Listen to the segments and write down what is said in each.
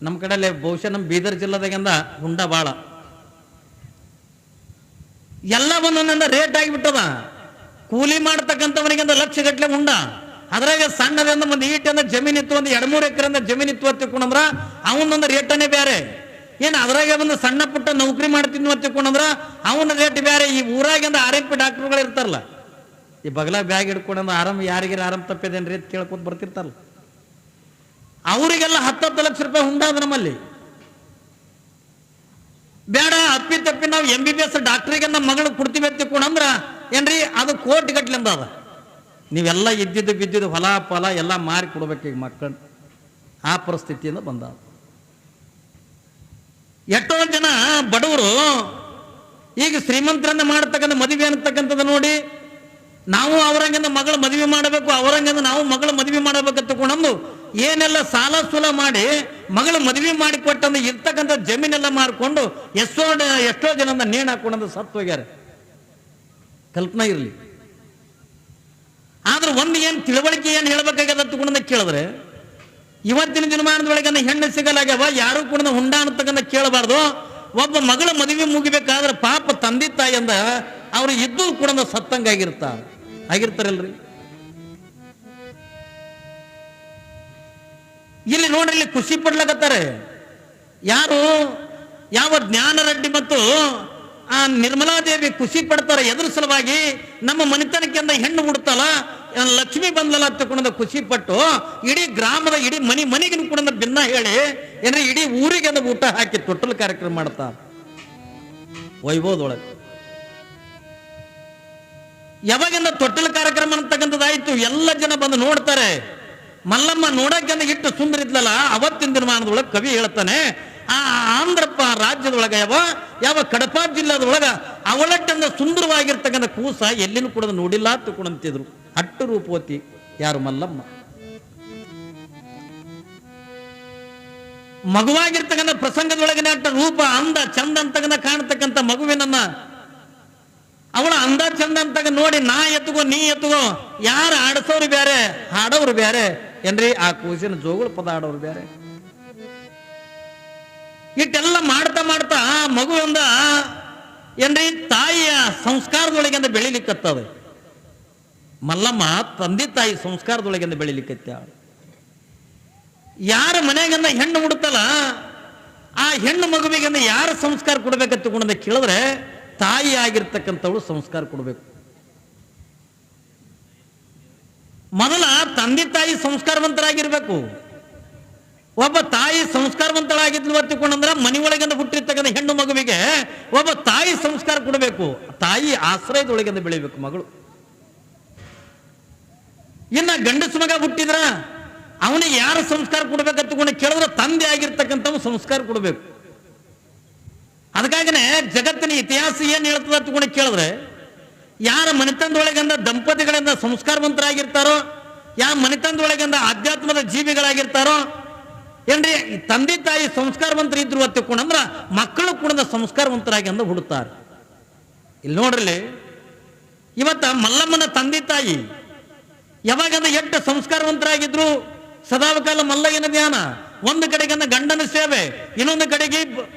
ನಮ್ಮ ಕಡೆಯಲ್ಲಿ ಬಹುಶಃ ನಮ್ಮ ಬೀದರ್ ಜಿಲ್ಲೆದಾಗಿಂದ ಹುಂಡ ಭಾಳ ಎಲ್ಲ ಒಂದೊಂದ ರೇಟ್ ಆಗಿಬಿಟ್ಟದ. ಕೂಲಿ ಮಾಡ್ತಕ್ಕಂಥವನಿಗಿಂದ ಲಕ್ಷಗಟ್ಟಲೆ ಹುಂಡ. ಅದ್ರಾಗ ಸಣ್ಣದಿಂದ ಒಂದು ಈಟಿಂದ ಜಮೀನಿತ್ತು, ಒಂದು 2-3 ಎಕರೆಯಿಂದ ಜಮೀನಿತ್ತು ತಿಳ್ಕೊಂಡ್ರ ಅವನೊಂದು ರೇಟನೇ ಬೇರೆ. ಏನು ಅದ್ರಾಗ ಒಂದು ಸಣ್ಣ ಪುಟ್ಟ ನೌಕರಿ ಮಾಡ್ತಿದ್ವಿ ತಿಳ್ಕೊಂಡ್ರ ಅವನ ರೇಟ್ ಬೇರೆ. ಈ ಊರಾಗಿಂದ RMP ಡಾಕ್ಟರ್ಗಳು ಇರ್ತಾರಲ್ಲ, ಈ ಬಗಲ ಬ್ಯಾಗ್ ಹಿಡ್ಕೊಂಡ ಆರಾಮ್ ಯಾರಿಗಾರ ಆರಾಮ್ ತಪ್ಪಿದೇನ್ರಿ ಅಂತ ಕೇಳ್ಕೊತ ಬರ್ತಿರ್ತಾರಲ್ಲ, ಅವರಿಗೆಲ್ಲ 10 ಲಕ್ಷ ರೂಪಾಯಿ ಹುಂಡ ಅದ ನಮ್ಮಲ್ಲಿ. ಬೇಡ ಅಪ್ಪಿ ತಪ್ಪಿ ನಾವು MBBS ಡಾಕ್ಟ್ರಿಗೆ ನಮ್ಮ ಮಗಳು ಕೊಡ್ತೀವಿ ತಿಳ್ಕೊಂಡ್ರ ಏನ್ರಿ ಅದು ಕೋಟಿ ಗಟ್ಲಿಂದ ಅದ. ನೀವೆಲ್ಲ ಇದ್ದಿದ್ದು ಬಿದ್ದಿದ್ದು ಹೊಲ ಫಲ ಎಲ್ಲ ಮಾರಿ ಕೊಡ್ಬೇಕು ಈಗ ಮಕ್ಕಳು. ಆ ಪರಿಸ್ಥಿತಿಯಿಂದ ಬಂದ. ಎಷ್ಟೋ ಜನ ಬಡವರು ಈಗ ಶ್ರೀಮಂತರನ್ನ ಮಾಡ್ತಕ್ಕಂಥ ಮದುವೆ ಅನ್ನತಕ್ಕಂಥದ್ದು ನೋಡಿ, ನಾವು ಅವರಂಗಿಂದ ಮಗಳು ಮದುವೆ ಮಾಡಬೇಕು, ಅವರಂಗಿಂದ ನಾವು ಮಗಳು ಮದುವೆ ಮಾಡಬೇಕಂತ ತಗೊಂಡು ಏನೆಲ್ಲ ಸಾಲ ಸೂಲ ಮಾಡಿ ಮಗಳು ಮದುವೆ ಮಾಡಿ ಕೊಟ್ಟಂದು ಇರ್ತಕ್ಕಂಥ ಜಮೀನೆಲ್ಲ ಮಾರ್ಕೊಂಡು ಎಷ್ಟೋ ಜನದ ನೇಣು ಹಾಕೊಂಡಂದು ಸತ್ತು ಹೋಗ್ಯಾರ. ಕಲ್ಪನಾ ಇರಲಿ. ಆದ್ರೆ ಒಂದು ಏನು ತಿಳುವಳಿಕೆ ಏನು ಹೇಳ್ಬೇಕಾಗ್ಯದ ತಗೊಂಡ ಕೇಳಿದ್ರೆ, ಇವತ್ತಿನ ದಿನಮಾನದೊಳಗೆ ಹೆಣ್ಣು ಸಿಗಲಾಗ್ಯಾವ, ಯಾರು ಕೂಡ ಹುಂಡ ಅನ್ನತಕ್ಕಂಥ ಕೇಳಬಾರ್ದು. ಒಬ್ಬ ಮಗಳ ಮದುವೆ ಮುಗಿಬೇಕಾದ್ರೆ ಪಾಪ ತಂದೆ ತಾಯಿಯಿಂದ ಅವ್ರು ಇದ್ದು ಕೂಡ ಸತ್ತಂಗ ಆಗಿರ್ತಾರಲ್ರಿ. ಇಲ್ಲಿ ನೋಡ್ರಿ, ಇಲ್ಲಿ ಖುಷಿ ಪಡ್ಲಾಕತ್ತಾರೆ ಯಾರು, ಯಾವ ಜ್ಞಾನರೆಡ್ಡಿ ಮತ್ತು ಆ ನಿರ್ಮಲಾದೇವಿ ಖುಷಿ ಪಡ್ತಾರೆ. ಎದುರು ಸಲುವಾಗಿ ನಮ್ಮ ಮನೆತನಕ್ಕಿಂದ ಹೆಣ್ಣು ಹುಡ್ತಲ್ಲ, ಲಕ್ಷ್ಮಿ ಬಂದಲ್ಲ ತಗೊಂಡ ಖುಷಿ ಪಟ್ಟು ಇಡೀ ಗ್ರಾಮದ ಇಡೀ ಮನೆಗೆ ಕೂಡ ಭಿನ್ನ ಹೇಳಿ ಏನ್ರಿ ಇಡೀ ಊರಿಗೆ ಊಟ ಹಾಕಿ ತೊಟ್ಟಲು ಕಾರ್ಯಕ್ರಮ ಮಾಡ್ತಾರ ವೈಭವದೊಳಗೆ. ಯಾವಾಗಿಂದ ತೊಟ್ಟಲು ಕಾರ್ಯಕ್ರಮ ಅಂತಕ್ಕಂಥದ್ದಾಯ್ತು, ಎಲ್ಲ ಜನ ಬಂದು ನೋಡ್ತಾರೆ. ಮಲ್ಲಮ್ಮ ನೋಡಕ್ಕಿಂತ ಇಟ್ಟು ಸುಂದರ ಇದ್ಲಲ್ಲ, ಅವತ್ತಿನ ದಿನಮಾನದೊಳಗೆ ಕವಿ ಹೇಳ್ತಾನೆ, ಆ ಆಂಧ್ರಪ್ಪ ರಾಜ್ಯದೊಳಗ ಯಾವ ಕಡಪ ಜಿಲ್ಲಾದೊಳಗ ಅವಳಟ್ಟಂದ ಸುಂದರವಾಗಿರ್ತಕ್ಕಂಥ ಕೂಸ ಎಲ್ಲಿನೂ ಕೂಡ ನೋಡಿಲ್ಲ ತಗೊಂಡಂತಿದ್ರು. ಅಟ್ಟು ರೂಪವತಿ ಯಾರು? ಮಲ್ಲಮ್ಮ. ಮಗುವಾಗಿರ್ತಕ್ಕಂಥ ಪ್ರಸಂಗದೊಳಗಿನ ಅಟ್ಟ ರೂಪ ಅಂದ ಚಂದ ಅಂತಕ್ಕಂಥ ಕಾಣತಕ್ಕಂಥ ಮಗುವಿನನ್ನ ಅವಳ ಅಂದ ಚಂದ ಅಂತ ನೋಡಿ ನಾ ಎತ್ತುಗೋ ನೀ ಎತ್ತುಗೋ, ಯಾರು ಆಡಿಸೋರು ಬೇರೆ ಹಾಡೋರು ಬೇರೆ ಏನ್ರಿ, ಆ ಕೂಸಿನ ಜೋಗುಳ ಪದ ಆಡೋರು ಬೇರೆ. ಇಟ್ಟೆಲ್ಲ ಮಾಡ್ತಾ ಮಾಡ್ತಾ ಮಗುವಿಂದ ಏನ್ರಿ ತಾಯಿಯ ಸಂಸ್ಕಾರದೊಳಗಿಂದ ಬೆಳಿಲಿಕ್ಕತ್ತದ. ಮಲ್ಲಮ್ಮ ತಂದೆ ತಾಯಿ ಸಂಸ್ಕಾರದೊಳಗಿಂದ ಬೆಳಿಲಿಕ್ಕತ್ತ. ಯಾರ ಮನೆಗಿಂದ ಹೆಣ್ಣು ಹುಡುತ್ತಲ್ಲ, ಆ ಹೆಣ್ಣು ಮಗುವಿಗಿಂದ ಯಾರ ಸಂಸ್ಕಾರ ಕೊಡ್ಬೇಕಂತ ತಗೊಂಡ ಕೇಳಿದ್ರೆ ತಾಯಿ ಆಗಿರ್ತಕ್ಕಂಥವಳು ಸಂಸ್ಕಾರ ಕೊಡಬೇಕು. ಮೊದಲ ತಂದೆ ತಾಯಿ ಸಂಸ್ಕಾರವಂತರಾಗಿರ್ಬೇಕು. ಒಬ್ಬ ತಾಯಿ ಸಂಸ್ಕಾರವಂತಳಾಗಿದ್ಲು ತಿಳ್ಕೊಂಡ್ರ ಮನೆಯೊಳಗಿಂದ ಹುಟ್ಟಿರ್ತಕ್ಕಂಥ ಹೆಣ್ಣು ಮಗುವಿಗೆ ಒಬ್ಬ ತಾಯಿ ಸಂಸ್ಕಾರ ಕೊಡಬೇಕು. ತಾಯಿ ಆಶ್ರಯದೊಳಗಿಂದ ಬೆಳಿಬೇಕು ಮಗಳು. ಇನ್ನ ಗಂಡಸ ಮಗ ಹುಟ್ಟಿದ್ರ ಅವನಿಗೆ ಯಾರು ಸಂಸ್ಕಾರ ಕೊಡ್ಬೇಕಂತ ಕೇಳಿದ್ರೆ ತಂದೆ ಆಗಿರ್ತಕ್ಕಂಥವ್ ಸಂಸ್ಕಾರ ಕೊಡಬೇಕು. ಅದಕ್ಕಾಗಿನೇ ಜಗತ್ತಿನ ಇತಿಹಾಸ ಏನ್ ಹೇಳ್ತದ ತಗೊಂಡು ಕೇಳಿದ್ರೆ, ಯಾರ ಮನೆತನದೊಳಗಿಂದ ದಂಪತಿಗಳಿಂದ ಸಂಸ್ಕಾರವಂತರಾಗಿರ್ತಾರೋ, ಯಾವ ಮನೆತನದೊಳಗಿಂದ ಆಧ್ಯಾತ್ಮದ ಜೀವಿಗಳಾಗಿರ್ತಾರೋ ಏನ್ರಿ, ತಂದೆ ತಾಯಿ ಸಂಸ್ಕಾರವಂತರು ಇದ್ರು ಅಂತಕೊಂಡ್ರ ಮಕ್ಕಳು ಕೂಡ ಸಂಸ್ಕಾರವಂತರಾಗಿ ಅಂದ ಹುಡುತ್ತಾರೆ. ಇಲ್ಲಿ ನೋಡ್ರಿ, ಇವತ್ತ ಮಲ್ಲಮ್ಮನ ತಂದೆ ತಾಯಿ ಯಾವಾಗಂದ ಎಷ್ಟು ಸಂಸ್ಕಾರವಂತರಾಗಿದ್ರು. ಸದಾಕಾಲ ಮಲ್ಲಯ್ಯನ ಧ್ಯಾನ, ಒಂದು ಕಡೆಗಂದ ಗಂಡನ ಸೇವೆ, ಇನ್ನೊಂದು ಕಡೆಗೆ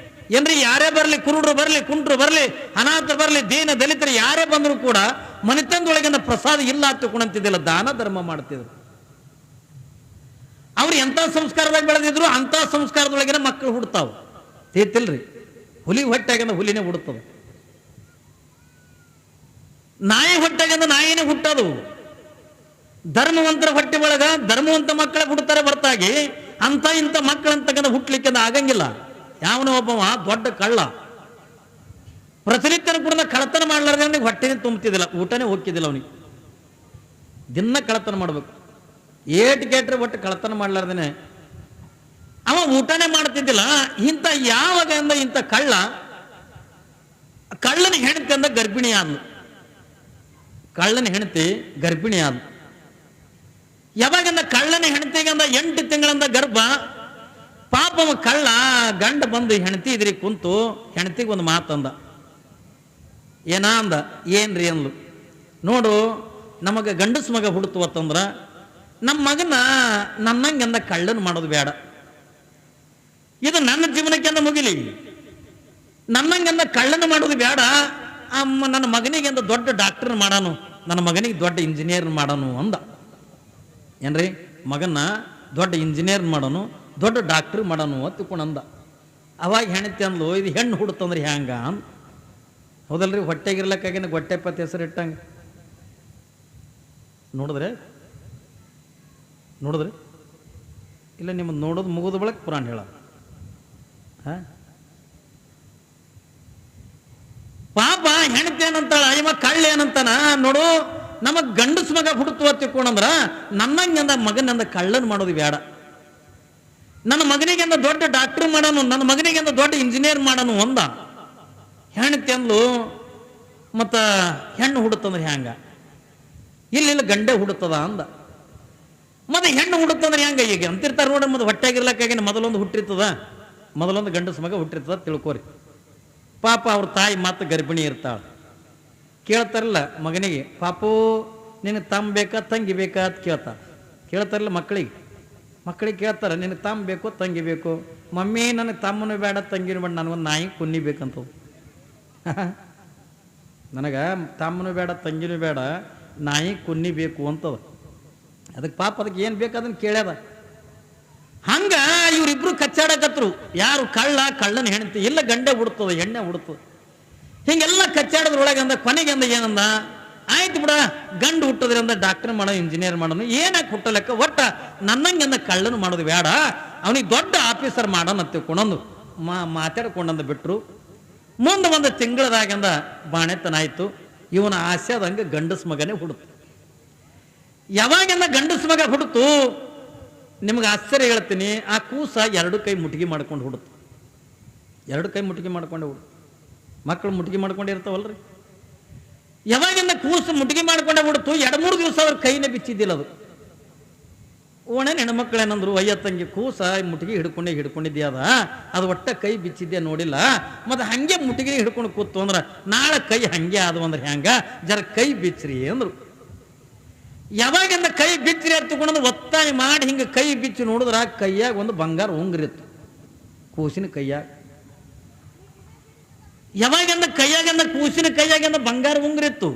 ಏನ್ರಿ ಯಾರೇ ಬರಲಿ, ಕುರುಡ್ರು ಬರಲಿ, ಕುಂಟ್ರು ಬರಲಿ, ಅನಾಥರು ಬರಲಿ, ದೀನ ದಲಿತರು ಯಾರೇ ಬಂದ್ರು ಕೂಡ ಮನೆತನದೊಳಗಿಂದ ಪ್ರಸಾದ ಇಲ್ಲ ಅಂತಕೊಂಡಂತಿದ್ದಿಲ್ಲ, ದಾನ ಧರ್ಮ ಮಾಡ್ತಿದ್ರು. ಅವ್ರು ಎಂಥ ಸಂಸ್ಕಾರದಾಗ ಬೆಳೆದಿದ್ರು ಅಂಥ ಸಂಸ್ಕಾರದೊಳಗಿನ ಮಕ್ಕಳು ಹುಡ್ತಾವ. ತಿಳ್ತಿಲ್ರಿ, ಹುಲಿ ಹೊಟ್ಟೆಗಿಂದ ಹುಲಿನೇ ಹುಡುತ್ತದ, ನಾಯಿ ಹೊಟ್ಟೆಗಿಂದ ನಾಯಿನೇ ಹುಟ್ಟದು. ಧರ್ಮವಂತರ ಹೊಟ್ಟೆ ಒಳಗ ಧರ್ಮವಂತ ಮಕ್ಕಳ ಹುಡ್ತಾರೆ ಹೊರತಾಗಿ ಅಂತ ಇಂಥ ಮಕ್ಕಳಂತಕ್ಕಂಥ ಹುಟ್ಲಿಕ್ಕೆ ಆಗಂಗಿಲ್ಲ. ಯಾವನ ಒಬ್ಬವ ದೊಡ್ಡ ಕಳ್ಳ ಪ್ರಚಲಿತನ ಕೂಡ ಕಳತನ ಮಾಡ್ಲಾರ್ದೆ ಅವನಿಗೆ ಹೊಟ್ಟೆನೇ ತುಂಬುತ್ತಿದ್ದಿಲ್ಲ, ಊಟನೇ ಹೋಗ್ತಿದ್ದಿಲ್ಲ. ಅವನಿಗೆ ದಿನ ಕಳತನ ಮಾಡ್ಬೇಕು, ಏಟ್ ಕೇಟ್ರೆ ಒಟ್ಟು ಕಳತನ ಮಾಡ್ಲಾರ್ದೇನೆ ಅವ ಊಟನೇ ಮಾಡ್ತಿದ್ದಿಲ್ಲ. ಇಂಥ ಯಾವಾಗ ಅಂದ ಇಂಥ ಕಳ್ಳನ ಹೆಂಡತಿ ಅಂದ ಗರ್ಭಿಣಿ ಆದ್ಲು. ಕಳ್ಳನ ಹೆಂಡತಿ ಗರ್ಭಿಣಿ ಆದ್ಲು. ಯಾವಾಗಂದ ಕಳ್ಳನ ಹೆಂಡತಿಗಂದ 8 ತಿಂಗಳಂದ ಗರ್ಭ. ಪಾಪವ ಕಳ್ಳ ಗಂಡ ಬಂದು ಹೆಂಡತಿ ಇದ್ರಿ ಕುಂತು ಹೆಂಡತಿಗೆ ಒಂದು ಮಾತಂದ. ಅಂದ, ಏನ್ರಿ ಅಂದ್ಲು. ನೋಡು, ನಮಗೆ ಗಂಡಸ ಮಗ ಹುಡುತುವತ್ತಂದ್ರ ನಮ್ಮ ಮಗನ ನನ್ನಂಗೆಂದ ಕಳ್ಳನ ಮಾಡೋದು ಬೇಡ. ಇದು ನನ್ನ ಜೀವನಕ್ಕೆಂದ ಮುಗಿಲಿ, ನನ್ನಂಗೆಂದ ಕಳ್ಳನ ಮಾಡೋದು ಬೇಡ, ನನ್ನ ಮಗನಿಗೆ ಅಂದ ದೊಡ್ಡ ಡಾಕ್ಟರ್ ಮಾಡಾನು, ನನ್ನ ಮಗನಿಗೆ ದೊಡ್ಡ ಇಂಜಿನಿಯರ್ ಮಾಡಾನು ಅಂದ. ಏನ್ರಿ, ಮಗನ ದೊಡ್ಡ ಇಂಜಿನಿಯರ್ ಮಾಡೋನು, ದೊಡ್ಡ ಡಾಕ್ಟರ್ ಮಾಡೋನು ಅತ್ತಿಕೊಂಡು ಅಂದ. ಅವಾಗ ಹೆಣ್ತಿ ಅಂದ್ಲು, ಇದು ಹೆಣ್ಣು ಹುಡುತ್ತಂದ್ರೆ ಹ್ಯಾಂಗ ಅಂದ. ಹೌದಲ್ರಿ, ಹೊಟ್ಟೆಗಿರ್ಲಕ್ಕಾಗಿನ ಗೊಟ್ಟೆಪ್ಪತ್ತು ಹೆಸರು ಇಟ್ಟಂಗೆ. ನೋಡಿದ್ರೆ ಇಲ್ಲ, ನಿಮ್ಮದು ನೋಡೋದು ಮುಗಿದ ಬಳಕ ಪುರಾಣ ಹೇಳ. ಪಾಪ ಹೆಣ್ತಿ ಏನಂತಾಳ, ಇವ ಕಳ್ಳ ಏನಂತಾನ ನೋಡು, ನಮಗ್ ಗಂಡಸ್ ಮಗ ಹುಡುತು ತಿಳ್ಕೊಂಡಂದ್ರ ನನ್ನಂಗೆಂದ ಮಗನಂದ ಕಳ್ಳನ್ ಮಾಡೋದು ಬೇಡ, ನನ್ನ ಮಗನಿಗೆಂದ ದೊಡ್ಡ ಡಾಕ್ಟರ್ ಮಾಡೋನು, ನನ್ನ ಮಗನಿಗೆಂದ ದೊಡ್ಡ ಇಂಜಿನಿಯರ್ ಮಾಡೋನು ಅಂದ. ಹೆಣ್ತಿ ಅಂದ್ಲು, ಮತ್ತ ಹೆಣ್ಣು ಹುಡುತ್ತಂದ್ರೆ ಹ್ಯಾಂಗ, ಇಲ್ಲ ಗಂಡೆ ಹುಡುತ್ತದ ಅಂದ. ಮತ್ತೆ ಹೆಣ್ಣು ಹುಡುತ್ತಂದ್ರೆ ಹೆಂಗ ಈಗ ಅಂತಿರ್ತಾರೆ ನೋಡ್ರಿ, ಮತ್ತೆ ಹೊಟ್ಟೆಗಿರ್ಲಕ್ಕಾಗಿ ಮೊದಲೊಂದು ಹುಟ್ಟಿರ್ತದ, ಮೊದಲೊಂದು ಗಂಡಸ ಮಗ ಹುಟ್ಟಿರ್ತದ ತಿಳ್ಕೋರಿ. ಪಾಪ ಅವ್ರ ತಾಯಿ ಮತ್ತೆ ಗರ್ಭಿಣಿ ಇರ್ತಾಳ. ಕೇಳ್ತಾರಲ್ಲ ಮಗನಿಗೆ, ಪಾಪು ನಿನಗೆ ತಮ್ಮ ಬೇಕಾ ತಂಗಿ ಬೇಕಾ ಅಂತ ಕೇಳ್ತಾರಲ್ಲ ಮಕ್ಕಳಿಗೆ ಕೇಳ್ತಾರೆ, ನಿನಗೆ ತಮ್ಮ ಬೇಕು ತಂಗಿ ಬೇಕು. ಮಮ್ಮಿ ನನಗೆ ತಮ್ಮನೂ ಬೇಡ ತಂಗಿನೂ ಬೇಡ, ನನಗೊಂದು ನಾಯಿ ಕುನ್ನಿ ಬೇಕಂತ. ನನಗೆ ತಮ್ಮನೂ ಬೇಡ ತಂಗಿನೂ ಬೇಡ, ನಾಯಿ ಕುನ್ನಿ ಬೇಕು ಅಂತದ. ಅದಕ್ಕೆ ಪಾಪ ಅದಕ್ಕೆ ಏನು ಬೇಕು ಅದನ್ನು ಕೇಳ್ಯದ. ಹಂಗ ಇವರಿಬ್ರು ಕಚ್ಚಾಡಕತ್ರು. ಯಾರು ಕಳ್ಳನ ಹೆಣ್ತಿ, ಇಲ್ಲ ಗಂಡೆ ಹುಡ್ತದ ಎಣ್ಣೆ ಹುಡ್ತದ. ಹಿಂಗೆಲ್ಲ ಕಚ್ಚಾಡದ್ರೊಳಗೆ ಅಂದ ಕೊನೆಗೆ ಅಂದ ಏನಂದ, ಆಯ್ತು ಬಿಡ ಗಂಡು ಹುಟ್ಟದ್ರಿಂದ ಡಾಕ್ಟರ್ ಮಾಡೋ ಇಂಜಿನಿಯರ್ ಮಾಡೋನು ಏನಕ್ಕೆ ಹುಟ್ಟಲೆಕ್ಕ, ಒಟ್ಟ ನನ್ನಂಗೆಂದ ಕಳ್ಳನು ಮಾಡೋದು ಬೇಡ, ಅವನಿಗೆ ದೊಡ್ಡ ಆಫೀಸರ್ ಮಾಡೋಣ ತಿಳ್ಕೊಂಡಂದು ಮಾತಾಡ್ಕೊಂಡಂದು ಬಿಟ್ರು. ಮುಂದೆ ಒಂದು ತಿಂಗಳದಾಗಂದ ಬಾಣೆತನಾಯ್ತು. ಇವನ ಆಸೆದಂಗೆ ಗಂಡಸ್ ಮಗನೇ ಹುಡುತು. ಯಾವಾಗಿಂದ ಗಂಡಸ್ ಮಗ ಹುಡುತು, ನಿಮ್ಗೆ ಆಶ್ಚರ್ಯ ಹೇಳ್ತೀನಿ, ಆ ಕೂಸ ಎರಡು ಕೈ ಮುಟ್ಟಿಗೆ ಮಾಡ್ಕೊಂಡು ಹುಡುತು. ಎರಡು ಕೈ ಮುಟ್ಟಿಗೆ ಮಾಡ್ಕೊಂಡೆ ಹುಡುತು. ಮಕ್ಕಳು ಮುಟ್ಟಿಗೆ ಮಾಡ್ಕೊಂಡಿರ್ತಾವಲ್ರಿ, ಯಾವಾಗಿಂದ ಕೂಸು ಮುಟ್ಟಿಗೆ ಮಾಡ್ಕೊಂಡೆ ಹುಡುತು. 2-3 ದಿವಸ ಅವ್ರ ಕೈನೇ ಬಿಚ್ಚಿದ್ದಿಲ್ಲ ಅದು. ಓಣೇನು ಹೆಣ್ಮಕ್ಳೇನಂದ್ರು, ಅಯ್ಯ ತಂಗಿ ಕೂಸ ಮುಟ್ಟಿಗೆ ಹಿಡ್ಕೊಂಡಿದ್ಯಾದ, ಅದು ಒಟ್ಟ ಕೈ ಬಿಚ್ಚಿದ್ದೆ ನೋಡಿಲ್ಲ, ಮತ್ತು ಹಂಗೆ ಮುಟ್ಟಿಗೆ ಹಿಡ್ಕೊಂಡು ಕೂತು ಅಂದ್ರೆ ನಾಳೆ ಕೈ ಹಂಗೆ ಆದವು ಅಂದ್ರೆ ಹ್ಯಾಂಗ, ಜರ ಕೈ ಬಿಚ್ಚ್ರಿ ಅಂದ್ರು. ಯಾವಾಗಿಂದ ಕೈ ಬಿಚ್ಚ್ರಿ ಅಂತ ತಗೊಂಡು ಒತ್ತಾಯ ಮಾಡಿ ಹಿಂಗೆ ಕೈ ಬಿಚ್ಚಿ ನೋಡಿದ್ರ ಕೈಯಾಗ ಒಂದು ಬಂಗಾರ ಉಂಗ್ರಿತ್ತು, ಕೂಸಿನ ಕೈಯಾಗ. ಯಾವಾಗಿಂದ ಕೈಯಾಗಿಂದ ಕೂಸಿನ ಕೈಯಾಗಿಂದ ಬಂಗಾರ ಉಂಗ್ರಿತ್ತು.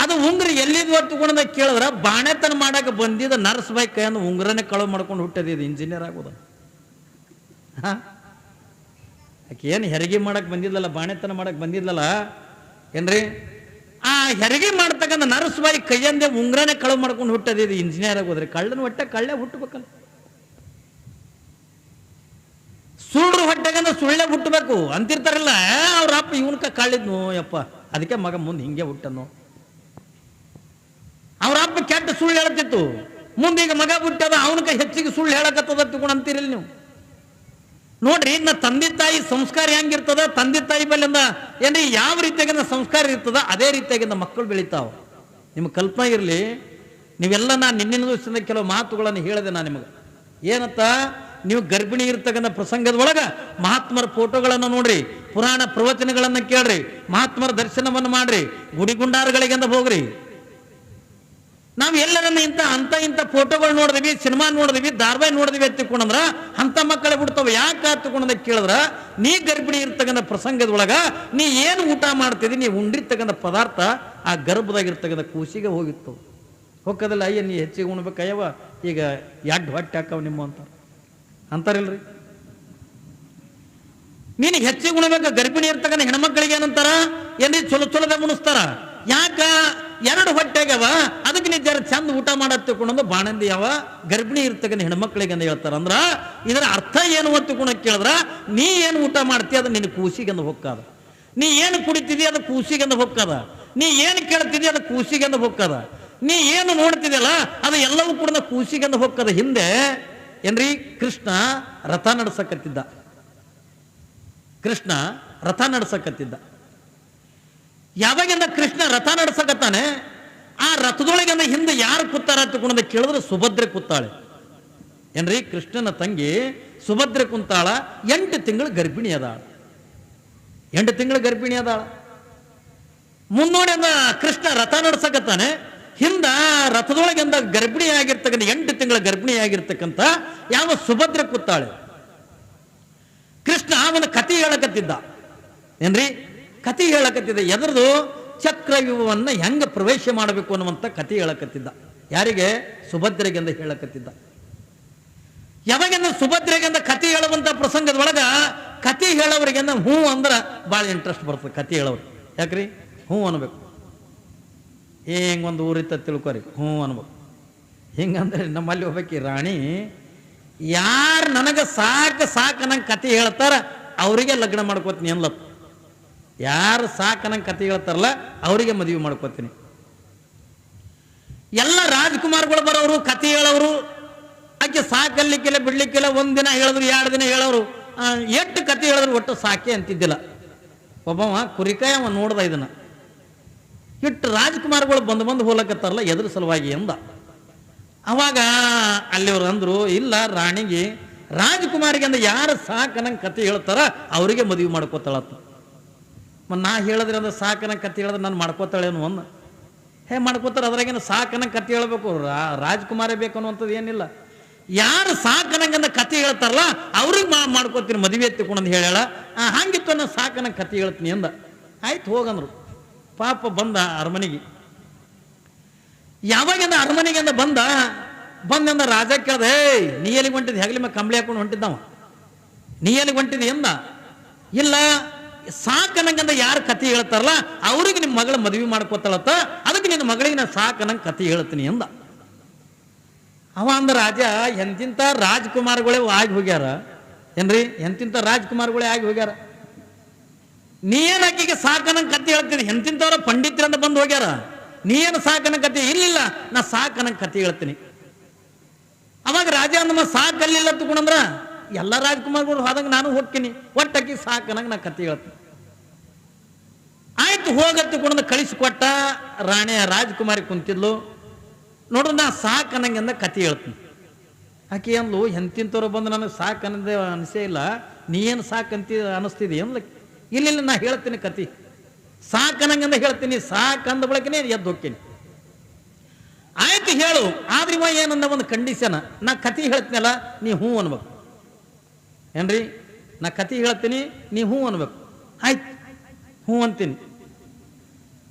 ಅದು ಉಂಗ್ರ ಎಲ್ಲಿದ್ದು ತಗೊಂಡ ಕೇಳಿದ್ರ ಬಾಣೆತನ ಮಾಡಕ್ಕೆ ಬಂದಿದ್ದ ನರ್ಸ್ ಬಾಯ್ ಕೈಯನ್ನು ಉಂಗ್ರನೇ ಕಳವು ಮಾಡ್ಕೊಂಡು ಹುಟ್ಟದಿದ್ದು ಇಂಜಿನಿಯರ್ ಆಗೋದ. ಆಕೆ ಏನು ಹೆರಿಗೆ ಮಾಡಕ್ಕೆ ಬಂದಿದ್ಲಲ್ಲ, ಬಾಣೆತನ ಮಾಡಕ್ಕೆ ಬಂದಿದ್ಲಲ್ಲ ಏನ್ರಿ, ಆ ಹೆರಿಗೆ ಮಾಡ್ತಕ್ಕಂಥ ನರ್ಸ್ ಬಾಯಿ ಕೈಯಂದೇ ಉಂಗ್ರನೇ ಕಳವು ಮಾಡ್ಕೊಂಡು ಹುಟ್ಟದಿದ್ದು ಇಂಜಿನಿಯರ್ ಆಗೋದ್ರಿ. ಕಳ್ಳನ ಹೊಟ್ಟೆ ಕಳ್ಳೆ ಹುಟ್ಟಬೇಕಲ್ಲ, ಸುಳ್ಳು ಹೊಟ್ಟೆಗಂದ ಸುಳ್ಳೆ ಹುಟ್ಟಬೇಕು ಅಂತಿರ್ತಾರಲ್ಲ. ಅವ್ರ ಅಪ್ಪ ಇವನ್ಕ ಕಳ್ಳಿದ್ನು ಯಪ್ಪ, ಅದಕ್ಕೆ ಮಗ ಮುಂದೆ ಹಿಂಗೆ ಹುಟ್ಟನು. ಅವ್ರ ಅಪ್ಪ ಕೆಟ್ಟ ಸುಳ್ಳು ಹೇಳ್ತಿತ್ತು, ಮುಂದೆ ಈಗ ಮಗ ಹುಟ್ಟದ ಅವನಕ ಹೆಚ್ಚಿಗೆ ಸುಳ್ಳು ಹೇಳಕತ್ತದ ತಿಳ್ಕೊಂಡು ಅಂತೀರಿಲ್ಲ ನೀವು. ನೋಡ್ರಿ, ಇನ್ನ ತಂದೆ ತಾಯಿ ಸಂಸ್ಕಾರ ಹೆಂಗಿರ್ತದ, ತಂದೆ ತಾಯಿ ಬಲ್ಲಿಂದ ಏನ್ರಿ ಯಾವ ರೀತಿಯಾಗಿಂದ ಸಂಸ್ಕಾರ ಇರ್ತದ ಅದೇ ರೀತಿಯಾಗಿಂದ ಮಕ್ಕಳು ಬೆಳಿತಾವ. ನಿಮ್ಗೆ ಕಲ್ಪನೆ ಇರಲಿ. ನೀವೆಲ್ಲ ನಾನು ನಿನ್ನಿನ ದಿವಸದಿಂದ ಕೆಲವು ಮಾತುಗಳನ್ನು ಹೇಳಿದೆ ನಾನು ನಿಮಗೆ. ಏನತ್ತ, ನೀವು ಗರ್ಭಿಣಿ ಇರ್ತಕ್ಕಂಥ ಪ್ರಸಂಗದ ಒಳಗ ಮಹಾತ್ಮರ ಫೋಟೋಗಳನ್ನು ನೋಡ್ರಿ, ಪುರಾಣ ಪ್ರವಚನಗಳನ್ನು ಕೇಳ್ರಿ, ಮಹಾತ್ಮರ ದರ್ಶನವನ್ನು ಮಾಡ್ರಿ, ಗುಡಿಗುಂಡಾರಗಳಿಗೆಂದ ಹೋಗ್ರಿ. ನಾವು ಎಲ್ಲರನ್ನ ಇಂಥ ಫೋಟೋಗಳು ನೋಡಿದ್ವಿ, ಸಿನಿಮಾ ನೋಡಿದ್ವಿ, ಧಾರಾವಾಹಿ ನೋಡಿದ್ವಿ ಎತ್ತಿಕೊಂಡ್ರ ಅಂತ ಮಕ್ಕಳೇ ಬಿಡ್ತಾವೆ. ಯಾಕೆ ಹತ್ತಕೊಂಡ ಕೇಳಿದ್ರ, ನೀ ಗರ್ಭಿಣಿ ಇರ್ತಕ್ಕಂಥ ಪ್ರಸಂಗದೊಳಗ ನೀ ಏನು ಊಟ ಮಾಡ್ತಿದ್ದಿ, ನೀವು ಉಂಡಿರ್ತಕ್ಕಂಥ ಪದಾರ್ಥ ಆ ಗರ್ಭದಾಗಿರ್ತಕ್ಕಂಥ ಕೂಸಿಗೆ ಹೋಗಿತ್ತು. ಹೋಗೋದಿಲ್ಲ, ಅಯ್ಯ ನೀ ಹೆಚ್ಚಿಗೆ ಉಣ್ಬೇಕಯ್ಯವ, ಈಗ ಎಡ್ ಹೊಟ್ಟೆ ಹಾಕವ್ ನಿಮ್ಮ ಅಂತಾರಿಲ್ರಿ. ನೀನು ಹೆಚ್ಚಿಗೆ ಉಣ್ಬೇಕ, ಗರ್ಭಿಣಿ ಇರ್ತಕ್ಕಂಥ ಹೆಣ್ಮಕ್ಳಿಗೆ ಏನಂತಾರ, ಏನ್ರಿ ಚಲೋದ ಮುಣಿಸ್ತಾರ. ಯಾಕ, 2 ಹೊಟ್ಟೆಗವ, ಅದಕ್ಕೆ ನೀ ಜರ ಚಂದ ಊಟ ಮಾಡತ್ತಿಕೊಂಡು ಬಾಣಂದಿ ಯಾವ ಗರ್ಭಿಣಿ ಇರ್ತಕ್ಕಂಥ ಹೆಣ್ಮಕ್ಳಿಗೆ ಅಂತ ಹೇಳ್ತಾರ. ಅಂದ್ರ ಇದರ ಅರ್ಥ ಏನು ಅಂತ ಕೇಳಿದ್ರ, ನೀ ಏನು ಊಟ ಮಾಡ್ತೀಯ ಅದು ನಿನ್ನ ಕೂಸಿಗೆಂದು ಹೊಕ್ಕದ, ನೀ ಏನು ಕುಡಿತಿದಿ ಅದು ಕೂಸಿಗೆಂದು ಹೊಕ್ಕದ, ನೀ ಏನು ಕೇಳ್ತಿದಿ ಅದು ಕೂಸಿಗೆಂದು ಹೊಕ್ಕದ, ನೀ ಏನು ನೋಡ್ತಿದ್ಯಲ್ಲ ಅದು ಎಲ್ಲವೂ ಕೂಡ ಕೂಸಿಗೆಂದು ಹೊಕ್ಕದ. ಹಿಂದೆ ಏನ್ರಿ ಕೃಷ್ಣ ರಥ ನಡ್ಸಕತ್ತಿದ್ದ. ಯಾವಾಗಿಂದ ಕೃಷ್ಣ ರಥ ನಡ್ಸಕತ್ತಾನೆ, ಆ ರಥದೊಳಗಿಂದ ಹಿಂದೆ ಯಾರು ಕೂತಾರ ತಗೊಂಡ ಕೇಳಿದ್ರೆ ಸುಭದ್ರೆ ಕೂತಾಳೆ. ಏನ್ರಿ, ಕೃಷ್ಣನ ತಂಗಿ ಸುಭದ್ರೆ ಕುಂತಾಳ. 8 ತಿಂಗಳು ಗರ್ಭಿಣಿ ಅದಾಳ. 8 ತಿಂಗಳು ಗರ್ಭಿಣಿ ಅದಾಳ. ಮುನ್ನೋಡಿಂದ ಕೃಷ್ಣ ರಥ ನಡ್ಸಕತ್ತಾನೆ, ಹಿಂದ ರಥದೊಳಗಿಂದ ಗರ್ಭಿಣಿ ಆಗಿರ್ತಕ್ಕಂಥ 8 ತಿಂಗಳ ಗರ್ಭಿಣಿ ಆಗಿರ್ತಕ್ಕಂಥ ಯಾವ ಸುಭದ್ರೆ ಕೂತಾಳೆ. ಕೃಷ್ಣ ಅವನ ಕಥೆ ಹೇಳಕತ್ತಿದ್ದ. ಏನ್ರಿ ಕಥೆ ಹೇಳಕತ್ತಿದ್ದ? ಎದ್ರದು ಚಕ್ರವ್ಯೂಹವನ್ನು ಹೆಂಗ ಪ್ರವೇಶ ಮಾಡಬೇಕು ಅನ್ನುವಂಥ ಕಥೆ ಹೇಳಕತ್ತಿದ್ದ. ಯಾರಿಗೆ? ಸುಭದ್ರೆಗೆಂದ ಹೇಳಕತ್ತಿದ್ದ. ಯಾವಾಗಿಂದ ಸುಭದ್ರೆಗೆಂದ ಕಥೆ ಹೇಳುವಂಥ ಪ್ರಸಂಗದೊಳಗ ಕಥೆ ಹೇಳೋರಿಗೆ ಹ್ಞೂ ಅಂದ್ರೆ ಭಾಳ ಇಂಟ್ರೆಸ್ಟ್ ಬರ್ತದೆ. ಕಥೆ ಹೇಳೋರು ಯಾಕ್ರಿ? ಹ್ಞೂ ಅನ್ಬೇಕು. ಹಿಂಗೊಂದು ಊರಿತ್ತ ತಿಳ್ಕೊರಿ, ಹ್ಞೂ ಅನ್ಬೇಕು. ಹಿಂಗಂದ್ರೆ ನಮ್ಮಲ್ಲಿ ಹೋಗ್ಬೇಕಿ ರಾಣಿ, ಯಾರು ನನಗೆ ಸಾಕು ನಂಗೆ ಕತೆ ಹೇಳ್ತಾರ ಅವರಿಗೆ ಲಗ್ನ ಮಾಡ್ಕೋತೀನಿ ಅನ್ಲತ್ತು. ಯಾರು ಸಾಕು ನಂಗೆ ಕತೆ ಹೇಳ್ತಾರಲ್ಲ ಅವರಿಗೆ ಮದುವೆ ಮಾಡ್ಕೋತೀನಿ. ಎಲ್ಲ ರಾಜ್ಕುಮಾರ್ಗಳು ಬರೋರು, ಕತೆ ಹೇಳೋರು, ಆಕೆ ಸಾಕಲ್ಲಿಕ್ಕಿಲ್ಲ ಬಿಡ್ಲಿಕ್ಕಿಲ್ಲ. ಒಂದಿನ ಹೇಳಿದ್ರು, 2 ದಿನ ಹೇಳೋರು, ಎಷ್ಟು ಕತೆ ಹೇಳಿದ್ರು ಒಟ್ಟು ಸಾಕೆ ಅಂತಿದ್ದಿಲ್ಲ. ಒಬ್ಬವ ಕುರಿಕಾಯ ಅವ ನೋಡ್ದ ಇದನ್ನ, ಇಟ್ಟು ರಾಜ್ಕುಮಾರ್ಗಳು ಬಂದು ಹೋಲಕತ್ತಾರಲ್ಲ ಎದ್ರ ಸಲುವಾಗಿ ಎಂದ. ಅವಾಗ ಅಲ್ಲಿವ್ರು ಅಂದ್ರು, ಇಲ್ಲ ರಾಣಿಗೆ ರಾಜ್ಕುಮಾರಿಗೆ ಅಂದ್ರೆ ಯಾರು ಸಾಕನಂಗೆ ಕತೆ ಹೇಳ್ತಾರ ಅವರಿಗೆ ಮದುವೆ ಮಾಡ್ಕೋತಾಳತ್ತ. ನಾ ಹೇಳಿದ್ರೆ ಅಂದ್ರೆ ಸಾಕನಂಗೆ ಕತೆ ಹೇಳಿದ್ರೆ ನಾನು ಮಾಡ್ಕೋತಾಳೇನು ಅಂದ. ಮಾಡ್ಕೋತಾರೆ, ಅದ್ರಾಗೇನು ಸಾಕನಂಗೆ ಕತೆ ಹೇಳ್ಬೇಕು, ರಾಜ್ಕುಮಾರೇ ಬೇಕು ಅನ್ನುವಂಥದ್ದು ಏನಿಲ್ಲ. ಯಾರು ಸಾಕನಂಗಂದ ಕತೆ ಹೇಳ್ತಾರಲ್ಲ ಅವ್ರಿಗೆ ಮಾಡ್ಕೋತೀನಿ ಮದುವೆ ಎತ್ತಿಕೊಂಡಂದು ಹೇಳ. ಹಂಗಿತ್ತು ನಾನು ಸಾಕನಂಗೆ ಕತೆ ಹೇಳ್ತೀನಿ ಅಂದ. ಆಯ್ತು ಹೋಗಂದ್ರು. ಪಾಪ ಬಂದ ಅರಮನೆಗೆ. ಯಾವಾಗಿಂದ ಅರಮನೆಗಿಂದ ಬಂದಂದ ರಾಜ ಕೇಳ್ದ, ನೀ ಎಲ್ಲಿಗೆ ಹೊಂಟಿದ್? ಹೆಗಲಿ ಮೇಲೆ ಕಂಬಳಿ ಹಾಕೊಂಡು ಹೊಂಟಿದ್ದವ. ನೀ ಎಲ್ಲಿಗೆ ಹೊಂಟಿದಿ ಎಂದ. ಇಲ್ಲ, ಸಾಕನಂಗಂದ ಯಾರು ಕತೆ ಹೇಳ್ತಾರಲ್ಲ ಅವ್ರಿಗೆ ನಿಮ್ಮ ಮಗಳ ಮದುವೆ ಮಾಡ್ಕೋತಾಳತ್ತ, ಅದಕ್ಕೆ ನಿನ್ನ ಮಗಳಿಗೆ ನಾನು ಸಾಕನಂಗೆ ಕತೆ ಹೇಳ್ತೀನಿ ಎಂದ. ಅವ ಅಂದ ರಾಜ, ಎಂತಿಂತ ರಾಜ್ಕುಮಾರ್ಗಳೇ ಆಗಿ ಹೋಗ್ಯಾರ ಏನ್ರಿ, ಎಂತಿಂತ ರಾಜ್ಕುಮಾರ್ಗಳೇ ಆಗಿ ಹೋಗ್ಯಾರ. ನೀ ಏನು ಆಕೆಗೆ ಸಾಕನಂಗೆ ಕತೆ ಹೇಳ್ತೀನಿ? ಎಂತಿಂತವ್ರ ಪಂಡಿತರಿಂದ ಬಂದು ಹೋಗ್ಯಾರ, ನೀ ಏನು ಸಾಕನಂಗೆ ಕತೆ? ಇಲ್ಲ, ನಾ ಸಾಕನಂಗೆ ಕತೆ ಹೇಳ್ತೀನಿ. ಅವಾಗ ರಾಜ ಅಂದಮ್ಮ ಸಾಕಲ್ಲಿಲ್ಲ ತಗೊಂಡ್ರ ಎಲ್ಲ ರಾಜ್ಕುಮಾರ್ಗಳು ಹೋದಂಗೆ ನಾನು ಹೋಗ್ತೀನಿ, ಒಟ್ಟಾಕಿ ಸಾಕನಂಗೆ ನಾ ಕತೆ ಹೇಳ್ತೀನಿ. ಆಯ್ತು ಹೋಗತ್ತುಕೊಂಡ ಕಳಿಸಿಕೊಟ್ಟ. ರಾಣಿಯ ರಾಜ್ಕುಮಾರಿ ಕುಂತಿದ್ಲು. ನೋಡ್ರಿ, ನಾ ಸಾಕನಂಗೆಂದ ಕತೆ ಹೇಳ್ತೀನಿ. ಆಕೆ ಅಂದ್ಲು, ಎಂತಿಂತವ್ರು ಬಂದು ನನಗೆ ಸಾಕನ್ನದೇ ಅನಿಸೇ ಇಲ್ಲ, ನೀ ಏನು ಸಾಕಂತ ಅನಿಸ್ತಿದಿ ಅಂದ್ಲ. ಇಲ್ಲ, ನಾ ಹೇಳ್ತೀನಿ ಕತೆ, ಸಾಕನಂಗಂದ ಹೇಳ್ತೀನಿ. ಸಾಕಂದ ಬಳಕನೇ ಎದ್ದು ಹೋಗ್ತೀನಿ. ಆಯ್ತು ಹೇಳು. ಆದ್ರೆ ಇವ ಏನಂದ ಒಂದು ಕಂಡೀಷನ್, ನಾ ಕತೆ ಹೇಳ್ತೀನಲ್ಲ ನೀ ಹ್ಞೂ ಅನ್ಬೇಕು. ಏನ್ರಿ, ನಾ ಕತೆ ಹೇಳ್ತೀನಿ, ನೀ ಹ್ಞೂ ಅನ್ಬೇಕು. ಆಯ್ತು, ಹ್ಞೂ ಅಂತೀನಿ.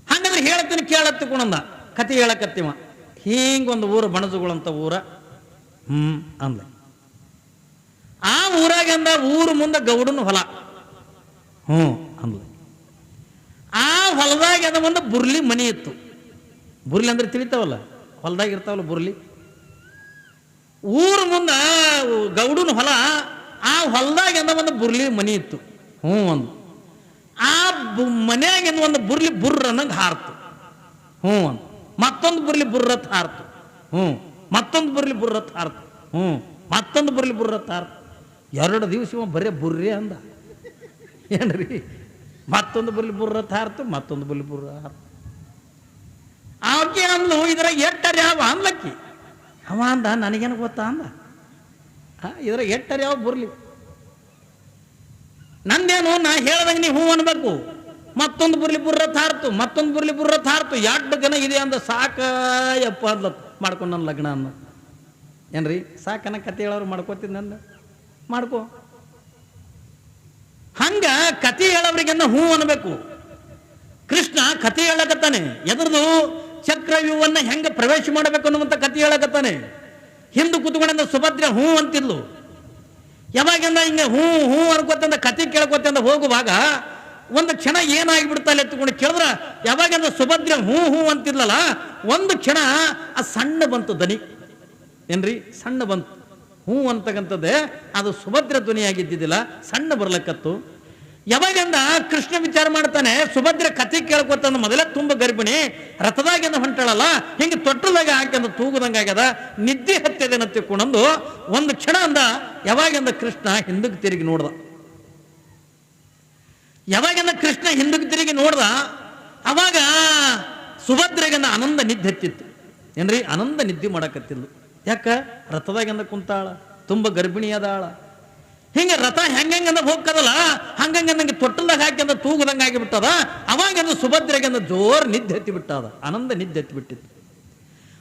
ಹಂಗಂದ್ರೆ ಹೇಳ್ತೀನಿ ಕೇಳತ್ತಕೊಂಡ ಕತೆ ಹೇಳಕತ್ತಿವ. ಹಿಂಗೊಂದು ಊರು, ಬಣಜುಗಳಂತ ಊರ. ಅಂದ. ಆ ಊರಾಗಂದ ಊರು ಮುಂದೆ ಗೌಡನ ಹೊಲ. ಅಂದ್ಲ. ಆ ಹೊಲದಾಗ ಅದ ಒಂದು ಬುರ್ಲಿ ಮನಿ ಇತ್ತು. ಬುರ್ಲಿ ಅಂದ್ರೆ ತಿಳಿತಾವಲ್ಲ, ಹೊಲದಾಗ ಇರ್ತಾವಲ್ಲ ಬುರ್ಲಿ. ಊರು ಮುಂದ ಗೌಡನ ಹೊಲ. ಆ ಹೊಲದಾಗ ಅಂದ ಒಂದು ಬುರ್ಲಿ ಮನಿ ಇತ್ತು. ಅಂದು. ಆ ಮನ್ಯಾಗಿಂದ ಒಂದು ಬುರ್ಲಿ ಬುರ್ರ ಅನ್ನಂಗೆ ಹಾರ್ತು. ಅಂದು. ಮತ್ತೊಂದು ಬುರ್ಲಿ ಬುರ್ರತ್ ಹಾರ್ತು. ಮತ್ತೊಂದು ಬುರ್ಲಿ ಬುರ್ರತ್ ಹಾರ್ತು. ಮತ್ತೊಂದು ಬುರ್ಲಿ ಬುರ್ರತ್ ಹಾರ್ತು. 2 ದಿವಸ ಬರೇ ಬುರ್ರಿ ಅಂದ. ಏನ್ರಿ, ಮತ್ತೊಂದು ಬುರ್ಲಿ ಬುರ್ರತ್ ಹಾರ್ತು, ಮತ್ತೊಂದು ಬುರ್ಲಿ ಬುರ್ರ ಹಾರ್ತು. ಆಕೆ ಅಂದ್ಲು, ಇದರ ಎಟ್ಟರೆ ಯಾವ ಅನ್ಲಕ್ಕಿ. ಅವ ಅಂದ, ನನಗೇನು ಗೊತ್ತಾ ಅಂದ. ಇದರ ಎಟ್ಟರೆ ಯಾವ ಬುರ್ಲಿ ನಂದೇನು, ನಾ ಹೇಳ್ದಂಗೆ ನೀ ಹ್ಞೂ ಅನ್ಬೇಕು. ಮತ್ತೊಂದು ಬುರ್ಲಿ ಬುರ್ರತ್ ಹಾರ್ತು, ಮತ್ತೊಂದು ಬುರ್ಲಿ ಬುರ್ರತ್ ಹಾರ್ತು. 2 ದಿನ ಇದೆ ಅಂದ. ಸಾಕಯ್ಯಪ್ಪ ಅಂದ್ಲ. ಮಾಡ್ಕೊಂಡು ನನ್ನ ಲಗ್ನ ಅನ್ನ. ಏನ್ರಿ, ಸಾಕನ ಕತೆ ಹೇಳೋರು ಮಾಡ್ಕೋತಿದ್ದಂದ. ಮಾಡ್ಕೋ. ಹಂಗ ಕತೆ ಹೇಳೋರಿಗೆನ್ನ ಹ್ಞೂ ಅನ್ಬೇಕು. ಕೃಷ್ಣ ಕತೆ ಹೇಳಕತ್ತಾನೆ. ಎದ್ರದು ಚಕ್ರವ್ಯೂಹವನ್ನ ಹೆಂಗ ಪ್ರವೇಶ ಮಾಡಬೇಕು ಅನ್ನುವಂಥ ಕತೆ ಹೇಳಕತ್ತಾನೆ. ಹಿಂದೂ ಕೂತ್ಕೊಂಡ ಸುಭದ್ರೆ ಹ್ಞೂ ಅಂತಿದ್ಲು. ಯಾವಾಗಿಂದ ಹಿಂಗ ಹ್ಞೂ ಹ್ಞೂ ಅನ್ಕೋತಂದ ಕತೆ ಕೇಳ್ಕೊತಂದ ಹೋಗುವಾಗ ಒಂದು ಕ್ಷಣ ಏನಾಗಿಬಿಡ್ತಾ ಎತ್ತುಕೊಂಡು ಕೇಳಿದ್ರ, ಯಾವಾಗಿಂದ ಸುಭದ್ರೆ ಹ್ಞೂ ಹ್ಞೂ ಅಂತಿದ್ಲಲ್ಲ, ಒಂದು ಕ್ಷಣ ಆ ಸಣ್ಣ ಬಂತು ದನಿ. ಏನ್ರಿ, ಸಣ್ಣ ಬಂತು. ಹ್ಞೂ ಅಂತಕ್ಕಂಥದ್ದೇ ಅದು ಸುಭದ್ರ ಧ್ವನಿಯಾಗಿದ್ದಿದ್ದಿಲ್ಲ, ಸಣ್ಣ ಬರ್ಲಕ್ಕತ್ತು. ಯಾವಾಗಿಂದ ಕೃಷ್ಣ ವಿಚಾರ ಮಾಡ್ತಾನೆ, ಸುಭದ್ರ ಕತೆ ಕೇಳ್ಕೊತಂದ ಮೊದಲೇ ತುಂಬ ಗರ್ಭಿಣಿ, ರಥದಾಗಿಂದ ಹೊಂಟಾಳಲ್ಲ, ಹಿಂಗೆ ತೊಟ್ಟದಾಗ ಹಾಕಿಂದ ತೂಗುದಂಗ ಆಗ್ಯದ, ನಿದ್ದೆ ಹತ್ತಿದೆ ತಿಳ್ಕೊಂಡಂದು ಒಂದು ಕ್ಷಣ ಅಂದ. ಯಾವಾಗಿಂದ ಕೃಷ್ಣ ಹಿಂದಕ್ಕೆ ತಿರುಗಿ ನೋಡ್ದ. ಯಾವಾಗಿಂದ ಕೃಷ್ಣ ಹಿಂದಕ್ಕೆ ತಿರುಗಿ ನೋಡ್ದ, ಅವಾಗ ಸುಭದ್ರೆಗಿಂದ ಆನಂದ ನಿದ್ದೆ ಹತ್ತಿತ್ತು. ಏನ್ರಿ, ಆನಂದ ನಿದ್ದೆ ಮಾಡಕತ್ತಿದ್ಲು. ಯಾಕ? ರಥದಾಗಿಂದ ಕುಂತಾಳ, ತುಂಬ ಗರ್ಭಿಣಿಯಾದಾಳ. ಹಿಂಗೆ ರಥ ಹೆಂಗಂದ ಹೋಗ್ಕದಲ್ಲ, ಹಂಗಂಗೆ ನಂಗೆ ತೊಟ್ಟಲ್ದಾಗ ಹಾಕಿಂದ ತೂಗುದಂಗ ಆಗಿಬಿಟ್ಟದ. ಅವಾಗಿಂದ ಸುಭದ್ರೆಗಿಂದ ಜೋರ್ ನಿದ್ದೆ ಹತ್ತಿ ಬಿಟ್ಟದ, ಆನಂದ ನಿದ್ದೆ ಹತ್ತಿ ಬಿಟ್ಟಿತ್ತು.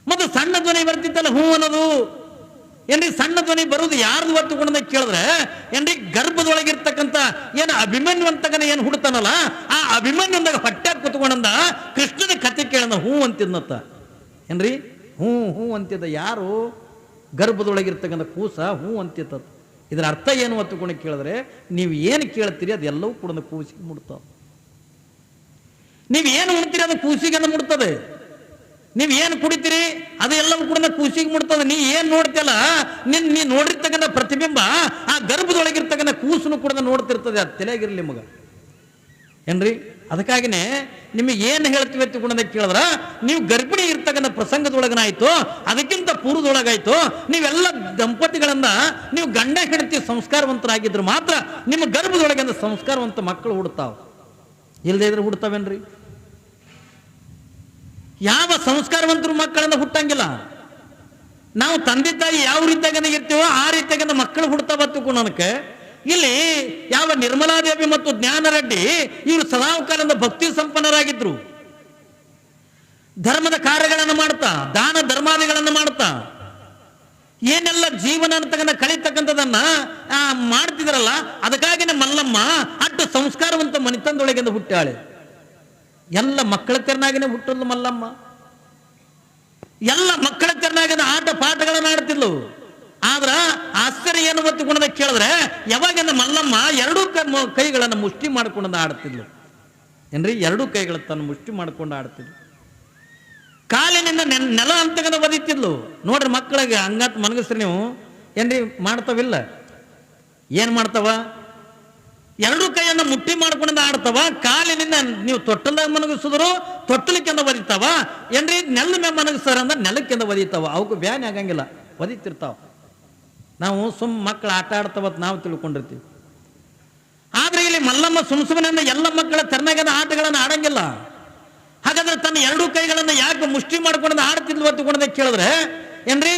ಮತ್ತು ಸಣ್ಣ ಧ್ವನಿ ಬರ್ತಿತ್ತಲ್ಲ ಹ್ಞೂ ಅನ್ನೋದು, ಏನ್ರಿ ಸಣ್ಣ ಧ್ವನಿ ಬರುವುದು ಯಾರ್ದು ಹೊತ್ತುಕೊಂಡ ಕೇಳಿದ್ರೆ ಏನ್ರಿ ಗರ್ಭದೊಳಗಿರ್ತಕ್ಕಂಥ ಏನು ಅಭಿಮನ್ಯು ಅಂತಕನ ಏನು ಹುಡ್ತಾನಲ್ಲ ಆ ಅಭಿಮನ್ಯುಂದಾಗ ಹೊಟ್ಟೆ ಕೂತ್ಕೊಂಡ ಕೃಷ್ಣನ ಕತೆ ಕೇಳದ ಹೂ ಅಂತಿದ್ನತ್ತ. ಏನ್ರಿ ಹೂ ಹೂ ಅಂತಿದ್ದ ಯಾರು? ಗರ್ಭದೊಳಗಿರ್ತಕ್ಕಂಥ ಕೂಸ ಹೂ ಅಂತಿತ್ತ. ಇದರ ಅರ್ಥ ಏನು ಹೊತ್ತುಕೊಂಡು ಕೇಳಿದ್ರೆ ನೀವು ಏನು ಕೇಳ್ತೀರಿ ಅದೆಲ್ಲವೂ ಕೂಡ ಕೂಸಿಗೆ ಮುಡ್ತಾವ. ನೀವು ಏನು ಉಣ್ತೀರಿ ಅದು ಕೂಸಿಗೆ ಮುಡ್ತದೆ. ನೀವು ಏನು ಕುಡಿತೀರಿ ಅದು ಎಲ್ಲವೂ ಕೂಡ ಕೂಸಿಗೆ ಮುಡ್ತದೆ. ನೀ ಏನು ನೋಡ್ತಿಯಲ್ಲ ನೀ ನೋಡಿರ್ತಕ್ಕಂಥ ಪ್ರತಿಬಿಂಬ ಆ ಗರ್ಭದೊಳಗಿರ್ತಕ್ಕಂಥ ಕೂಸನ್ನು ಕೂಡ ನೋಡ್ತಿರ್ತದೆ. ಅದು ತಲೆಯಾಗಿರ್ಲಿ ಮಗ. ಏನ್ರಿ ಅದಕ್ಕಾಗಿನೇ ನಿಮಗೆ ಏನು ಹೇಳ್ತೀವಿ ಅಂತ ಕೇಳಿದ್ರ ನೀವು ಗರ್ಭಿಣಿ ಇರ್ತಕ್ಕಂಥ ಪ್ರಸಂಗದೊಳಗನಾಯ್ತು, ಅದಕ್ಕಿಂತ ಪೂರ್ವದೊಳಗಾಯ್ತು, ನೀವೆಲ್ಲ ದಂಪತಿಗಳನ್ನ ನೀವು ಗಂಡ ಹೆಂಡತಿ ಸಂಸ್ಕಾರವಂತರಾಗಿದ್ರು ಮಾತ್ರ ನಿಮ್ಮ ಗರ್ಭದೊಳಗಿಂದ ಸಂಸ್ಕಾರವಂತ ಮಕ್ಕಳು ಹುಡ್ತಾವ. ಇಲ್ಲದೇ ಇದ್ರೆ ಹುಡ್ತಾವೇನ್ರಿ? ಯಾವ ಸಂಸ್ಕಾರವಂತರು ಮಕ್ಕಳನ್ನ ಹುಟ್ಟಂಗಿಲ್ಲ. ನಾವು ತಂದೆ ತಾಯಿ ಯಾವ ರೀತಿಯಾಗ ಇರ್ತೀವೋ ಆ ರೀತಿಯಾಗ ಮಕ್ಕಳು ಹುಡ್ತಾವತ್ತು ಗುಣಕ್ಕೆ. ಇಲ್ಲಿ ಯಾವ ನಿರ್ಮಲಾದೇವಿ ಮತ್ತು ಜ್ಞಾನರೆಡ್ಡಿ ಇವರು ಸದಾಕಾಲದಿಂದ ಭಕ್ತಿ ಸಂಪನ್ನರಾಗಿದ್ರು. ಧರ್ಮದ ಕಾರ್ಯಗಳನ್ನು ಮಾಡ್ತಾ, ದಾನ ಧರ್ಮಾದಿಗಳನ್ನು ಮಾಡ್ತಾ, ಏನೆಲ್ಲ ಜೀವನ ಅಂತಕ್ಕಂಥ ಕಳೀತಕ್ಕಂಥದನ್ನ ಮಾಡ್ತಿದ್ರಲ್ಲ, ಅದಕ್ಕಾಗಿನೇ ಮಲ್ಲಮ್ಮ ಅಡ್ಡ ಸಂಸ್ಕಾರವಂತ ಮನಿತಂದೊಳಗಿಂದ ಹುಟ್ಟಾಳೆ. ಎಲ್ಲ ಮಕ್ಕಳ ತೆರನಾಗಿನೇ ಹುಟ್ಟಲು ಮಲ್ಲಮ್ಮ. ಎಲ್ಲ ಮಕ್ಕಳ ತೆರನಾಗಿನ ಆಟ ಪಾಠಗಳನ್ನು ಆಡ್ತಿದ್ಲು. ಆದ್ರ ಆಶ್ಚರ್ಯ ಏನು ಹೊತ್ತುಕೊಂಡ ಕೇಳಿದ್ರೆ ಯಾವಾಗ ಮಲ್ಲಮ್ಮ ಎರಡೂ ಕೈಗಳನ್ನು ಮುಷ್ಟಿ ಮಾಡ್ಕೊಂಡು ಆಡ್ತಿದ್ಲು. ಏನ್ರಿ ಎರಡೂ ಕೈಗಳ ತನ್ನ ಮುಷ್ಟಿ ಮಾಡ್ಕೊಂಡು ಆಡ್ತಿದ್ಲು. ಕಾಲಿನಿಂದ ನೆಲ ಅಂತಗನ ಬದೀತಿದ್ಲು. ನೋಡ್ರಿ ಮಕ್ಕಳಿಗೆ ಹಂಗತ್ ಮನಗಸ್ರಿ ನೀವು ಏನ್ರಿ ಮಾಡ್ತಾವಿಲ್ಲ? ಏನ್ ಮಾಡ್ತಾವ? ಎರಡೂ ಕೈಯನ್ನ ಮುಟ್ಟಿ ಮಾಡ್ಕೊಂಡು ಆಡ್ತಾವ. ಕಾಲಿನಿಂದ ನೀವು ತೊಟ್ಟಲ್ದಾಗ ಮನಗಿಸಿದ್ರು ತೊಟ್ಟಲಿಕ್ಕೆಂದ ಬದೀತಾವ. ಏನ್ರಿ ನೆಲ ಮೇ ಮನಗಿಸ್ತಾರ ಅಂದ್ರೆ ನೆಲಕ್ಕೆಂದ ಬದೀತಾವ. ಅವಕ್ಕೆ ಬ್ಯಾನ್ ಆಗಂಗಿಲ್ಲ, ಬದೀತಿರ್ತಾವ. ನಾವು ಮಕ್ಕಳು ಆಟ ಆಡ್ತಾವತ್ ನಾವು ತಿಳ್ಕೊಂಡಿರ್ತೀವಿ. ಆದ್ರೆ ಇಲ್ಲಿ ಮಲ್ಲಮ್ಮ ಸುಮ್ಮನೆ ಎಲ್ಲ ಮಕ್ಕಳ ತೆರನಾಗದ ಆಟಗಳನ್ನು ಆಡಂಗಿಲ್ಲ. ಹಾಗಾದ್ರೆ ತನ್ನ ಎರಡೂ ಕೈಗಳನ್ನ ಯಾಕೆ ಮುಷ್ಟಿ ಮಾಡ್ಕೊಂಡು ಆಡ್ತಿದ್ಲು ಹೊತ್ತುಕೊಂಡ ಕೇಳಿದ್ರೆ ಏನ್ರಿ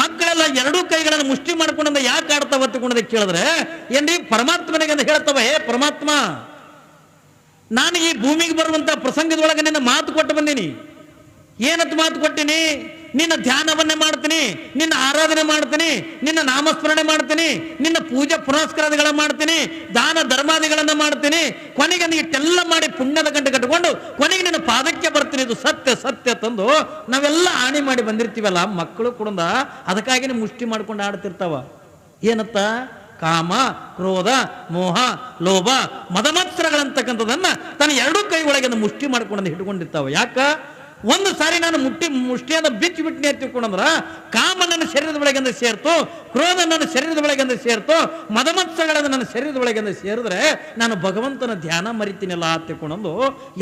ಮಕ್ಕಳೆಲ್ಲ ಎರಡೂ ಕೈಗಳನ್ನು ಮುಷ್ಟಿ ಮಾಡ್ಕೊಂಡ ಯಾಕೆ ಆಡ್ತಾವ ಹೊತ್ತುಕೊಂಡ ಕೇಳಿದ್ರೆ ಏನ್ರಿ ಪರಮಾತ್ಮನಿಗೆ ಹೇಳ್ತಾವ, ಹೇ ಪರಮಾತ್ಮ, ನಾನು ಈ ಭೂಮಿಗೆ ಬರುವಂತ ಪ್ರಸಂಗದೊಳಗೆ ನಿನ್ನ ಮಾತು ಕೊಟ್ಟು ಬಂದೀನಿ. ಏನಂತ ಮಾತು ಕೊಟ್ಟಿನಿ? ನಿನ್ನ ಧ್ಯಾನವನ್ನೇ ಮಾಡ್ತೀನಿ, ನಿನ್ನ ಆರಾಧನೆ ಮಾಡ್ತೀನಿ, ನಿನ್ನ ನಾಮಸ್ಮರಣೆ ಮಾಡ್ತೀನಿ, ನಿನ್ನ ಪೂಜೆ ಪುನಸ್ಕಾರಗಳ ಮಾಡ್ತೀನಿ, ದಾನ ಧರ್ಮಾದಿಗಳನ್ನ ಮಾಡ್ತೀನಿ. ಕೊನೆಗೆ ಇಷ್ಟೆಲ್ಲ ಮಾಡಿ ಪುಣ್ಯದ ಗಂಟೆ ಕಟ್ಟಿಕೊಂಡು ಕೊನೆಗೆ ನಿನ್ನ ಪಾದಕ್ಕೆ ಬರ್ತೀನಿ. ಇದು ಸತ್ಯ ಸತ್ಯ ತಂದು ನಾವೆಲ್ಲ ಆಣಿ ಮಾಡಿ ಬಂದಿರ್ತೀವಲ್ಲ, ಮಕ್ಕಳು ಕೂಡ ಅದಕ್ಕಾಗಿ ಮುಷ್ಟಿ ಮಾಡ್ಕೊಂಡು ಆಡ್ತಿರ್ತಾವ. ಏನತ್ತ? ಕಾಮ, ಕ್ರೋಧ, ಮೋಹ, ಲೋಭ, ಮದಮತ್ಸರಗಳಂತಕ್ಕಂಥದನ್ನ ತನ್ನ ಎರಡೂ ಕೈ ಒಳಗೆ ಮುಷ್ಟಿ ಮಾಡ್ಕೊಂಡು ಹಿಡ್ಕೊಂಡಿರ್ತಾವ. ಯಾಕ? ಒಂದು ಸಾರಿ ನಾನು ಮುಷ್ಟಿಯನ್ನು ಬಿಚ್ಚಿ ಬಿಟ್ಟು ತಿಳ್ಕೊಂಡ್ರ ಕಾಮ ನನ್ನ ಶರೀರದ ಒಳಗೆಂದು ಸೇರ್ತು, ಕ್ರೋಧ ನನ್ನ ಶರೀರದ ಒಳಗೆಂದು ಸೇರ್ತು, ಮದಮತ್ಸಗಳನ್ನು ನನ್ನ ಶರೀರದ ಒಳಗೆಂದು ಸೇರಿದ್ರೆ ನಾನು ಭಗವಂತನ ಧ್ಯಾನ ಮರಿತೀನಲ್ಲ ತಿಳ್ಕೊಂಡು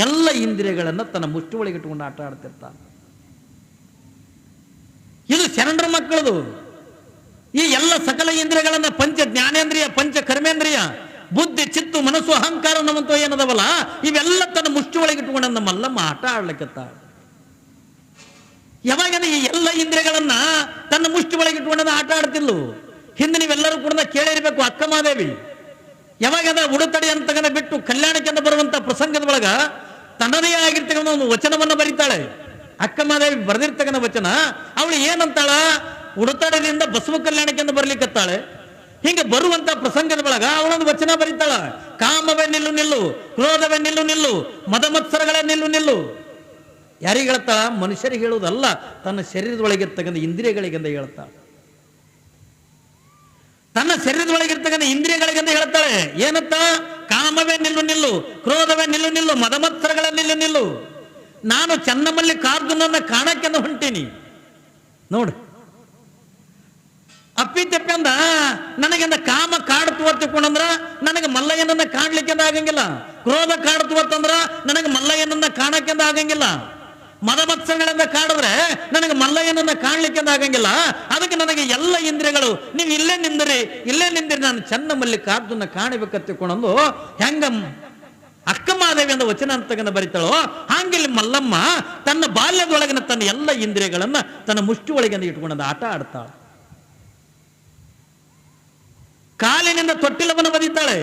ಎಲ್ಲ ಇಂದ್ರಿಯಗಳನ್ನು ತನ್ನ ಮುಷ್ಟಿ ಒಳಗೆ ಇಟ್ಕೊಂಡು ಆಟ ಆಡ್ತಿರ್ತಾನೆ. ಇದು ಶರಣರ ಮಕ್ಕಳದು. ಈ ಎಲ್ಲ ಸಕಲ ಇಂದ್ರಿಯಗಳನ್ನ ಪಂಚ ಜ್ಞಾನೇಂದ್ರಿಯ, ಪಂಚ ಕರ್ಮೇಂದ್ರಿಯ, ಬುದ್ಧಿ, ಚಿತ್ತು, ಮನಸ್ಸು, ಅಹಂಕಾರ ನಮ್ಮಂತ ಏನದವಲ್ಲ ಇವೆಲ್ಲ ತನ್ನ ಮುಷ್ಟಿ ಒಳಗೆ ಇಟ್ಕೊಂಡು ಮಲ್ಲಮ್ಮ ಆಟ ಆಡ್ಲಿಕ್ಕತ್ತ. ಯಾವಾಗ ಈ ಎಲ್ಲ ಇಂದ್ರಿಯಗಳನ್ನ ತನ್ನ ಮುಷ್ಟಿ ಒಳಗೆ ಇಟ್ಕೊಂಡ ಆಟ ಆಡ್ತಿದ್ಲು. ಹಿಂದೆ ನೀವೆಲ್ಲರೂ ಕೂಡ ಕೇಳಿರ್ಬೇಕು, ಅಕ್ಕಮಾದೇವಿ ಯಾವಾಗ ಉಡುತಡಿ ಅಂತಗನ ಬಿಟ್ಟು ಕಲ್ಯಾಣಕ್ಕೆ ಬರುವಂತ ಪ್ರಸಂಗದ ಒಳಗ ತನ್ನದೇ ಆಗಿರ್ತಕ್ಕಂಥ ಒಂದು ವಚನವನ್ನ ಬರೀತಾಳೆ. ಅಕ್ಕಮಾದೇವಿ ಬರೆದಿರ್ತಕ್ಕಂಥ ವಚನ ಅವಳು ಏನಂತಾಳ? ಉಡುತಡದಿಂದ ಬಸವ ಕಲ್ಯಾಣಕ್ಕೆ ಬರ್ಲಿಕ್ಕತ್ತಾಳೆ. ಹಿಂಗೆ ಬರುವಂತ ಪ್ರಸಂಗದ ಒಳಗ ಅವಳೊಂದು ವಚನ ಬರೀತಾಳ. ಕಾಮವೇ ನಿಲ್ಲು ನಿಲ್ಲು, ಕ್ರೋಧವೇ ನಿಲ್ಲು ನಿಲ್ಲು, ಮದಮತ್ಸರಗಳೇ ನಿಲ್ಲು ನಿಲ್ಲು. ಯಾರಿಗೆ ಹೇಳ್ತಾಳ? ಮನುಷ್ಯರಿಗೆ ಹೇಳುವುದಲ್ಲ, ತನ್ನ ಶರೀರದೊಳಗಿರ್ತಕ್ಕಂಥ ಇಂದ್ರಿಯಗಳಿಗೆಂದ ಹೇಳ್ತಾಳ. ತನ್ನ ಶರೀರದೊಳಗಿರ್ತಕ್ಕಂಥ ಇಂದ್ರಿಯಗಳಿಗೆಂದ ಹೇಳ್ತಾಳೆ. ಏನಂತ? ಕಾಮವೇ ನಿಲ್ಲು ನಿಲ್ಲು, ಕ್ರೋಧವೇ ನಿಲ್ಲು ನಿಲ್ಲು, ಮದಮತ್ಸರಗಳ ನಿಲ್ಲು ನಿಲ್ಲು. ನಾನು ಚನ್ನಮಲ್ಲಿಕಾರ್ಜುನನ್ನ ಕಾಣಕ್ಕೆಂದ ಹೊಂಟೀನಿ. ನೋಡು, ಅಪ್ಪಿತಪ್ಪಂದ ನನಗೆಂದ ಕಾಮ ಕಾಡ್ತು ತಿಳ್ಕೊಂಡ್ರ ನನಗೆ ಮಲ್ಲಯ್ಯನನ್ನ ಕಾಣ್ಲಿಕ್ಕೆಂದ ಆಗಂಗಿಲ್ಲ. ಕ್ರೋಧ ಕಾಡ್ತು ಅಂತಂದ್ರ ನನಗೆ ಮಲ್ಲಯ್ಯನನ್ನ ಕಾಣಕ್ಕೆಂದ ಆಗಂಗಿಲ್ಲ. ಮದಮತ್ಸರಗಳಿಂದ ಕಾಡಿದ್ರೆ ನನಗೆ ಮಲ್ಲಯ್ಯನನ್ನ ಕಾಣ್ಲಿಕ್ಕೆಂದ ಆಗಂಗಿಲ್ಲ. ಅದಕ್ಕೆ ನನಗೆ ಎಲ್ಲ ಇಂದ್ರಿಯಗಳು ನೀವು ಇಲ್ಲೇ ನಿಂದಿರಿ ನಾನು ಚನ್ನಮಲ್ಲಿಕಾರ್ಜುನ ಕಾಣಬೇಕತ್ತಿಕೊಂಡು ಹೆಂಗ ಅಕ್ಕಮಾದೇವಿ ಅಂದ ವಚನ ಅಂತಗನ ಬರಿತಾಳೋ ಹಂಗಿಲ್ಲಿ ಮಲ್ಲಮ್ಮ ತನ್ನ ಬಾಲ್ಯದೊಳಗಿನ ತನ್ನ ಎಲ್ಲ ಇಂದ್ರಿಯಗಳನ್ನ ತನ್ನ ಮುಷ್ಟಿ ಒಳಗಿಂದ ಇಟ್ಕೊಂಡ ಆಟ ಆಡ್ತಾಳ. ಕಾಲಿನಿಂದ ತೊಟ್ಟಿಲವನ್ನು ಬದೀತಾಳೆ.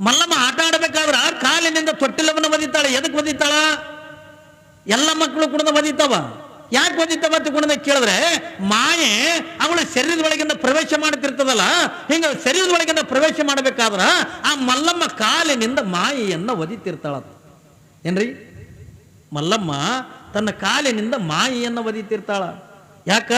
ಮಲ್ಲಮ್ಮ ಆಟ ಆಡಬೇಕಾದ್ರ ಕಾಲಿನಿಂದ ತೊಟ್ಟಿಲವನ್ನು ಬದೀತಾಳೆ. ಎದಕ್ಕೆ ಬದೀತಾಳ? ಎಲ್ಲ ಮಕ್ಕಳು ಕೂಡ ಬದೀತಾವ. ಯಾಕೆ ಒದಿತಾವ ತಿಳ್ಕೊಂಡ ಕೇಳಿದ್ರೆ ಮಾಯೆ ಅವಳ ಶರೀರದ ಒಳಗಿಂದ ಪ್ರವೇಶ ಮಾಡ್ತಿರ್ತದಲ್ಲ, ಹಿಂಗ ಶರೀರದ ಒಳಗಿಂದ ಪ್ರವೇಶ ಮಾಡಬೇಕಾದ್ರ ಆ ಮಲ್ಲಮ್ಮ ಕಾಲಿನಿಂದ ಮಾಯೆಯನ್ನ ಒದಿತಿರ್ತಾಳ. ಏನ್ರಿ, ಮಲ್ಲಮ್ಮ ತನ್ನ ಕಾಲಿನಿಂದ ಮಾಯೆಯನ್ನ ಒದಿತಿರ್ತಾಳ. ಯಾಕ?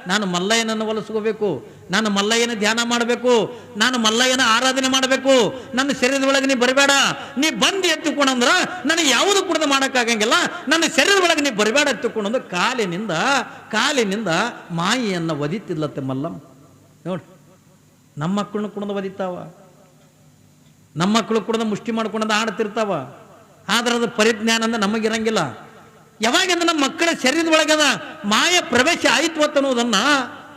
ನಾನು ಮಲ್ಲಯ್ಯನನ್ನು ಒಲಿಸ್ಕೋಬೇಕು, ನಾನು ಮಲ್ಲಯ್ಯನ ಧ್ಯಾನ ಮಾಡಬೇಕು, ನಾನು ಮಲ್ಲಯ್ಯನ ಆರಾಧನೆ ಮಾಡಬೇಕು, ನನ್ನ ಶರೀರದೊಳಗೆ ನೀ ಬರಬೇಡ, ನೀ ಬಂದು ಎತ್ತುಕೊಂಡಂದ್ರ ನನಗೆ ಯಾವುದು ಕೂಡ ಮಾಡೋಕ್ಕಾಗಂಗಿಲ್ಲ, ನನ್ನ ಶರೀರದೊಳಗೆ ನೀ ಬರಬೇಡ ಎತ್ತುಕೊಂಡು ಕಾಲಿನಿಂದ ಮಾಯಿಯನ್ನು ಒದಿತಿದ್ಲತ್ತೆ ಮಲ್ಲಮ್ಮ. ನೋಡಿ, ನಮ್ಮ ಮಕ್ಕಳನ್ನು ಕೂಡ ಒದಿತಾವ, ನಮ್ಮ ಮಕ್ಕಳು ಕೂಡ ಮುಷ್ಟಿ ಮಾಡ್ಕೊಂಡ ಆಡ್ತಿರ್ತಾವ. ಆದ್ರೆ ಅದು ಪರಿಜ್ಞಾನ ಅಂದ್ರೆ ನಮಗಿರಂಗಿಲ್ಲ. ಯಾವಾಗ ನಮ್ಮ ಮಕ್ಕಳ ಶರೀರದ ಒಳಗದ ಮಾಯ ಪ್ರವೇಶ ಆಯ್ತು ಅನ್ನೋದನ್ನ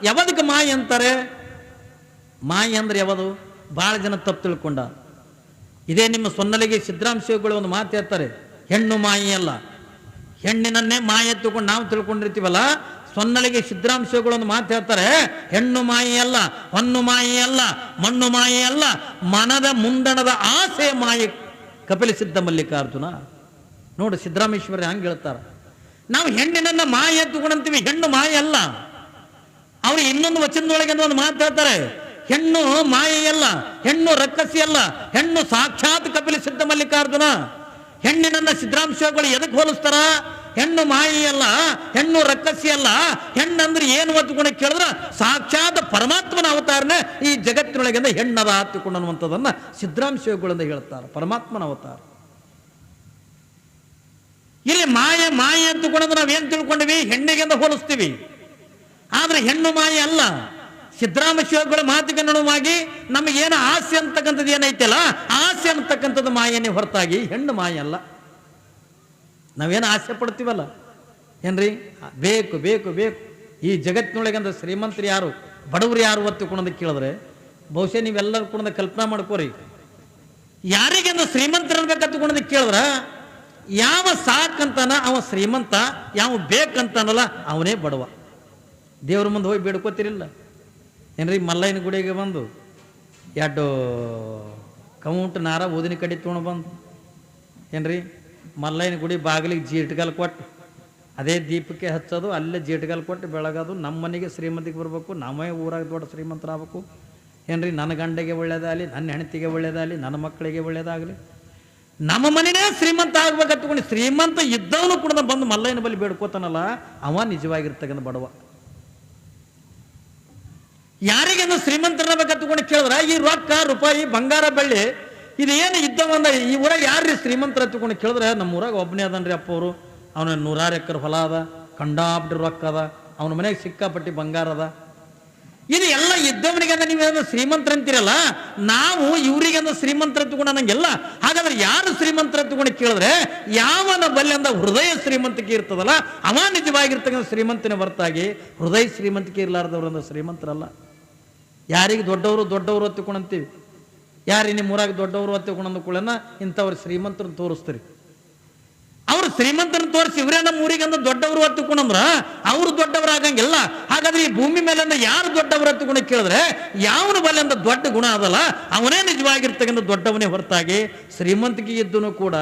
ಯಾವದಕ್ಕೆ ಮಾಯ ಅಂತಾರೆ? ಮಾಯ ಅಂದ್ರೆ ಯಾವುದು? ಬಹಳ ಜನ ತಪ್ಪು ತಿಳ್ಕೊಂಡ. ಇದೇ ನಿಮ್ಮ ಸೊನ್ನಲಿಗೆ ಸಿದ್ದರಾಮಶಿವಗಳು ಒಂದು ಮಾತು ಹೇಳ್ತಾರೆ, ಹೆಣ್ಣು ಮಾಯಿ ಅಲ್ಲ, ಹೆಣ್ಣಿನನ್ನೇ ಮಾಯ ಎತ್ತುಕೊಂಡು ನಾವು ತಿಳ್ಕೊಂಡಿರ್ತೀವಲ್ಲ. ಸೊನ್ನಲಿಗೆ ಸಿದ್ದರಾಮಶಿವಗಳು ಒಂದು ಮಾತು ಹೇಳ್ತಾರೆ, ಹೆಣ್ಣು ಮಾಯಿ ಅಲ್ಲ, ಹೊನ್ನು ಮಾಯಿ ಅಲ್ಲ, ಮಣ್ಣು ಮಾಯಿ ಅಲ್ಲ, ಮನದ ಮುಂದಣದ ಆಸೆ ಮಾಯಿ. ಕಪಿಲ ಸಿದ್ಧ ಮಲ್ಲಿಕಾರ್ಜುನ. ನೋಡಿ ಸಿದ್ದರಾಮೇಶ್ವರ ಹಂಗೆ ಹೇಳ್ತಾರ. ನಾವು ಹೆಣ್ಣಿನನ್ನ ಮಾಯ ಎತ್ತುಕೊಂಡಂತೀವಿ, ಹೆಣ್ಣು ಮಾಯ ಅಲ್ಲ. ಅವ್ರು ಇನ್ನೊಂದು ವಚನದೊಳಗೆ ಒಂದು ಮಾತು ಹೇಳ್ತಾರೆ, ಹೆಣ್ಣು ಮಾಯೆಯಲ್ಲ, ಹೆಣ್ಣು ರಕ್ಕಸಿ ಅಲ್ಲ, ಹೆಣ್ಣು ಸಾಕ್ಷಾತ್ ಕಪಿಲ ಸಿದ್ಧ ಮಲ್ಲಿಕಾರ್ಜುನ. ಹೆಣ್ಣಿನನ್ನ ಸಿದ್ದರಾಮಶಿವಗಳು ಎದಕ್ಕೆ ಹೋಲಿಸ್ತಾರ? ಹೆಣ್ಣು ಮಾಯೆಯಲ್ಲ, ಹೆಣ್ಣು ರಕ್ಕಸಿ ಅಲ್ಲ, ಹೆಣ್ಣಂದ್ರೆ ಏನು ಹೊತ್ತುಕೊಂಡು ಕೇಳಿದ್ರ ಸಾಕ್ಷಾತ್ ಪರಮಾತ್ಮನ ಅವತಾರನೇ ಈ ಜಗತ್ತಿನೊಳಗಿಂದ ಹೆಣ್ಣದ ಹತ್ತುಕೊಂಡು ಅನ್ನುವಂಥದ್ದನ್ನ ಸಿದ್ದರಾಮಶಿವಗಳಿಂದ ಹೇಳ್ತಾರೆ, ಪರಮಾತ್ಮನ ಅವತಾರ. ಇಲ್ಲಿ ಮಾಯೆ ಅಂತಕೊಂಡ್ರೆ ನಾವೇನ್ ತಿಳ್ಕೊಂಡಿವಿ? ಹೆಣ್ಣಿಗೆಂದ ಹೋಲಿಸ್ತೀವಿ. ಆದ್ರೆ ಹೆಣ್ಣು ಮಾಯೆ ಅಲ್ಲ. ಸಿದ್ದರಾಮಶಿವಗಳ ಮಾತಿಗೆ ಅನುಗುಣವಾಗಿ ನಮಗೇನು ಆಸೆ ಅಂತಕ್ಕಂಥದ್ದು ಏನೈತಲ್ಲ, ಆಸೆ ಅಂತಕ್ಕಂಥದ್ದು ಮಾಯನೇ ಹೊರತಾಗಿ ಹೆಣ್ಣು ಮಾಯೆ ಅಲ್ಲ. ನಾವೇನು ಆಸೆ ಪಡ್ತೀವಲ್ಲ ಏನ್ರಿ, ಬೇಕು ಬೇಕು ಬೇಕು. ಈ ಜಗತ್ತಿನೊಳಗಂದ್ರೆ ಶ್ರೀಮಂತರು ಯಾರು, ಬಡವರು ಯಾರು ಒತ್ತುಕೊಂಡಂದು ಕೇಳಿದ್ರೆ ಬಹುಶಃ ನೀವೆಲ್ಲರೂ ಕೂಡ ಕಲ್ಪನಾ ಮಾಡ್ಕೋರಿ. ಯಾರಿಗೆಂದು ಶ್ರೀಮಂತರು ಅನ್ಬೇಕಂತಕೊಂಡಂದು ಕೇಳಿದ್ರ ಯಾವ ಸಾಕಂತಾನ ಅವ ಶ್ರೀಮಂತ, ಯಾವ ಬೇಕಂತಾನಲ್ಲ ಅವನೇ ಬಡವ. ದೇವ್ರ ಮುಂದೆ ಹೋಗಿ ಬೇಡ್ಕೋತಿರಿಲ್ಲ ಏನ್ರಿ? ಮಲ್ಲಯ್ಯನ ಗುಡಿಗೆ ಬಂದು 2 ಕೌಂಟ್ ನಾರ ಊದಿನ ಕಡಿ ತೊಗೊಂಡು ಬಂದು ಏನ್ರಿ, ಮಲ್ಲಯ್ಯನ ಗುಡಿ ಬಾಗಿಲಿಗೆ ಜೀಟ್ಗಲ್ ಕೊಟ್ಟು ಅದೇ ದೀಪಕ್ಕೆ ಹಚ್ಚೋದು, ಅಲ್ಲೇ ಜೀಟ್ಗಲ್ ಕೊಟ್ಟು ಬೆಳಗೋದು. ನಮ್ಮ ಮನೆಗೆ ಶ್ರೀಮಂತಿಗೆ ಬರಬೇಕು, ನಮ್ಮೇ ಊರಾಗ ದೊಡ್ಡ ಶ್ರೀಮಂತರಾಗಬೇಕು ಏನ್ರಿ. ನನ್ನ ಗಂಡೆಗೆ ಒಳ್ಳೇದಾಗಲಿ, ನನ್ನ ಹೆಂಡತಿಗೆ ಒಳ್ಳೇದಾಗಲಿ, ನನ್ನ ಮಕ್ಕಳಿಗೆ ಒಳ್ಳೇದಾಗಲಿ, ನಮ್ಮ ಮನೆಯೇ ಶ್ರೀಮಂತ ಆಗ್ಬೇಕಂತಕೊಂಡು ಶ್ರೀಮಂತ ಇದ್ದವನು ಕೂಡ ಬಂದು ಮಲ್ಲಯ್ಯನ ಬಳಿ ಬೇಡ್ಕೋತಾನಲ್ಲ ಅವ ನಿಜವಾಗಿರ್ತಕ್ಕಂಥ ಬಡವ. ಯಾರಿಗೇನು ಶ್ರೀಮಂತರಬೇಕಂತಕೊಂಡು ಕೇಳಿದ್ರ ಈ ರೊಕ್ಕ ರೂಪಾಯಿ ಬಂಗಾರ ಬೆಳ್ಳಿ ಇದೇನು ಇದ್ದವಂದ ಈ ಊರಾಗ ಯಾರ್ರಿ ಶ್ರೀಮಂತರ ಹತ್ಕೊಂಡು ಕೇಳಿದ್ರೆ ನಮ್ಮ ಊರಾಗ ಒಬ್ಬನೇ ಅದನ್ರಿ ಅಪ್ಪ ಅವರು. ಅವನ 100 ಎಕರೆ ಹೊಲ ಅದ, ಕಂಡಾಪಟ್ಟಿ ರೊಕ್ಕ ಅದ, ಅವನ ಮನೆಗೆ ಸಿಕ್ಕಾಪಟ್ಟಿ ಬಂಗಾರ ಅದ. ಇದು ಎಲ್ಲ ಇದ್ದವನಿಗೆ ನೀವೇನು ಶ್ರೀಮಂತರ ಅಂತೀರಲ್ಲ, ನಾವು ಇವರಿಗೆಂದು ಶ್ರೀಮಂತರ ತಗೊಂಡು ಅನ್ನಂಗಿಲ್ಲ. ಹಾಗಾದ್ರೆ ಯಾರು ಶ್ರೀಮಂತರ ತಗೊಂಡು ಕೇಳಿದ್ರೆ ಯಾವನ ಬಲ್ಲೆಂದ ಹೃದಯ ಶ್ರೀಮಂತಿಕೆ ಇರ್ತದಲ್ಲ ಅವ ನಿಜವಾಗಿರ್ತಕ್ಕಂಥ ಶ್ರೀಮಂತನ ಹೊರತಾಗಿ ಹೃದಯ ಶ್ರೀಮಂತಿಕೆ ಇರ್ಲಾರ್ದವ್ರಂದ ಶ್ರೀಮಂತರಲ್ಲ. ಯಾರಿಗೆ ದೊಡ್ಡವರು ಹೊತ್ತುಕೊಂಡಂತೀವಿ, ಯಾರಿಗೆ ನಿಮ್ಮ ಊರಾಗ ದೊಡ್ಡವರು ಹೊತ್ತುಕೊಂಡ ಕೂಡನ ಇಂಥವ್ರು ಶ್ರೀಮಂತರನ್ನು ತೋರಿಸ್ತೀರಿ. ಅವ್ರು ಶ್ರೀಮಂತರನ್ನು ತೋರಿಸಿ ಇವರೇ ನಮ್ಮ ಊರಿಗಂದ ದೊಡ್ಡವರು ಹೊತ್ತುಕೊಂಡ್ರ ಅವ್ರು ದೊಡ್ಡವರಾಗಂಗಿಲ್ಲ. ಹಾಗಾದ್ರೆ ಈ ಭೂಮಿ ಮೇಲಿಂದ ಯಾರು ದೊಡ್ಡವರು ಹತ್ತುಕೊಂಡು ಕೇಳಿದ್ರೆ ಯಾವನ ಬಲ್ಲಿಂದ ದೊಡ್ಡ ಗುಣ ಅದಲ್ಲ ಅವನೇ ನಿಜವಾಗಿರ್ತಕ್ಕಂಥ ದೊಡ್ಡವನೇ ಹೊರತಾಗಿ ಶ್ರೀಮಂತಿಕೆ ಇದ್ದನು ಕೂಡ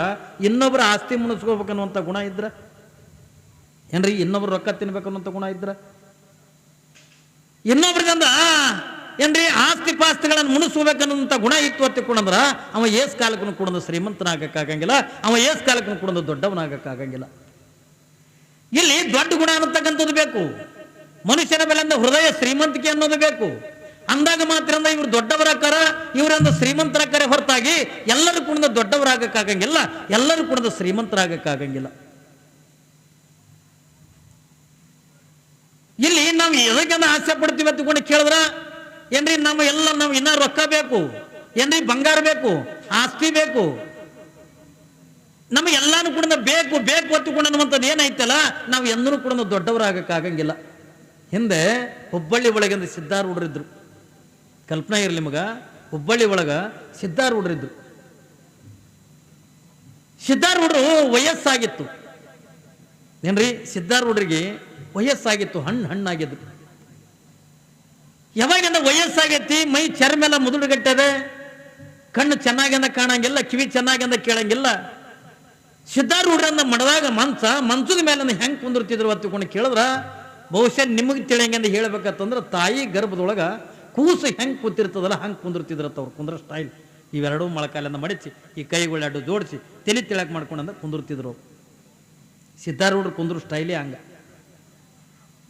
ಇನ್ನೊಬ್ಬರ ಆಸ್ತಿ ಮುಣಿಸ್ಕೋಬೇಕನ್ನುವಂಥ ಗುಣ ಇದ್ರ ಏನ್ರಿ, ಇನ್ನೊಬ್ರು ರೊಕ್ಕ ತಿನ್ಬೇಕನ್ನುವಂಥ ಗುಣ ಇದ್ರ, ಇನ್ನೊಬ್ರಿಗಂದ ಏನ್ರಿ ಆಸ್ತಿ ಪಾಸ್ತಿಗಳನ್ನು ಮುಣಿಸ್ಕೋಬೇಕನ್ನುವಂಥ ಗುಣ ಇತ್ತು ಹತ್ತಿಕೊಂಡ್ರ ಅವ ಏಸ್ ಕಾಲಕ್ಕೂ ಕೂಡ ಶ್ರೀಮಂತನಾಗಕ್ಕಾಗಂಗಿಲ್ಲ, ಅವ ಏಸ್ ಕಾಲಕ್ಕೂ ಕೂಡ ದೊಡ್ಡವನಾಗಕ್ಕಾಗಂಗಿಲ್ಲ. ಇಲ್ಲಿ ದೊಡ್ಡ ಗುಣ ಅನ್ನತಕ್ಕಂಥದ್ದು ಬೇಕು, ಮನುಷ್ಯನ ಬೆಲೆಯಿಂದ ಹೃದಯ ಶ್ರೀಮಂತಿಕೆ ಅನ್ನೋದು ಬೇಕು. ಅಂದಾಗ ಮಾತ್ರ ಇವ್ರು ದೊಡ್ಡವರಾಕಾರ, ಇವರಂದ ಶ್ರೀಮಂತರಾಕಾರ ಹೊರತಾಗಿ ಎಲ್ಲರೂ ಕೂಡ ದೊಡ್ಡವರಾಗಕ್ಕಾಗಂಗಿಲ್ಲ, ಎಲ್ಲರೂ ಕೂಡ ಶ್ರೀಮಂತರಾಗಕ್ಕಾಗಂಗಿಲ್ಲ. ಇಲ್ಲಿ ನಾವು ಎದಕ್ಕೆಂದ ಆಸೆ ಪಡ್ತೀವಿ ಅಂತಕೊಂಡು ಕೇಳಿದ್ರ ಏನ್ರಿ, ನಾವು ಇನ್ನ ರೊಕ್ಕ ಬೇಕು ಏನ್ರಿ, ಬಂಗಾರ ಬೇಕು, ಆಸ್ತಿ ಬೇಕು, ನಮಗೆಲ್ಲಾನು ಕೂಡ ಬೇಕು ಬೇಕು ಹೊತ್ತುಕೊಂಡು ಅನ್ನುವಂಥದ್ದು ಏನೈತಲ್ಲ ನಾವು ಎಂದೂ ಕೂಡ ದೊಡ್ಡವರಾಗಕ್ಕಾಗಂಗಿಲ್ಲ. ಹಿಂದೆ ಹುಬ್ಬಳ್ಳಿ ಒಳಗಿಂದ ಸಿದ್ಧಾರೂಢರಿದ್ರು, ಕಲ್ಪನಾ ಇರಲಿ ಮಗ, ಹುಬ್ಬಳ್ಳಿ ಒಳಗ ಸಿದ್ಧಾರೂಢರಿದ್ರು. ಸಿದ್ಧಾರೂಢರು ವಯಸ್ಸಾಗಿತ್ತು ಏನ್ರಿ, ಸಿದ್ಧಾರೂಢರಿಗೆ ವಯಸ್ಸಾಗಿತ್ತು, ಹಣ್ಣಾಗಿದ್ರು. ಯಾವಾಗಿಂದ ವಯಸ್ಸಾಗೈತಿ, ಮೈ ಚರ್ಮೆಲ್ಲ ಮುದುಡುಗಟ್ಟದೆ, ಕಣ್ಣು ಚೆನ್ನಾಗಿಂದ ಕಾಣಂಗಿಲ್ಲ, ಕಿವಿ ಚೆನ್ನಾಗಿಂದ ಕೇಳಂಗಿಲ್ಲ. ಸಿದ್ಧಾರೂಢರನ್ನ ಮಡದಾಗ ಮನ್ಸದ ಮೇಲೆ ಹೆಂಗೆ ಕುಂದಿರ್ತಿದ್ರು ತಿಳ್ಕೊಂಡು ಕೇಳಿದ್ರ ಬಹುಶಃ ನಿಮಗೆ ತಿಳಿಯಂಗೆ ಅಂತ ಹೇಳ್ಬೇಕಂತಂದ್ರೆ ತಾಯಿ ಗರ್ಭದೊಳಗೆ ಕೂಸು ಹೆಂಗೆ ಕೂತಿರ್ತದಲ್ಲ ಹಂಗೆ ಕುಂದಿರ್ತಿದ್ರತ್ತ ಅವ್ರು ಕುಂದ್ರ ಸ್ಟೈಲ್. ಇವೆರಡೂ ಮೊಳಕಾಲಿಂದ ಮಡಿಸಿ ಈ ಕೈಗಳೆರಡು ಜೋಡಿಸಿ ತಲೆ ತಿಳಕ್ ಮಾಡ್ಕೊಂಡಂದ ಕುಂದಿರ್ತಿದ್ರು. ಸಿದ್ಧಾರೂಢರು ಕುಂದ್ರು ಸ್ಟೈಲೇ ಹಂಗ.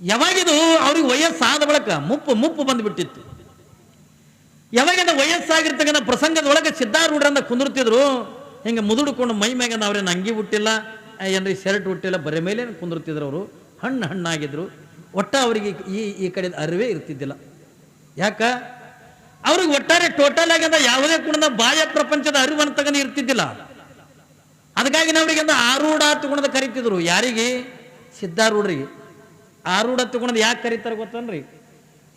ಯಾವಾಗಿದು ಅವ್ರಿಗೆ ವಯಸ್ಸಾದ ಬಳಕ ಮುಪ್ಪು ಬಂದುಬಿಟ್ಟಿತ್ತು. ಯಾವಾಗಿಂದ ವಯಸ್ಸಾಗಿರ್ತಕ್ಕಂಥ ಪ್ರಸಂಗದೊಳಗೆ ಸಿದ್ಧಾರೂಢರನ್ನ ಕುಂದಿರ್ತಿದ್ರು. ಹಿಂಗೆ ಮುದುಡ್ಕೊಂಡು ಮೈ ಮ್ಯಾಗ ಅವ್ರೇನು ಅಂಗಿ ಹುಟ್ಟಿಲ್ಲ, ಏನ್ರಿ ಶರ್ಟ್ ಹುಟ್ಟಿಲ್ಲ, ಬರೀ ಮೇಲೆ ಕುಂದಿರ್ತಿದ್ರು. ಅವರು ಹಣ್ಣಾಗಿದ್ರು. ಒಟ್ಟ ಅವರಿಗೆ ಈ ಕಡೆ ಅರಿವೇ ಇರ್ತಿದ್ದಿಲ್ಲ. ಯಾಕ ಅವ್ರಿಗೆ ಒಟ್ಟಾರೆ ಟೋಟಲ್ ಆಗಿ ಯಾವುದೇ ಕೂಡ ಬಾಹ್ಯ ಪ್ರಪಂಚದ ಅರಿವು ಅಂತಗನ ಇರ್ತಿದ್ದಿಲ್ಲ. ಅದಕ್ಕಾಗಿ ಅವ್ರಿಗೆ ಆರೂಢ ತಗೊಂಡ ಕರಿತಿದ್ರು. ಯಾರಿಗೆ? ಸಿದ್ಧಾರೂಢರಿಗೆ. ಆರೂಢ ತಗೊಂಡ್ ಯಾಕೆ ಕರೀತಾರೆ ಗೊತ್ತನ್ರಿ?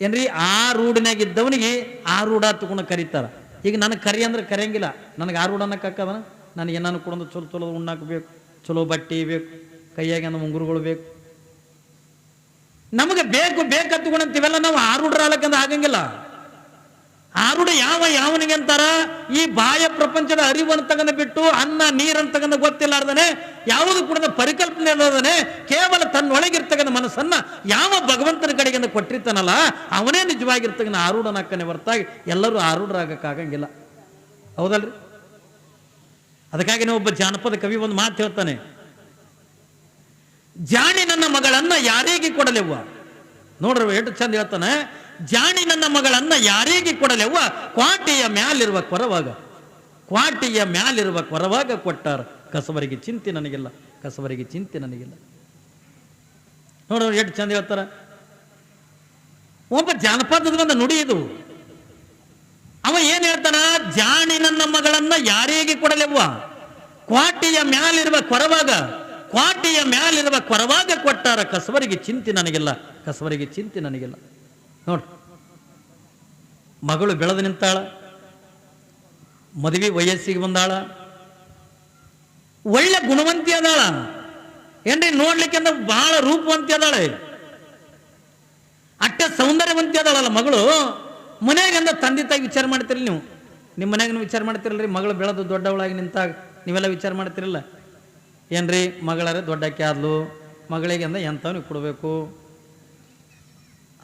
ಏನ್ರಿ ಆರೂಢನಾಗಿದ್ದವನಿಗೆ ಆರೂಢ ತಗೊಂಡು ಕರೀತಾರ. ಈಗ ನನಗೆ ಕರಿ ಅಂದ್ರೆ ಕರೆಯಂಗಿಲ್ಲ. ನನಗೆ ಆರೂಢ ಅನ್ನಕ್ಕಾಕದನ? ನನಗೆ ಏನಾನು ಕೊಡೋದು ಚಲೋ ಉಣ್ಣಾಕಬೇಕು, ಚಲೋ ಬಟ್ಟೆ ಬೇಕು, ಕೈಯಾಗ ಉಂಗುರುಗಳು ಬೇಕು. ನಮಗೆ ಬೇಕಂತಗೊಂಡಂತೀವೆಲ್ಲ ನಾವು ಆರೂಢರಾಲಕ್ಕಂದ ಆಗಂಗಿಲ್ಲ. ಆರೂಢ ಯಾವನಿಗೆ ಅಂತಾರ? ಈ ಬಾಹ್ಯ ಪ್ರಪಂಚದ ಅರಿವನ್ನು ತಗೊಂಡು ಬಿಟ್ಟು ಅನ್ನ ನೀರನ್ನು ತಗೊಂಡು ಗೊತ್ತಿಲ್ಲಾರ್ದನೆ, ಯಾವುದು ಕೂಡ ಪರಿಕಲ್ಪನೆ ಇಲ್ಲದನೆ, ಕೇವಲ ತನ್ನೊಳಗಿರ್ತಕ್ಕಂಥ ಮನಸ್ಸನ್ನ ಯಾವ ಭಗವಂತನ ಕಡೆಗೆ ಕೊಟ್ಟಿರ್ತಾನಲ್ಲ ಅವನೇ ನಿಜವಾಗಿರ್ತಕ್ಕಂಥ ಆರೂಢನಾಕ್ಕನೆ ಹೊರತಾಗಿ ಎಲ್ಲರೂ ಆರೂಢರಾಗಕ್ಕಾಗಂಗಿಲ್ಲ. ಹೌದಲ್ರಿ? ಅದಕ್ಕಾಗಿ ಒಬ್ಬ ಜಾನಪದ ಕವಿ ಒಂದು ಮಾತು ಹೇಳ್ತಾನೆ, ಜಾಣಿ ನನ್ನ ಮಗಳನ್ನ ಯಾರಿಗೆ ಕೊಡಲೆವ್ವ. ನೋಡ್ರಿ ಎಷ್ಟು ಚಂದ ಹೇಳ್ತಾನೆ. ಜಾಣಿ ನನ್ನ ಮಗಳನ್ನ ಯಾರಿಗೆ ಕೊಡಲೆವ್ವ, ಕ್ವಾಟಿಯ ಮ್ಯಾಲಿರುವ ಕೊರವಾಗ, ಕ್ವಾಟಿಯ ಮ್ಯಾಲಿರುವ ಕೊರವಾಗ ಕೊಟ್ಟಾರ, ಕಸವರಿಗೆ ಚಿಂತೆ ನನಗಿಲ್ಲ, ಕಸವರಿಗೆ ಚಿಂತೆ ನನಗಿಲ್ಲ. ನೋಡ್ರಿ ಎಷ್ಟು ಚಂದ ಹೇಳ್ತಾರ. ಒಬ್ಬ ಜಾನಪದದ ಒಂದು ನುಡಿ ಇದು. ಅವ ಏನ್ ಹೇಳ್ತಾನ? ಜಾಣಿ ನನ್ನ ಮಗಳನ್ನ ಯಾರಿಗೆ ಕೊಡಲೆವ್ವ, ಕ್ವಾಟಿಯ ಮ್ಯಾಲಿರುವ ಕೊರವಾಗ, ಕ್ವಾಟಿಯ ಮ್ಯಾಲಿರುವ ಕೊರವಾಗ ಕೊಟ್ಟಾರ, ಕಸವರಿಗೆ ಚಿಂತೆ ನನಗಿಲ್ಲ, ಕಸವರಿಗೆ ಚಿಂತೆ ನನಗಿಲ್ಲ. ನೋಡ್ರಿ, ಮಗಳು ಬೆಳೆದು ನಿಂತಾಳ, ಮದುವೆ ವಯಸ್ಸಿಗೆ ಬಂದಾಳ, ಒಳ್ಳೆ ಗುಣವಂತಿ ಅದಾಳ, ಏನ್ರಿ ನೋಡ್ಲಿಕ್ಕೆ ಬಹಳ ರೂಪವಂತಿ ಅದಾಳೆ, ಅಟ್ಟ ಸೌಂದರ್ಯವಂತಿ ಅದಾಳಲ್ಲ ಮಗಳು. ಮನೆಯಾಗಂದ ತಂದೆ ತಾಯಿ ವಿಚಾರ ಮಾಡ್ತಿರಲಿ ನೀವು? ನಿಮ್ಮ ಮನ್ಯಾಗ ವಿಚಾರ ಮಾಡ್ತಿರಲ್ರಿ? ಮಗಳು ಬೆಳೆದು ದೊಡ್ಡವಳಾಗಿ ನಿಂತಾಗ ನೀವೆಲ್ಲ ವಿಚಾರ ಮಾಡ್ತಿರಲ್ಲ? ಏನ್ರಿ ಮಗಳರೆ ದೊಡ್ಡಕ್ಕೆ ಆದ್ಲು, ಮಗಳಿಗೆ ಅಂದ ಎಂಥವ್ನಿಗೆ ಕೊಡಬೇಕು.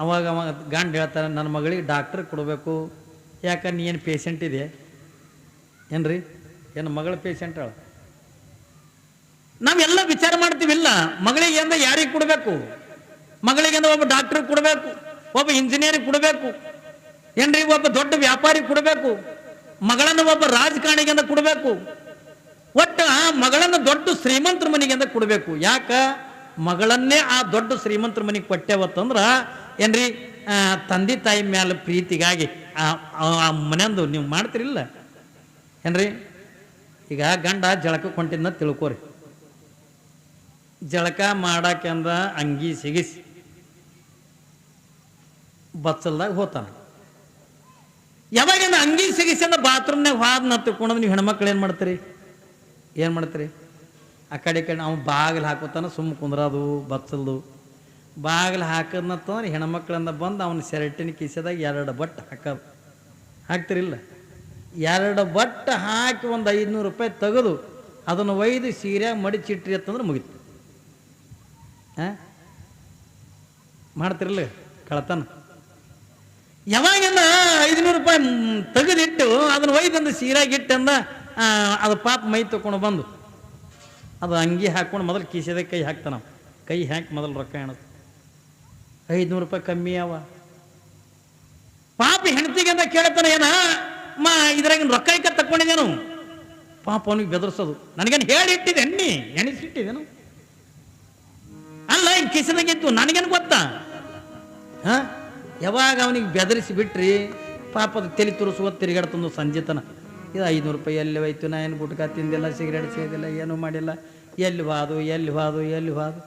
ಅವಾಗ ಗಂಡು ಹೇಳ್ತಾರೆ, ನನ್ನ ಮಗಳಿಗೆ ಡಾಕ್ಟ್ರಿಗೆ ಕೊಡಬೇಕು. ಯಾಕಂದ್ರೆ ನೀ ಏನು ಪೇಷಂಟ್ ಇದೆ ಏನ್ರಿ? ಏನು ಮಗಳ ಪೇಷಂಟ್ ಅಳ? ನಾವೆಲ್ಲ ವಿಚಾರ ಮಾಡ್ತೀವಿಲ್ಲ. ಮಗಳಿಗೆ ಅಂದ ಯಾರಿಗೆ ಕೊಡಬೇಕು? ಮಗಳಿಗೆ ಅಂದ ಒಬ್ಬ ಡಾಕ್ಟ್ರಿಗೆ ಕೊಡಬೇಕು, ಒಬ್ಬ ಇಂಜಿನಿಯರಿಗೆ ಕೊಡಬೇಕು, ಏನ್ರಿ ಒಬ್ಬ ದೊಡ್ಡ ವ್ಯಾಪಾರಿ ಕೊಡಬೇಕು, ಮಗಳನ್ನು ಒಬ್ಬ ರಾಜಕಾರಣಿಗೆ ಅಂದ ಕೊಡಬೇಕು. ಒಟ್ಟ ಮಗಳನ್ನು ದೊಡ್ಡ ಶ್ರೀಮಂತರ ಮನೆಗೆ ಅಂತ ಕೊಡಬೇಕು. ಯಾಕ? ಮಗಳನ್ನೇ ಆ ದೊಡ್ಡ ಶ್ರೀಮಂತರ ಮನೆಗೆ ಕೊಟ್ಟೆವತ್ತಂದ್ರ ಏನ್ರಿ ತಂದೆ ತಾಯಿ ಮ್ಯಾಲ ಪ್ರೀತಿಗಾಗಿ ಆ ಮನೆಯಂದು ನೀವು ಮಾಡ್ತಿರಿಲ್ಲ ಏನ್ರಿ? ಈಗ ಗಂಡ ಜಳಕಕ್ಕೆ ಹೊಂಟಿದ್ನ ತಿಳ್ಕೋರಿ, ಜಳಕ ಮಾಡಾಕೆಂದ ಅಂಗಿ ಸಿಗಿಸಿ ಬಚ್ಚಲ್ದಾಗ ಹೋತಾನ. ಯಾವಾಗಿಂದ ಅಂಗಿ ಸಿಗಿಸಿ ಅಂದ ಬಾತ್ರೂಮ್ನಾಗ ಹಾದ್ನ ತಿಳ್ಕೊಂಡ್ರೆ ನೀವು ಹೆಣ್ಮಕ್ಳು ಏನು ಮಾಡ್ತೀರಿ? ಆ ಕಡೆ ಅವ್ನು ಬಾಗಿಲು ಹಾಕೋತಾನ, ಸುಮ್ಮ ಕುಂದ್ರದು ಬಚ್ಚಲ್ದು. ಬಾಗಿಲು ಹಾಕದ್ನತ್ತಂದ್ರೆ ಹೆಣ್ಮಕ್ಳಿಂದ ಬಂದು ಅವನ ಶರ್ಟಿನ ಕಿಸೆದಾಗ 2 ಬಟ್ಟೆ ಹಾಕ್ತಿರಿಲ್ಲ? 2 ಬಟ್ಟೆ ಹಾಕಿ ಒಂದು 500 ರೂಪಾಯಿ ತೆಗೆದು ಅದನ್ನು ಒಯ್ದು ಸೀರೆಯಾಗ ಮಡಿಚಿಟ್ರಿ ಅಂತಂದ್ರೆ ಮುಗಿತು. ಮಾಡ್ತಿರಲ್ಲ ಕಳತನ? ಯಾವಾಗಿಂದ 500 ರೂಪಾಯಿ ತೆಗೆದಿಟ್ಟು ಅದನ್ನು ಒಯ್ದಂದು ಸೀರೆಯಾಗಿ ಇಟ್ಟಂದ ಅದು ಪಾಪ ಮೈ ತಗೊಂಡು ಬಂದು ಅದು ಅಂಗಿ ಹಾಕ್ಕೊಂಡು ಮೊದಲು ಕಿಸೆದಾಗ ಕೈ ಹಾಕ್ತಾನ. ಕೈ ಹಾಕಿ ಮೊದಲು ರೊಕ್ಕ ಎಣದು 500 ರೂಪಾಯಿ ಕಮ್ಮಿ ಅವ. ಪಾಪ ಹೆಣ್ತಿಗೆ ಅಂತ ಕೇಳ್ತಾನೆ, ಏನ ಇದ್ರಾಗಿನ ರೊಕ್ಕ ಇಕ್ಕ ತಕ್ಕೊಂಡಿದ್ದೇನು? ಪಾಪ ಅವನಿಗೆ ಬೆದರ್ಸೋದು, ನನಗೇನು ಹೇಳಿ ಇಟ್ಟಿದೆ ಎಣ್ಣಿ ಎಣಿಸಿಟ್ಟಿದ್ದೇನು? ಅಲ್ಲ ಹಿಂಗೆ ಕಿಸೆದಾಗಿತ್ತು, ನನಗೇನು ಗೊತ್ತಾ? ಯಾವಾಗ ಅವನಿಗೆ ಬೆದರಿಸಿ ಬಿಟ್ರಿ ಪಾಪದ ತಲೆ ತುರಿಸುವ ತಿರುಗಾಡ್ತಂದು ಸಂಜೆತನ. ಇದು 500 ರೂಪಾಯಿ ಎಲ್ಲಿ ಹೋಯ್ತು? ನಾ ಏನು ಗುಟ್ಕಾ ತಿಂದಿಲ್ಲ, ಸಿಗರೇಟ್ ಸೇದಿಲ್ಲ, ಏನೂ ಮಾಡಿಲ್ಲ, ಎಲ್ಲಿ ಹಾದು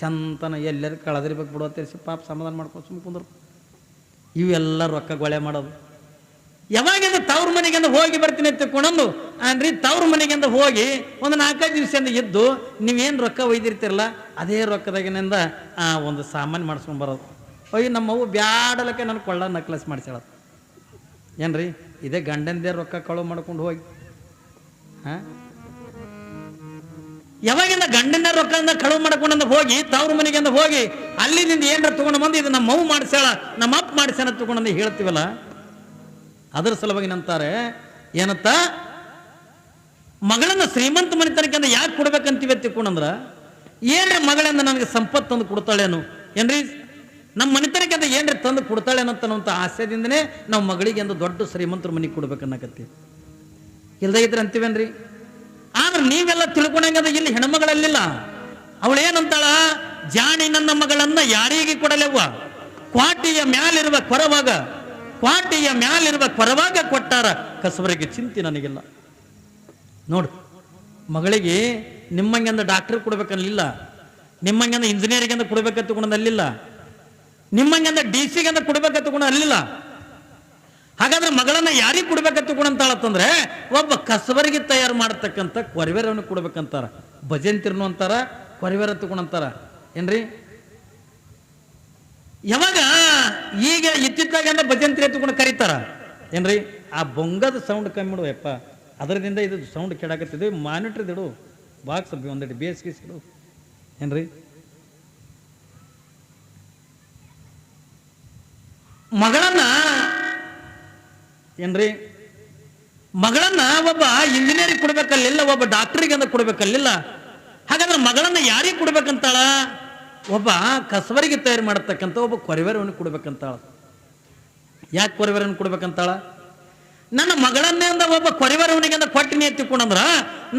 ಚಂತನ ಎಲ್ಲರೂ ಕಳೆದಿರ್ಬೇಕು ಬಿಡೋ ತಿರ್ಸಿ ಪಾಪ ಸಮಾಧಾನ ಮಾಡ್ಕೊಂಡು ಸುಮ್ಮ ಕುಂದ್ರು. ಇವೆಲ್ಲ ರೊಕ್ಕ ಗೊಳೆ ಮಾಡೋದು. ಯಾವಾಗಿಂದ ತವ್ರ ಮನೆಗಿಂದ ಹೋಗಿ ಬರ್ತೀನಿ ತಿಳ್ಕೊಂಡಂದು ಅನ್ರಿ, ತವ್ರ ಮನೆಗಿಂದ ಹೋಗಿ ಒಂದು 4-5 ದಿವಸದಿಂದ ಇದ್ದು ನೀವೇನು ರೊಕ್ಕ ಒಯ್ದಿರ್ತಿರಲ್ಲ ಅದೇ ರೊಕ್ಕದಾಗಿನಿಂದ ಒಂದು ಸಾಮಾನು ಮಾಡಿಸ್ಕೊಂಡು ಬರೋದು. ಅಯ್ಯೋ ನಮ್ಮವು ಬ್ಯಾಡಲಕ್ಕೆ ನನ್ನ ಕೊಳ್ಳ ನಕ್ಲಸ್ ಮಾಡಿಸ್ಯಾಳ ಏನ್ರಿ? ಇದೇ ಗಂಡಂದೇ ರೊಕ್ಕ ಕಳು ಮಾಡ್ಕೊಂಡು ಹೋಗಿ ಯಾವಾಗಿಂದ ಗಂಡನ ರೊಕ್ಕದಿಂದ ಕಳುವು ಮಾಡ್ಕೊಂಡ ಹೋಗಿ ತವ್ರ ಮನೆಗೆ ಹೋಗಿ ಅಲ್ಲಿಂದ ಏನಾರ ತಗೊಂಡು ಬಂದು ಇದು ನಮ್ಮ ಮೌ ಮಾಡಿಸ್ಯಾಳ ನಮ್ಮ ಅಪ್ಪ ಮಾಡಿಸ್ಯಾನ ತಗೊಂಡು ಹೇಳ್ತೀವಲ್ಲ, ಅದರ ಸಲುವಾಗಿ ನಂತಾರೆ ಏನಂತ, ಮಗಳನ್ನ ಶ್ರೀಮಂತ ಮನೆತನಕ್ಕೆ ಯಾಕೆ ಕೊಡ್ಬೇಕಂತೀವಿ ತಿಳ್ಕೊಂಡ್ರ, ಏನ್ರಿ ಮಗಳಿಂದ ನನಗೆ ಸಂಪತ್ತು ತಂದು ಕೊಡ್ತಾಳೇನು ಏನ್ರಿ, ನಮ್ಮ ಮನೆತನಕ್ಕೆ ಅಂತ ಏನ್ರಿ ತಂದು ಕೊಡ್ತಾಳೇನಂತ ಆಸೆದಿಂದನೇ ನಾವು ಮಗಳಿಗೆ ಒಂದು ದೊಡ್ಡ ಶ್ರೀಮಂತರ ಮನೆಗೆ ಕೊಡ್ಬೇಕನ್ನಕತ್ತೀವಿ. ಇಲ್ದೇ ಇದ್ರೆ ಅಂತೀವೇನ್ರಿ. ಆದ್ರೆ ನೀವೆಲ್ಲ ತಿಳ್ಕೊಂಡಂಗದ ಇಲ್ಲಿ ಹೆಣ್ಮಗಳಲ್ಲಿಲ್ಲ. ಅವಳು ಏನಂತಾಳ, ಜಾಣಿ ನನ್ನ ಮಗಳನ್ನ ಯಾರಿಗೆ ಕೊಡಲೆವ್ವ, ಕ್ವಾಟಿಯ ಮ್ಯಾಲಿರುವ ಕೊರವಾಗ, ಕ್ವಾಟಿಯ ಮ್ಯಾಲಿರುವ ಕೊರವಾಗ ಕೊಟ್ಟಾರ, ಕಸಬರಿಗೆ ಚಿಂತೆ ನನಗಿಲ್ಲ. ನೋಡು, ಮಗಳಿಗೆ ನಿಮ್ಮಂಗೆಂದ ಡಾಕ್ಟರ್ ಕೊಡ್ಬೇಕಲ್ಲಿಲ್ಲ, ನಿಮ್ಮಂಗೆಂದ ಇಂಜಿನಿಯರಿಂಗ್ ಅಂತ ಕೊಡ್ಬೇಕಂತ ತಗೊಂಡಲ್ಲಿಲ್ಲ, ನಿಮ್ಮಂಗೆಂದ DC ಗೆ ಅಂತ ಕೊಡ್ಬೇಕಂತ ತಗೊಂಡು ಅಲ್ಲಿಲ್ಲ. ಹಾಗಾದ್ರೆ ಮಗಳನ್ನ ಯಾರಿಗೆ ಕೊಡ್ಬೇಕಂತ ತಗೊಂಡಂತಾಳತ್ತಂದ್ರೆ ಒಬ್ಬ ಕಸಬರಿಗೆ ತಯಾರು ಮಾಡತಕ್ಕಂಥ ಕೊರವೇರವನ್ನು ಕೊಡ್ಬೇಕಂತಾರ, ಭಜಂತಿರ್ನು ಅಂತಾರ, ಕೊರವೇರ ತಗೊಂಡಂತಾರ ಏನ್ರಿ. ಯಾವಾಗ ಈಗ ಇತ್ತಿತ್ತಾಗ ಭಜಂತ್ರಿ ತಗೊಂಡು ಕರೀತಾರ ಏನ್ರಿ. ಆ ಬೊಂಗದ ಸೌಂಡ್ ಕಮ್ಮಿ ಮಾಡುವಪ್ಪ, ಅದರದಿಂದ ಇದು ಸೌಂಡ್ ಕೆಡಾಕತ್ತಿದ್ವಿ, ಮಾನಿಟ್ರದ್ ಇಡು, ಬಾಕ್ಸ್ ಒಂದೆರಡು ಬೇಸಿಗೆ ಇಡು ಏನ್ರಿ. ಮಗಳನ್ನ ಏನ್ರಿ, ಮಗಳನ್ನ ಒಬ್ಬ ಇಂಜಿನಿಯರಿಂಗ್ ಕೊಡ್ಬೇಕಲ್ಲಿಲ್ಲ, ಒಬ್ಬ ಡಾಕ್ಟರಿಗೆ ಅಂತ ಕೊಡ್ಬೇಕಲ್ಲಿಲ್ಲ. ಹಾಗಾದ್ರೆ ಮಗಳನ್ನ ಯಾರಿಗೆ ಕೊಡ್ಬೇಕಂತಾಳ, ಒಬ್ಬ ಕಸಬರಿಗೆ ತಯಾರು ಮಾಡತಕ್ಕಂಥ ಒಬ್ಬ ಕೊರವೇರವನ್ನು ಕೊಡ್ಬೇಕಂತಾಳ. ಯಾಕೆ ಕೊರವೇರವನ್ನು ಕೊಡ್ಬೇಕಂತಾಳ, ನನ್ನ ಮಗಳನ್ನೇ ಅಂದ ಒಬ್ಬ ಕೊರವೇರವನಿಗೆ ಅಂತ ಕೊಟ್ಟಿನಿ ಎತ್ತಿಕೊಂಡಂದ್ರ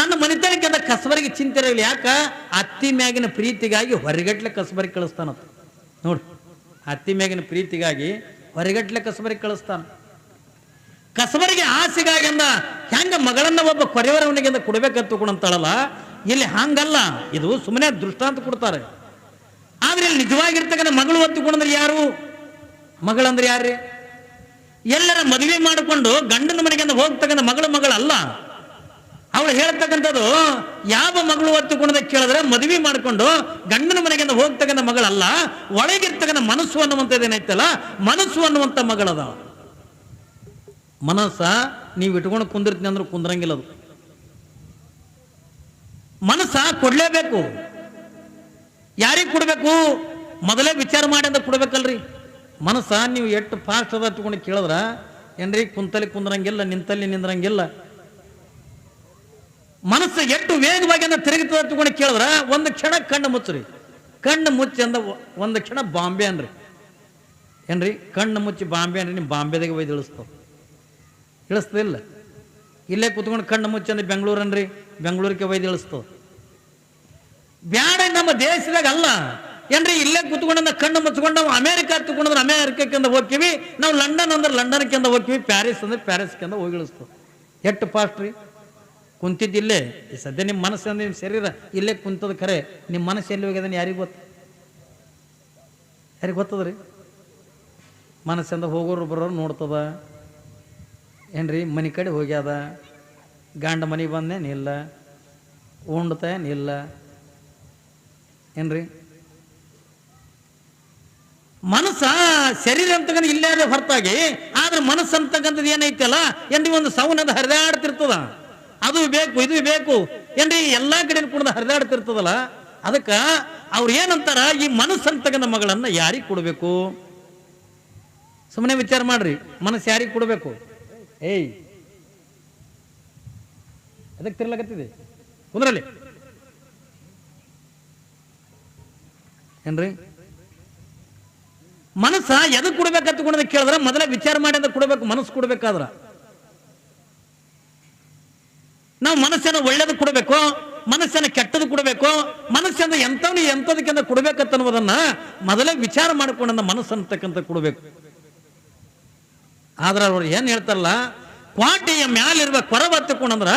ನನ್ನ ಮನೆತನಕ್ಕೆ ಅಂತ ಕಸಬರಿಗೆ ಚಿಂತೆ ಇರಲಿ. ಯಾಕ, ಅತ್ತಿ ಮ್ಯಾಗಿನ ಪ್ರೀತಿಗಾಗಿ ಹೊರಗಟ್ಲೆ ಕಸಬರಿಗೆ ಕಳಿಸ್ತಾನಂತ. ನೋಡಿ, ಅತ್ತಿ ಮ್ಯಾಗಿನ ಪ್ರೀತಿಗಾಗಿ ಹೊರಗಟ್ಲೆ ಕಸಬರಿಗೆ ಕಳಿಸ್ತಾನ. ಕಸಬರಿಗೆ ಆಸೆಗಾಗಿ ಅಂದ ಹೆಂಗ ಮಗಳನ್ನ ಒಬ್ಬ ಕೊರವೇರವನಿಗೆ ಕೊಡ್ಬೇಕಂತ ತಗೊಂಡಂತಾಳಲ್ಲ, ಇಲ್ಲಿ ಹಂಗಲ್ಲ. ಇದು ಸುಮ್ಮನೆ ದೃಷ್ಟಾಂತ ಕೊಡ್ತಾರೆ. ಆದ್ರೆ ಇಲ್ಲಿ ನಿಜವಾಗಿರ್ತಕ್ಕಂಥ ಮಗಳು ಒತ್ತುಕೊಂಡ್ರೆ ಯಾರು, ಮಗಳಂದ್ರೆ ಯಾರ್ರಿ, ಎಲ್ಲರ ಮದುವೆ ಮಾಡಿಕೊಂಡು ಗಂಡನ ಮನೆಗೆ ಹೋಗ್ತಕ್ಕಂಥ ಮಗಳಲ್ಲ. ಅವಳು ಹೇಳ್ತಕ್ಕಂಥದ್ದು ಯಾವ ಮಗಳು ಒತ್ತುಕೊಂಡ ಕೇಳಿದ್ರೆ ಮದುವೆ ಮಾಡಿಕೊಂಡು ಗಂಡನ ಮನೆಗೆ ಹೋಗ್ತಕ್ಕಂಥ ಮಗಳಲ್ಲ, ಒಳಗಿರ್ತಕ್ಕಂಥ ಮನಸ್ಸು ಅನ್ನುವಂಥದ್ದು ಏನೈತಲ್ಲ, ಮನಸ್ಸು ಅನ್ನುವಂಥ ಮಗಳದ. ಮನಸ್ಸ ನೀವು ಇಟ್ಕೊಂಡು ಕುಂದಿರ್ತೀನಿ ಅಂದ್ರೆ ಕುಂದ್ರಂಗಿಲ್ಲ. ಅದು ಮನಸ್ಸ ಕೊಡ್ಲೇಬೇಕು. ಯಾರಿಗೆ ಕೊಡ್ಬೇಕು, ಮೊದಲೇ ವಿಚಾರ ಮಾಡಿ ಅಂತ ಕೊಡ್ಬೇಕಲ್ರಿ. ಮನಸ್ಸ ನೀವು ಎಷ್ಟು ಫಾಸ್ಟ್ ಅದ ತಗೊಂಡು ಕೇಳಿದ್ರ ಏನ್ರಿ, ಕುಂತಲ್ಲಿ ಕುಂದ್ರಂಗಿಲ್ಲ, ನಿಂತಲ್ಲಿ ನಿಂದ್ರಂಗಿಲ್ಲ. ಮನಸ್ಸು ಎಷ್ಟು ವೇಗವಾಗಿ ತಿರುಗುತ್ತದೆ ತಗೊಂಡು ಕೇಳಿದ್ರ ಒಂದು ಕ್ಷಣ ಕಣ್ಣು ಮುಚ್ಚ್ರಿ, ಕಣ್ಣು ಮುಚ್ಚಿ ಅಂದ ಒಂದು ಕ್ಷಣ ಬಾಂಬೆ ಅನ್ರಿ ಏನ್ರಿ, ಕಣ್ಣು ಮುಚ್ಚಿ ಬಾಂಬೆ ಅನ್ರಿ, ನಿಮ್ಮ ಬಾಂಬೆದಾಗೆ ಒಯ್ದು ಇಳಿಸ್ತದಿಲ್ಲ. ಇಲ್ಲೇ ಕುತ್ಕೊಂಡು ಕಣ್ಣು ಮುಚ್ಚಿ ಅಂದ್ರೆ ಬೆಂಗಳೂರು ಅನ್ರಿ, ಬೆಂಗಳೂರಿಗೆ ಒಯ್ದು ಇಳಿಸ್ತದ. ಬ್ಯಾಡ, ನಮ್ಮ ದೇಶದಾಗ ಅಲ್ಲ ಏನ್ರಿ, ಇಲ್ಲೇ ಕುತ್ಕೊಂಡ ಕಣ್ಣು ಮುಚ್ಕೊಂಡು ನಾವು ಅಮೇರಿಕಾ ತಗೊಂಡ್ರೆ ಅಮೇರಿಕಕ್ಕೆ ಹೋಗ್ತೀವಿ, ನಾವು ಲಂಡನ್ ಅಂದ್ರೆ ಲಂಡನ್ಗೆ ಹೋಗ್ತೀವಿ, ಪ್ಯಾರಿಸ್ ಅಂದ್ರೆ ಪ್ಯಾರಿಸ್ಗೆ ಹೋಗಿ ಇಳಿಸ್ತದ. ಎಷ್ಟು ಫಾಸ್ಟ್ ರೀ. ಕುಂತಿದ್ದಿಲ್ಲೇ ಸದ್ಯ ನಿಮ್ಮ ಮನಸ್ಸು ಅಂದ್ರೆ ನಿಮ್ಮ ಶರೀರ ಇಲ್ಲೇ ಕುಂತದ ಖರೆ, ನಿಮ್ಮ ಮನಸ್ಸು ಎಲ್ಲಿ ಹೋಗ್ಯದ ಯಾರಿಗೆ ಗೊತ್ತದ್ರಿ. ಮನಸ್ಸಿಂದ ಹೋಗೋರು ಬರೋರು ನೋಡ್ತದ ಏನ್ರಿ, ಮನೆ ಕಡೆ ಹೋಗ್ಯಾದ, ಗಂಡ ಮನೆಗೆ ಬಂದೆ ನಿಲ್ಲ, ಉಂಡ್ತ ನಿಲ್ಲ ಏನ್ರಿ. ಮನಸ್ಸ ಶರೀರ ಅಂತಕ್ಕಂಥ ಇಲ್ಲೇ ಅದೇ ಹೊರತಾಗಿ, ಆದ್ರೆ ಮನಸ್ಸು ಅಂತಕ್ಕಂಥದ್ದು ಏನೈತಲ್ಲ ಏನ್ರಿ, ಒಂದು ಸೌನದ ಹರಿದಾಡ್ತಿರ್ತದ. ಅದು ಬೇಕು ಇದು ಬೇಕು ಏನ್ರಿ, ಎಲ್ಲಾ ಕಡೆ ಕೂಡ ಹರಿದಾಡ್ತಿರ್ತದಲ್ಲ. ಅದಕ್ಕೆ ಅವ್ರು ಏನಂತಾರ, ಈ ಮನಸ್ಸು ಅಂತಕ್ಕಂಥ ಮಗಳನ್ನ ಯಾರಿಗೆ ಕೊಡ್ಬೇಕು, ಸುಮ್ಮನೆ ವಿಚಾರ ಮಾಡ್ರಿ. ಮನಸ್ಸು ಯಾರಿಗೆ ಕೊಡ್ಬೇಕು, ಏಯ್ ಅದಕ್ಕೆ ತಿರ್ಲಕತ್ತಿದೆ ಕುಂದ್ರಲ್ಲಿ ಏನ್ರಿ. ಮನಸ್ಸ ಎದಕ್ಕೆ ಕೊಡ್ಬೇಕಂತ ತಗೊಂಡ ಕೇಳಿದ್ರೆ ಮೊದಲೇ ವಿಚಾರ ಮಾಡಿ ಅಂತ ಕೊಡ್ಬೇಕು. ಮನಸ್ಸು ಕೊಡ್ಬೇಕಾದ್ರ ನಾವು ಮನಸ್ಸನ್ನು ಒಳ್ಳೇದು ಕೊಡಬೇಕು, ಮನಸ್ಸನ್ನು ಕೆಟ್ಟದ್ದು ಕೊಡಬೇಕು, ಮನಸ್ಸನ್ನು ಎಂಥದಕ್ಕೆಂದ ಕೊಡ್ಬೇಕಂತ ಅನ್ನೋದನ್ನ ಮೊದಲೇ ವಿಚಾರ ಮಾಡಿಕೊಂಡ ಮನಸ್ಸು ಅಂತಕ್ಕಂಥ ಕೊಡಬೇಕು. ಆದ್ರೆ ಅವ್ರು ಏನ್ ಹೇಳ್ತಾರಲ್ಲ, ಕ್ವಾಟಿಯ ಮ್ಯಾಲಿರುವ ಕೊರ ಒತ್ತುಕೊಂಡಂದ್ರ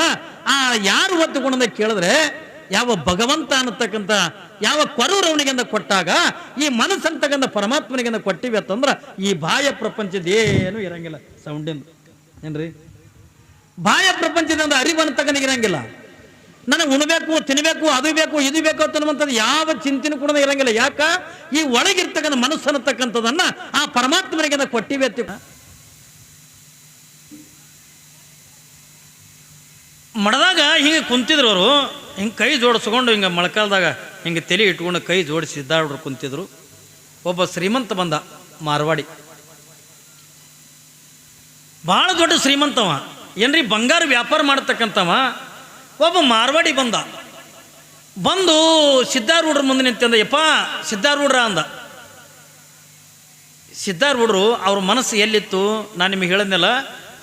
ಆ ಯಾರು ಒತ್ತುಕೊಂಡ ಕೇಳಿದ್ರೆ ಯಾವ ಭಗವಂತ ಅನ್ನತಕ್ಕಂಥ ಯಾವ ಕೊರವರವನಿಗೆಂದ ಕೊಟ್ಟಾಗ ಈ ಮನಸ್ಸಂತಕ್ಕಂಥ ಪರಮಾತ್ಮನಿಗೆಂದ ಕೊಟ್ಟಿವಿ ಅಂತಂದ್ರ ಈ ಬಾಹ್ಯ ಪ್ರಪಂಚದ ಏನು ಇರಂಗಿಲ್ಲ. ಸೌಂಡಿಂದ ಏನ್ರಿ, ಬಾಹ್ಯ ಪ್ರಪಂಚದಿಂದ ಅರಿವು ಅನ್ನತಕ್ಕಂಥ ಇರಂಗಿಲ್ಲ. ನನಗೆ ಉಣ್ಬೇಕು, ತಿನ್ಬೇಕು, ಅದು ಬೇಕು, ಇದು ಬೇಕು ಅಂತನ್ನುವಂಥದ್ದು ಯಾವ ಚಿಂತನೆ ಕೂಡ ಇರಂಗಿಲ್ಲ. ಯಾಕ, ಈ ಒಳಗಿರ್ತಕ್ಕಂಥ ಮನಸ್ಸು ಅನ್ನತಕ್ಕಂಥದನ್ನ ಆ ಪರಮಾತ್ಮನಿಗೆಂದ ಕೊಟ್ಟಿವಿ ಅಂತ ಮಡದಾಗ ಹೀಗೆ ಕುಂತಿದ್ರು ಅವರು. ಹಿಂಗೆ ಕೈ ಜೋಡಿಸ್ಕೊಂಡು ಹಿಂಗೆ ಮೊಳಕಾಲ್ದಾಗ ಹಿಂಗೆ ತಲೆ ಇಟ್ಕೊಂಡು ಕೈ ಜೋಡಿಸಿ ಸಿದ್ಧಾರೂಢರು ಕುಂತಿದ್ರು. ಒಬ್ಬ ಶ್ರೀಮಂತ ಬಂದ, ಮಾರ್ವಾಡಿ, ಭಾಳ ದೊಡ್ಡ ಶ್ರೀಮಂತವ, ಏನ್ರಿ ಬಂಗಾರ ವ್ಯಾಪಾರ ಮಾಡತಕ್ಕಂಥವ. ಒಬ್ಬ ಮಾರ್ವಾಡಿ ಬಂದು ಸಿದ್ಧಾರೂಢರ ಮುಂದೆ ನಿಂತಂದ, ಯಪ್ಪ ಸಿದ್ಧಾರೂಢರ ಅಂದ. ಸಿದ್ಧಾರೂಢರು ಅವ್ರ ಮನಸ್ಸು ಎಲ್ಲಿತ್ತು ನಾನು ನಿಮಗೆ ಹೇಳಿದ್ನಲ್ಲ,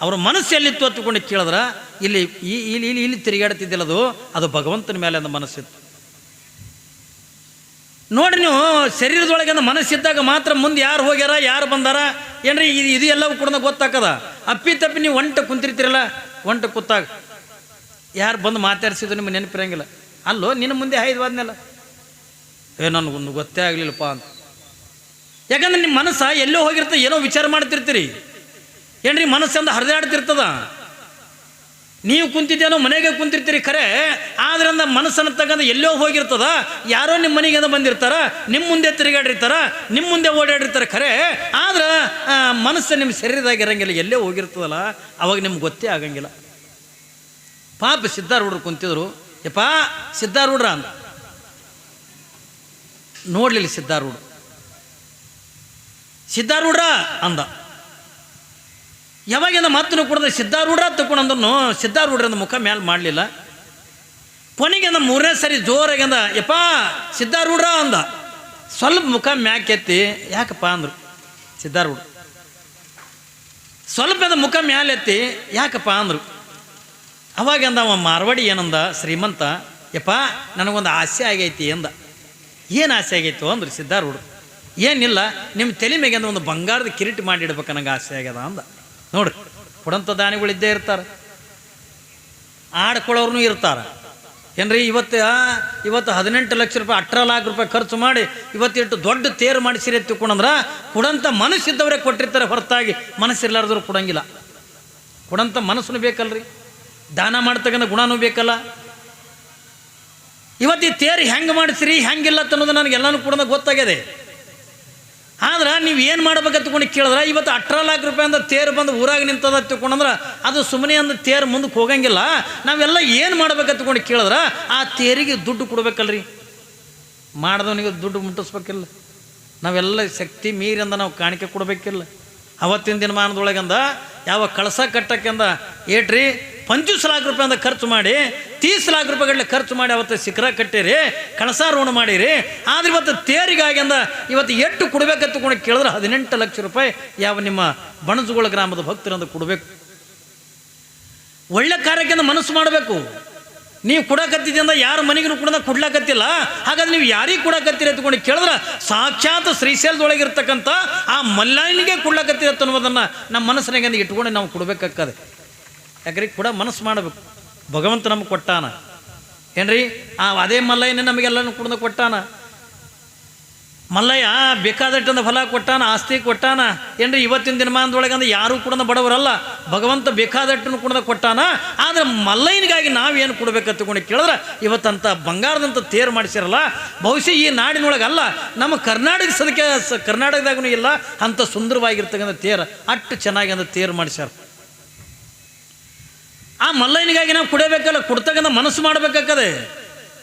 ಅವ್ರ ಮನಸ್ಸು ಎಲ್ಲಿತ್ತು ಹತ್ಕೊಂಡು ಕೇಳಿದ್ರೆ ಇಲ್ಲಿ ಇಲ್ಲಿ ಇಲ್ಲಿ ಇಲ್ಲಿ ತಿರುಗಾಡ್ತಿದ್ದಿಲ್ಲ, ಅದು ಭಗವಂತನ ಮೇಲೆ ಅಂದ ಮನಸ್ಸಿತ್ತು. ನೋಡ್ರಿ ನೀವು ಶರೀರದೊಳಗೆ ಮನಸ್ಸಿದ್ದಾಗ ಮಾತ್ರ ಮುಂದೆ ಯಾರು ಹೋಗ್ಯಾರ ಯಾರು ಬಂದಾರ ಏನ್ರಿ ಇದು ಎಲ್ಲವೂ ಕೂಡ ಗೊತ್ತಾಕದ. ಅಪ್ಪಿ ತಪ್ಪಿ ನೀವು ಒಂಟ ಕುಂತಿರ್ತೀರಲ್ಲ, ಒಂಟ ಕೂತಾಗ ಯಾರು ಬಂದು ಮಾತಾಡ್ಸಿದ್ರು ನಿಮ್ಗೆ ನೆನಪಿರಂಗಿಲ್ಲ. ಅಲ್ಲೋ ನಿನ್ನ ಮುಂದೆ ಹಾಯ್ದವಾದ್ನಲ್ಲ, ನನಗೊಂದು ಗೊತ್ತೇ ಆಗಲಿಲ್ಲಪ್ಪ ಅಂತ. ಯಾಕಂದ್ರೆ ನಿಮ್ಮ ಮನಸ್ಸು ಎಲ್ಲೋ ಹೋಗಿರ್ತದೆ, ಏನೋ ವಿಚಾರ ಮಾಡ್ತಿರ್ತೀರಿ ಏನ್ರಿ, ಮನಸ್ಸಂದ ಹರಿದಾಡ್ತಿರ್ತದ. ನೀವು ಕುಂತಿದ್ದೇನೋ ಮನೆಗೆ ಕುಂತಿರ್ತೀರಿ ಖರೆ, ಆದ್ರಿಂದ ಮನಸ್ಸನ್ನು ತಗೊಂಡು ಎಲ್ಲೋ ಹೋಗಿರ್ತದ. ಯಾರೋ ನಿಮ್ಮ ಮನೆಗೆ ಬಂದಿರ್ತಾರ, ನಿಮ್ಮ ಮುಂದೆ ತಿರುಗಾಡಿರ್ತಾರ, ನಿಮ್ಮ ಮುಂದೆ ಓಡಾಡಿರ್ತಾರೆ ಖರೆ, ಆದ್ರೆ ಮನಸ್ಸು ನಿಮ್ಮ ಶರೀರದಾಗ ಇರಂಗಿಲ್ಲ, ಎಲ್ಲೇ ಹೋಗಿರ್ತದಲ್ಲ, ಅವಾಗ ನಿಮ್ಗೆ ಗೊತ್ತೇ ಆಗಂಗಿಲ್ಲ. ಪಾಪ ಸಿದ್ಧಾರೂಢರು ಕುಂತಿದ್ರು. ಯಪ್ಪ ಸಿದ್ಧಾರೂಢರ ಅಂದ. ನೋಡ್ಲಿಲ್ಲ ಸಿದ್ಧಾರೂಢರ ಅಂದ. ಯಾವಾಗಿಂದ ಮಾತನ್ನು ಕೊಡದ ಸಿದ್ಧಾರೂಢ ತಗೊಂಡು ಸಿದ್ಧಾರೂಢರಿಂದ ಮುಖ ಮ್ಯಾಲೆ ಮಾಡಲಿಲ್ಲ. ಕೊನೆಗಿಂದ ಮೂರನೇ ಸರಿ ಜೋರಾಗಿಂದ ಯಪ್ಪ ಸಿದ್ಧಾರೂಢ ಅಂದ. ಸ್ವಲ್ಪ ಮುಖ ಮ್ಯಾಕೆತ್ತಿ ಯಾಕಪ್ಪ ಅಂದರು ಸಿದ್ಧಾರೂಢ. ಸ್ವಲ್ಪ ಮುಖ ಮ್ಯಾಲೆತ್ತಿ ಯಾಕಪ್ಪ ಅಂದರು. ಅವಾಗಿಂದ ಅವ ಮಾರ್ವಾಡಿ ಏನಂದ, ಶ್ರೀಮಂತ, ಯಪ್ಪ ನನಗೊಂದು ಆಸೆ ಆಗೈತಿ ಅಂದ. ಏನು ಆಸೆ ಆಗೈತು ಅಂದ್ರು ಸಿದ್ಧಾರೂಢ. ಏನಿಲ್ಲ, ನಿಮ್ಮ ತಲೆ ಮೇಗಿಂದ ಒಂದು ಬಂಗಾರದ ಕಿರೀಟ ಮಾಡಿಡ್ಬೇಕು ನನಗೆ ಆಸೆ ಆಗ್ಯದ ಅಂದ. ನೋಡ್ರಿ, ಕೊಡಂಥ ದಾನಿಗಳಿದ್ದೇ ಇರ್ತಾರೆ, ಆಡ್ಕೊಳ್ಳೋರ್ನು ಇರ್ತಾರೆ ಏನ್ರಿ. ಇವತ್ತು 18 ಲಕ್ಷ ರೂಪಾಯಿ 18 ಲಾಖ ರೂಪಾಯಿ ಖರ್ಚು ಮಾಡಿ ಇವತ್ತಿಟ್ಟು ದೊಡ್ಡ ತೇರು ಮಾಡಿ ಸೀರೆ ತಿಳ್ಕೊಂಡ್ರೆ ಕೊಡಂಥ ಮನಸ್ಸಿದ್ದವರೇ ಕೊಟ್ಟಿರ್ತಾರೆ, ಹೊರತಾಗಿ ಮನಸ್ಸಿರ್ಲಾರ್ದವ್ರು ಕೊಡಂಗಿಲ್ಲ. ಕೊಡಂಥ ಮನಸ್ಸು ಬೇಕಲ್ರಿ, ದಾನ ಮಾಡ್ತಕ್ಕಂಥ ಗುಣನೂ ಬೇಕಲ್ಲ. ಇವತ್ತು ಈ ತೇರು ಹೆಂಗೆ ಮಾಡಿಸಿರಿ ಹೆಂಗಿಲ್ಲ ಅನ್ನೋದು ನನಗೆಲ್ಲನೂ ಕೂಡ ಗೊತ್ತಾಗಿದೆ. ಆದ್ರೆ ನೀವು ಏನು ಮಾಡ್ಬೇಕಂತ ತಿಳ್ಕೊಂಡು ಕೇಳಿದ್ರೆ, ಇವತ್ತು 18 ಲಾಖ ರೂಪಾಯಿಂದ ತೇರು ಬಂದು ಊರಾಗ ನಿಂತದ ತಿಳ್ಕೊಂಡ್ರೆ ಅದು ಸುಮ್ಮನೆ ಅಂದ ತೇರು ಮುಂದಕ್ಕೆ ಹೋಗಂಗಿಲ್ಲ. ನಾವೆಲ್ಲ ಏನು ಮಾಡ್ಬೇಕಂತ ತಿಳ್ಕೊಂಡು ಕೇಳಿದ್ರೆ ಆ ತೇರಿಗೆ ದುಡ್ಡು ಕೊಡ್ಬೇಕಲ್ರಿ, ಮಾಡಿದವನಿಗೆ ದುಡ್ಡು ಮುಟ್ಟಿಸ್ಬೇಕಿಲ್ಲ. ನಾವೆಲ್ಲ ಶಕ್ತಿ ಮೀರಿಂದ ನಾವು ಕಾಣಿಕೆ ಕೊಡ್ಬೇಕಿಲ್ಲ. ಅವತ್ತಿನ ದಿನಮಾನದೊಳಗಂದ ಯಾವ ಕಳಸ ಕಟ್ಟಕ್ಕೆಂದ ಏಟ್ರಿ 25 ಲಾಖ ರೂಪಾಯಿಂದ ಖರ್ಚು ಮಾಡಿ 30 ಲಾಖ ರೂಪಾಯಿಗಟ್ಟಲೆ ಖರ್ಚು ಮಾಡಿ ಅವತ್ತು ಶಿಖರ ಕಟ್ಟಿರಿ, ಕಳಸಾರೋಹಣ ಮಾಡಿರಿ. ಆದ್ರೆ ಇವತ್ತು ತೇರಿಗಾಗಿಂದ ಇವತ್ತು ಎಷ್ಟು ಕೊಡ್ಬೇಕಂತ ಕೂಡ ಕೇಳಿದ್ರೆ 18 ಲಕ್ಷ ರೂಪಾಯಿ ಯಾವ ನಿಮ್ಮ ಬಣಜುಗಳ ಗ್ರಾಮದ ಭಕ್ತರಿಂದ ಕೊಡಬೇಕು. ಒಳ್ಳೆ ಕಾರ್ಯಕ್ಕಿಂತ ಮನಸ್ಸು ಮಾಡಬೇಕು. ನೀವು ಕೊಡಕತ್ತಿದ್ದಿಂದ ಯಾರ ಮನೆಗೂ ಕೂಡ ಕೊಡ್ಲಾಕತ್ತಿಲ್ಲ, ಹಾಗಾದ್ರೆ ನೀವು ಯಾರಿಗೆ ಕೊಡಕತ್ತೀರಿ ಅಂತಕೊಂಡು ಕೇಳಿದ್ರೆ ಸಾಕ್ಷಾತ್ ಶ್ರೀಶೈಲದೊಳಗಿರ್ತಕ್ಕಂಥ ಆ ಮಲ್ಲಯ್ಯನಿಗೆ ಕೊಡ್ಲಾಕತ್ತೀರ ಅನ್ನೋದನ್ನು ನಮ್ಮ ಮನಸ್ಸಿನಾಗ ಇಟ್ಕೊಂಡು ನಾವು ಕೊಡ್ಬೇಕಾಗ್ತದೆ. ಯಾಕ್ರಿ ಕೂಡ ಮನಸ್ಸು ಮಾಡಬೇಕು. ಭಗವಂತ ನಮಗೆ ಕೊಟ್ಟಾನ ಏನ್ರಿ, ಅದೇ ಮಲ್ಲಯ್ಯನೇ ನಮಗೆಲ್ಲನೂ ಕೂಡ ಕೊಟ್ಟಾನ. ಮಲ್ಲಯ್ಯ ಬೇಕಾದಟ್ಟಂದ ಫಲ ಕೊಟ್ಟಾನ, ಆಸ್ತಿ ಕೊಟ್ಟಾನ ಏನ್ರಿ. ಇವತ್ತಿನ ದಿನಮಾನದೊಳಗಂದ್ರೆ ಯಾರೂ ಕೂಡ ಬಡವರಲ್ಲ, ಭಗವಂತ ಬೇಕಾದಟ್ಟನ್ನು ಕೂಡ ಕೊಟ್ಟಾನ. ಆದರೆ ಮಲ್ಲಯ್ಯನಿಗಾಗಿ ನಾವೇನು ಕೊಡ್ಬೇಕಂತ ತಿಳ್ಕೊಂಡು ಕೇಳಿದ್ರೆ ಇವತ್ತಂತ ಬಂಗಾರದಂತ ತೇರು ಮಾಡಿಸಿರಲ್ಲ, ಬಹುಶಃ ಈ ನಾಡಿನೊಳಗಲ್ಲ ನಮ್ಮ ಕರ್ನಾಟಕದಾಗೂ ಇಲ್ಲ ಅಂಥ ಸುಂದರವಾಗಿರ್ತಕ್ಕಂಥ ತೇರು, ಅಷ್ಟು ಚೆನ್ನಾಗಿ ಅಂತ ತೇರು ಮಾಡಿಸ್ಯಾರ. ಆ ಮಲ್ಲಯ್ಯನಿಗಾಗಿ ನಾವು ಕೊಡಬೇಕಲ್ಲ, ಕೊಡ್ತಕ್ಕಂಥ ಮನಸ್ಸು ಮಾಡಬೇಕಾಗ್ತದೆ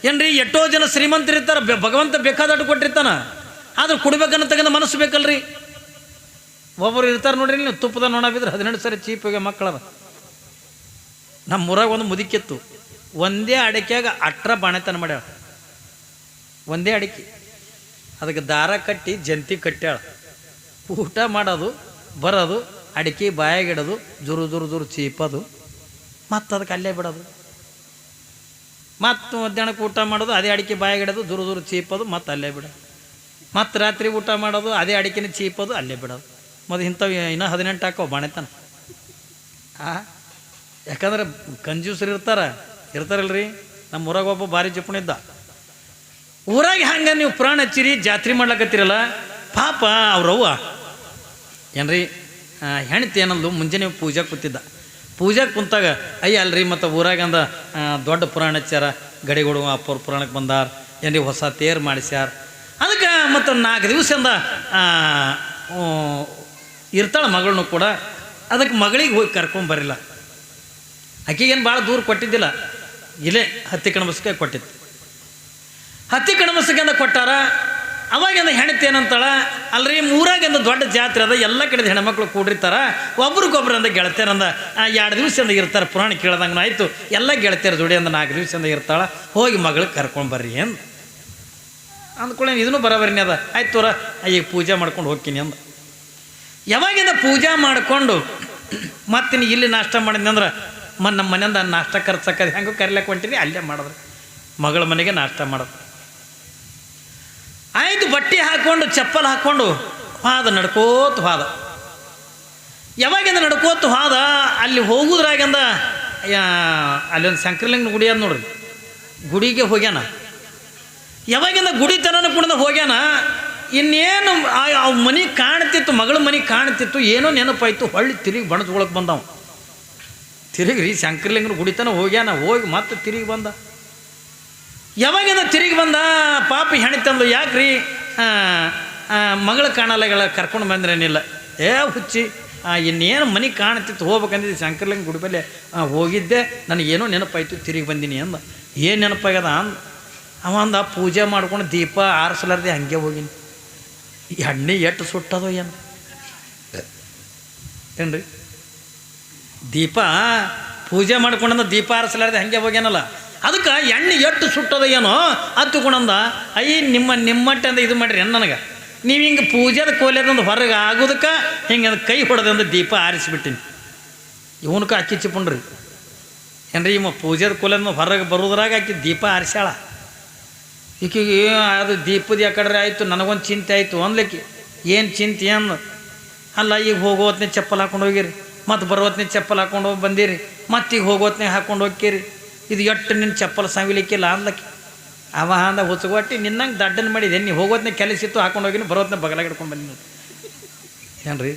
ಏನ್ರಿ. ಎಷ್ಟೋ ಜನ ಶ್ರೀಮಂತರಿರ್ತಾರೆ, ಭಗವಂತ ಬೇಕಾದಟ್ಟು ಕೊಟ್ಟಿರ್ತಾನ, ಆದ್ರೆ ಕೊಡ್ಬೇಕನ್ನತಕ್ಕಂಥ ಮನಸ್ಸು ಬೇಕಲ್ರಿ. ಒಬ್ಬರು ಇರ್ತಾರೆ ನೋಡ್ರಿ, ನೀವು ತುಪ್ಪದ ನೋಣ ಬಿದ್ರೆ 18 ಸರಿ ಚೀಪಿಗೆ ಮಕ್ಕಳದ. ನಮ್ಮ ಊರಾಗ ಒಂದು ಮುದುಕಿತ್ತು, ಒಂದೇ ಅಡಿಕೆಯಾಗ 18 ಬಾಣೆತನ ಮಾಡ್ಯಾಳ. ಒಂದೇ ಅಡಿಕೆ ಅದಕ್ಕೆ ದಾರ ಕಟ್ಟಿ ಜಂತಿ ಕಟ್ಟ್ಯಾಳ. ಊಟ ಮಾಡೋದು ಬರೋದು, ಅಡಿಕೆ ಬಾಯಾಗಿಡೋದು, ಜುರು ಚೀಪೋದು, ಮತ್ತು ಅದಕ್ಕೆ ಅಲ್ಲೇ ಬಿಡೋದು. ಮತ್ತು ಮಧ್ಯಾಹ್ನಕ್ಕೆ ಊಟ ಮಾಡೋದು, ಅದೇ ಅಡಿಕೆ ಬಾಯಾಗಿಡೋದು, ಜುರು ಚೀಪೋದು, ಮತ್ತು ಅಲ್ಲೇ ಬಿಡೋದು. ಮತ್ತು ರಾತ್ರಿ ಊಟ ಮಾಡೋದು, ಅದೇ ಅಡಿಕೆನ ಚೀಪೋದು, ಅಲ್ಲೇ ಬಿಡೋದು. ಮತ್ತು ಇಂಥವು ಇನ್ನೂ 18 ಹಾಕೋ ಬಾಣೆತನ. ಯಾಕಂದ್ರೆ ಕಂಜೂಸರು ಇರ್ತಾರಲ್ರಿ. ನಮ್ಮ ಊರಾಗ ಒಬ್ಬ ಭಾರಿ ಜಪುಣಿದ್ದ. ಊರಾಗ ಹಂಗೆ ನೀವು ಪುರಾಣ ಹಚ್ಚಿರಿ, ಜಾತ್ರೆ ಮಾಡ್ಲಕತ್ತೀರಲ್ಲ, ಪಾಪ ಅವ್ರವ್ವ ಏನ್ರಿ ಹೆಣ್ತಿ ಏನಂದು ಮುಂಜಾನೆ ಪೂಜಾಗೆ ಕೂತಿದ್ದ. ಪೂಜಾಗೆ ಕುಂತಾಗ ಅಯ್ಯ ಅಲ್ರಿ, ಮತ್ತು ಊರಾಗಂದ ದೊಡ್ಡ ಪುರಾಣ ಹಚ್ಚಾರ, ಗಡಿಗಳು ಅಪ್ಪವ್ರ ಪುರಾಣಕ್ಕೆ ಬಂದಾರ ಏನ್ರಿ, ಹೊಸ ತೇರು ಮಾಡಿಸ್ಯಾರ. ಅದಕ್ಕೆ ಮತ್ತು 4 ದಿವಸದಿಂದ ಇರ್ತಾಳೆ ಮಗಳನ್ನೂ ಕೂಡ. ಅದಕ್ಕೆ ಮಗಳಿಗೆ ಹೋಗಿ ಕರ್ಕೊಂಬರಿಲ್ಲ. ಆಕೆಗೇನು ಭಾಳ ದೂರ ಕೊಟ್ಟಿದ್ದಿಲ್ಲ, ಇಲ್ಲೇ ಹತ್ತಿ ಕಣಬಸ್ಗೆ ಕೊಟ್ಟಿತ್ತು. ಹತ್ತಿ ಕಣಬಸ್ಗೆ ಕೊಟ್ಟಾರ. ಅವಾಗಿಂದ ಹೆಣ್ತಿ ಏನಂತಾಳ, ಅಲ್ರಿ ಊರಾಗಿಂದ ದೊಡ್ಡ ಜಾತ್ರೆ ಅದ, ಎಲ್ಲ ಕಡೆದ ಹೆಣ್ಮಕ್ಳು ಕೂಡಿರ್ತಾರ, ಒಬ್ರಿಗೊಬ್ರು ಅಂದ ಗೆಳತಿಯರಂದ 2 ದಿವಸದಿಂದ ಇರ್ತಾರೆ. ಪುರಾಣ ಕೇಳ್ದಂಗೆ ಆಯಿತು, ಎಲ್ಲ ಗೆಳತಿಯರ ಜೋಡಿ ಅಂದ 4 ದಿವಸದಿಂದ ಇರ್ತಾಳ, ಹೋಗಿ ಮಗಳಿಗೆ ಕರ್ಕೊಂಡು ಬರ್ರಿ ಅಂದ. ಅಂದ್ಕೊಳ್ಳಿ ಇದನ್ನು ಬರೋಬರಿನೇ ಅದ. ಆಯ್ತು ತೋರ ಈಗ ಪೂಜೆ ಮಾಡ್ಕೊಂಡು ಹೋಗ್ತೀನಿ ಅಂದ. ಯಾವಾಗಿಂದ ಪೂಜೆ ಮಾಡಿಕೊಂಡು ಮತ್ತಿನ ಇಲ್ಲಿ ನಾಷ್ಟ ಮಾಡಿದ್ನಿ ಅಂದ್ರೆ ನಮ್ಮ ಮನೆಯಿಂದ ನಾಷ್ಟ ಖರ್ಚಕ್ಕದು ಹೆಂಗೆ ಕರಿಲಕ್ಕೆ ಹೊಂಟೀನಿ, ಅಲ್ಲೇ ಮಾಡಿದ್ರೆ ಮಗಳ ಮನೆಗೆ ನಾಷ್ಟ ಮಾಡೋದು. ಆಯ್ತು ಬಟ್ಟೆ ಹಾಕ್ಕೊಂಡು ಚಪ್ಪಲ್ ಹಾಕ್ಕೊಂಡು ಹಾದ ನಡ್ಕೋತ ಹಾದ. ಯಾವಾಗಿಂದ ನಡ್ಕೋತ ಹಾದ ಅಲ್ಲಿ ಹೋಗುದ್ರಾಗಿಂದ ಅಲ್ಲೊಂದು ಶಂಕರಲಿಂಗನ ಗುಡಿ ಅದ ನೋಡ್ರಿ, ಗುಡಿಗೆ ಹೋಗ್ಯಾನ. ಯಾವಾಗಿಂದ ಗುಡಿ ತನಕ ಕುಡ್ದ ಹೋಗ್ಯಾನ, ಇನ್ನೇನು ಅವ್ ಮನೆ ಕಾಣ್ತಿತ್ತು, ಮಗಳ ಮನೆ ಕಾಣ್ತಿತ್ತು, ಏನೋ ನೆನಪಾಯ್ತು. ಹೊಳ್ಳಿ ತಿರುಗಿ ಬಣಸ್ಕೊಳಕ್ಕೆ ಬಂದವ. ತಿರುಗಿ ರೀ ಶಂಕರಲಿಂಗನ ಗುಡಿತನ ಹೋಗ್ಯಾನ, ಹೋಗಿ ಮತ್ತೆ ತಿರುಗಿ ಬಂದ. ಯಾವಾಗಿಂದ ತಿರುಗಿ ಬಂದ, ಪಾಪ ಹೆಣಿತಂದು ಯಾಕ್ರಿ ಮಗಳ ಕಾಣಲೆಗಳ ಕರ್ಕೊಂಡು ಬಂದ್ರೇನಿಲ್ಲ. ಹುಚ್ಚಿ ಇನ್ನೇನು ಮನೆ ಕಾಣ್ತಿತ್ತು, ಹೋಗ್ಬೇಕಂದಿದ್ದು ಶಂಕರಲಿಂಗ ಗುಡಿ ಬಲ್ಲಿ ಹೋಗಿದ್ದೆ, ನನಗೇನೋ ನೆನಪಾಯ್ತು, ತಿರುಗಿ ಬಂದೀನಿ ಅಂದ. ಏನು ನೆನಪಾಗ್ಯದ ಅಂದ. ಅವ ಅಂದ, ಪೂಜೆ ಮಾಡ್ಕೊಂಡು ದೀಪ ಆರಿಸಲಾರ್ದೆ ಹಂಗೆ ಹೋಗಿನಿ. ಎಣ್ಣೆ ಎಷ್ಟು ಸುಟ್ಟದೋ ಏನ್ರಿ, ದೀಪ ಪೂಜೆ ಮಾಡ್ಕೊಂಡಂದ ದೀಪ ಆರಿಸಲಾರ್ದೆ ಹಂಗೆ ಹೋಗ್ಯಾನಲ್ಲ, ಅದಕ್ಕೆ ಎಣ್ಣೆ ಎಷ್ಟು ಸುಟ್ಟದ ಏನೋ ಹತ್ತುಕೊಂಡಂದ. ನಿಮ್ಮಟ್ಟೆ ಅಂದ ಇದು ಮಾಡಿರಿ ನನಗೆ, ನೀವು ಹಿಂಗೆ ಪೂಜೆದ ಕೋಲೆದಂದು ಹೊರಗೆ ಆಗೋದಕ್ಕೆ ಹಿಂಗೆ ಕೈ ಹೊಡೆದಂದು ದೀಪ ಆರಿಸಿಬಿಟ್ಟಿನಿ. ಇವನಕ್ಕೆ ಅಕ್ಕಿ ಚಿಪ್ಪಣ್ರಿ ಏನ್ರಿ, ಇವ ಪೂಜೆದ ಕೋಲೆದ ಹೊರಗೆ ಬರೋದ್ರಾಗ ಆಕಿ ದೀಪ ಆರಿಸ್ಯಾಳ. ಈಕೆಗೆ ಅದು ದೀಪದ ಯಾಕಡ್ರೆ ಆಯಿತು, ನನಗೊಂದು ಚಿಂತೆ ಆಯಿತು ಅನ್ಲಿಕ್ಕೆ. ಏನು ಚಿಂತೆ ಅಂದು, ಅಲ್ಲ ಈಗ ಹೋಗೋತ್ನೇ ಚಪ್ಪಲ್ ಹಾಕೊಂಡು ಹೋಗಿರಿ, ಮತ್ತು ಬರೋತ್ನೇ ಚಪ್ಪಲ್ ಹಾಕೊಂಡು ಹೋಗಿ ಬಂದಿರಿ, ಮತ್ತೀಗ ಹೋಗೋತ್ನೇ ಹಾಕೊಂಡು ಹೋಗ್ತೀರಿ, ಇದು ಎಟ್ಟು ನಿನ್ನ ಚಪ್ಪಲ್ ಸಾವಿಲಿಕ್ಕಿಲ್ಲ ಅಂದ್ಲಕ್ಕೆ. ಅವ ಅಂದ ಹುಚ್ಚಗೊಟ್ಟಿ ನಿನ್ನಂಗೆ ದಡ್ಡನ ಮಾಡಿದೆ, ನೀವು ಹೋಗೋತ್ನೇ ಕೆಲಸಿತ್ತು ಹಾಕೊಂಡು ಹೋಗಿನಿ, ಬರೋತ್ನೇ ಬಗಲಾಗ ಇಟ್ಕೊಂಡು ಬಂದಿನಿ ಏನ್ರಿ.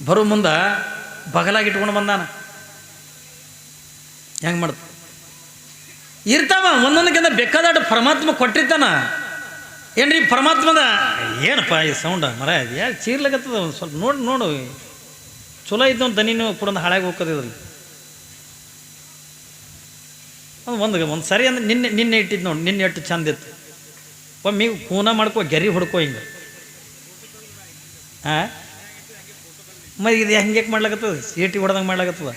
ಬರೋ ಮುಂದೆ ಬಗಲಾಗಿ ಇಟ್ಕೊಂಡು ಬಂದಾನ. ಹೆಂಗೆ ಮಾಡ್ತ ಇರ್ತಾವ ಒಂದೊಂದಕ್ಕಿಂತ ಬೇಕಾದಷ್ಟು ಪರಮಾತ್ಮ ಕೊಟ್ಟಿರ್ತಾನ ಏನ್ರಿ. ಪರಮಾತ್ಮದ ಏನಪ್ಪ ಈ ಸೌಂಡ ಮರ ಯಾರು ಚೀರ್ಲಾಗತ್ತದ, ಒಂದು ಸ್ವಲ್ಪ ನೋಡು ಚಲೋ ಇದ್ದು ಒಂದು ದನಿನೂ ಕೂಡ ಹಾಳಾಗಿ ಹೋಗೋದಿದ್ರಲ್ಲಿ. ಒಂದು ಸರಿ ಅಂದ್ರೆ ನಿನ್ನೆ ಇಟ್ಟಿದ್ದು ನೋಡಿ, ನಿನ್ನೆ ಎಷ್ಟು ಚಂದ ಇತ್ತು. ಒಮ್ಮೆ ಕೂನ ಮಾಡ್ಕೋ, ಗೆರಿ ಹೊಡ್ಕೋ ಹಿಂಗೆ. ಮತ್ತು ಇದು ಹೆಂಗೆ ಮಾಡ್ಲಾಗತ್ತದ, ಸೀಟಿ ಹೊಡೆದಂಗೆ ಮಾಡ್ಲಾಗತ್ತದ.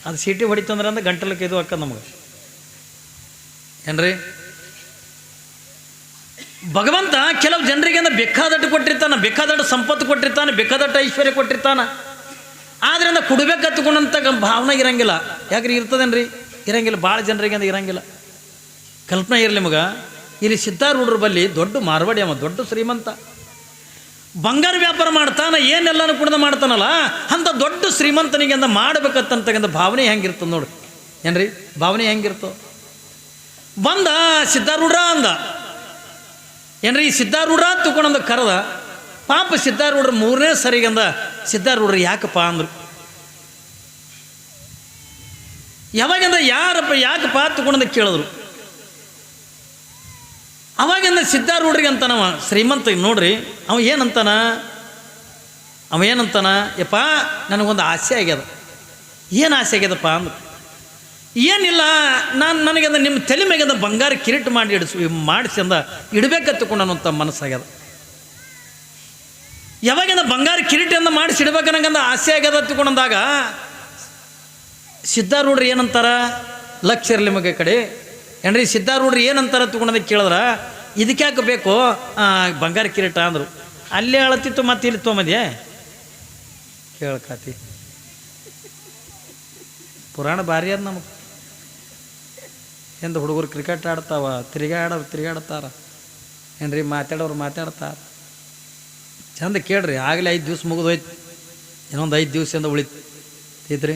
ಅದು ಸೀಟಿ ಹೊಡಿತಂದ್ರೆ ಅಂದ್ರೆ ಗಂಟಲಕ್ಕೆ ಇದು ಹಾಕದ ನಮಗೆ ಏನ್ರಿ. ಭಗವಂತ ಕೆಲವು ಜನರಿಗೆ ಅಂದ್ರೆ ಬೇಕಾದಟ್ಟು ಕೊಟ್ಟಿರ್ತಾನೆ, ಬೇಕಾದಟ್ಟು ಸಂಪತ್ತು ಕೊಟ್ಟಿರ್ತಾನೆ, ಬೇಕಾದಟ್ಟು ಐಶ್ವರ್ಯ ಕೊಟ್ಟಿರ್ತಾನೆ. ಆದ್ರಿಂದ ಕೊಡಬೇಕತ್ತುಕೊಂಡಂಥ ಭಾವನೆ ಇರಂಗಿಲ್ಲ. ಯಾಕ್ರಿ ಇರ್ತದೇನ್ರಿ, ಇರಂಗಿಲ್ಲ. ಭಾಳ ಜನರಿಗೆ ಅಂದ್ರೆ ಇರಂಗಿಲ್ಲ. ಕಲ್ಪನೆ ಇರಲಿ ಮಗ, ಇಲ್ಲಿ ಸಿದ್ಧಾರೂಢರ ಬಲ್ಲಿ ದೊಡ್ಡ ಮಾರ್ವಾಡಿ ಅವ, ದೊಡ್ಡ ಶ್ರೀಮಂತ, ಬಂಗಾರ ವ್ಯಾಪಾರ ಮಾಡ್ತಾನೆ, ಏನೆಲ್ಲನೂ ಕೂಡ ಮಾಡ್ತಾನಲ್ಲ, ಅಂಥ ದೊಡ್ಡ ಶ್ರೀಮಂತನಿಗೆ ಅಂದ ಮಾಡ್ಬೇಕಂತಕ್ಕಂಥ ಭಾವನೆ ಹೆಂಗಿರ್ತದೆ ನೋಡಿ ಏನ್ರಿ. ಭಾವನೆ ಹೆಂಗಿರ್ತೋ ಬಂದ ಸಿದ್ಧಾರೂಢ ಅಂದ ಏನ್ರಿ. ಸಿದ್ಧಾರೂಢ ತಗೊಂಡಂದ ಕರೆದ. ಪಾಪ ಸಿದ್ಧಾರೂಢರು 3ನೇ ಸರಿಗಂದ ಸಿದ್ಧಾರೂಢರು ಯಾಕಪ್ಪ ಅಂದರು. ಯಾವಾಗಿಂದ ಯಾರಪ್ಪ ಯಾಕಪ್ಪ ತಗೊಂಡಂದ ಕೇಳಿದ್ರು. ಅವಾಗಿಂದ ಸಿದ್ಧಾರೂಢರಿಗೆ ಅಂತಾನವ ಶ್ರೀಮಂತ ನೋಡ್ರಿ. ಅವ ಏನಂತಾನ, ಯಪ್ಪ ನನಗೊಂದು ಆಸೆ ಆಗ್ಯದ. ಏನು ಆಸೆ ಆಗ್ಯದಪ್ಪ ಅಂದ್ರು. ಏನಿಲ್ಲ, ನನಗೆ ಅಂದ್ರೆ ನಿಮ್ಮ ತಲೆ ಮೇಗಂದ ಬಂಗಾರ ಕಿರೀಟ ಮಾಡಿಸಿ ಅಂದ ಇಡಬೇಕತ್ತುಕೊಂಡಂಥ ಮನಸ್ಸಾಗ್ಯದ. ಯಾವಾಗಿಂದ ಬಂಗಾರ ಕಿರೀಟಿಂದ ಮಾಡಿಸಿ ಇಡ್ಬೇಕನ್ನಂಗಂದ ಆಸೆ ಆಗ್ಯದ ಹತ್ತುಕೊಂಡಂದಾಗ ಸಿದ್ಧಾರೂಢರು ಏನಂತಾರ, ಲಕ್ಷ ಇರಲಿ ಮಗ ಕಡೆ ಏನ್ರಿ. ಸಿದ್ಧಾರೂಢರು ಏನಂತಾರ ತಗೊಂಡಂದ ಕೇಳಿದ್ರ, ಇದಕ್ಯಾಕೆ ಬೇಕು ಬಂಗಾರ ಕಿರೀಟ ಅಂದರು. ಅಲ್ಲೇ ಅಳತಿತ್ತು, ಮತ್ತೆ ಇಲ್ಲಿ ತೊಗೊಂಬಂದ್ಯಾ ಕೇಳ್ಕಾತಿ. ಪುರಾಣ ಭಾರಿ ಅದ ನಮಗೆ. ಎಂದು ಹುಡುಗರು ಕ್ರಿಕೆಟ್ ಆಡ್ತಾವ, ತಿರುಗಾಡ್ತಾರ ಏನ್ರಿ, ಮಾತಾಡೋರು ಮಾತಾಡ್ತಾರ. ಚಂದ ಕೇಳ್ರಿ. ಆಗಲೇ 5 ದಿವ್ಸ ಮುಗಿದೋಯ್ತು, ಇನ್ನೊಂದು 5 ದಿವಸದಿಂದ ಉಳಿತೈತ್ರಿ.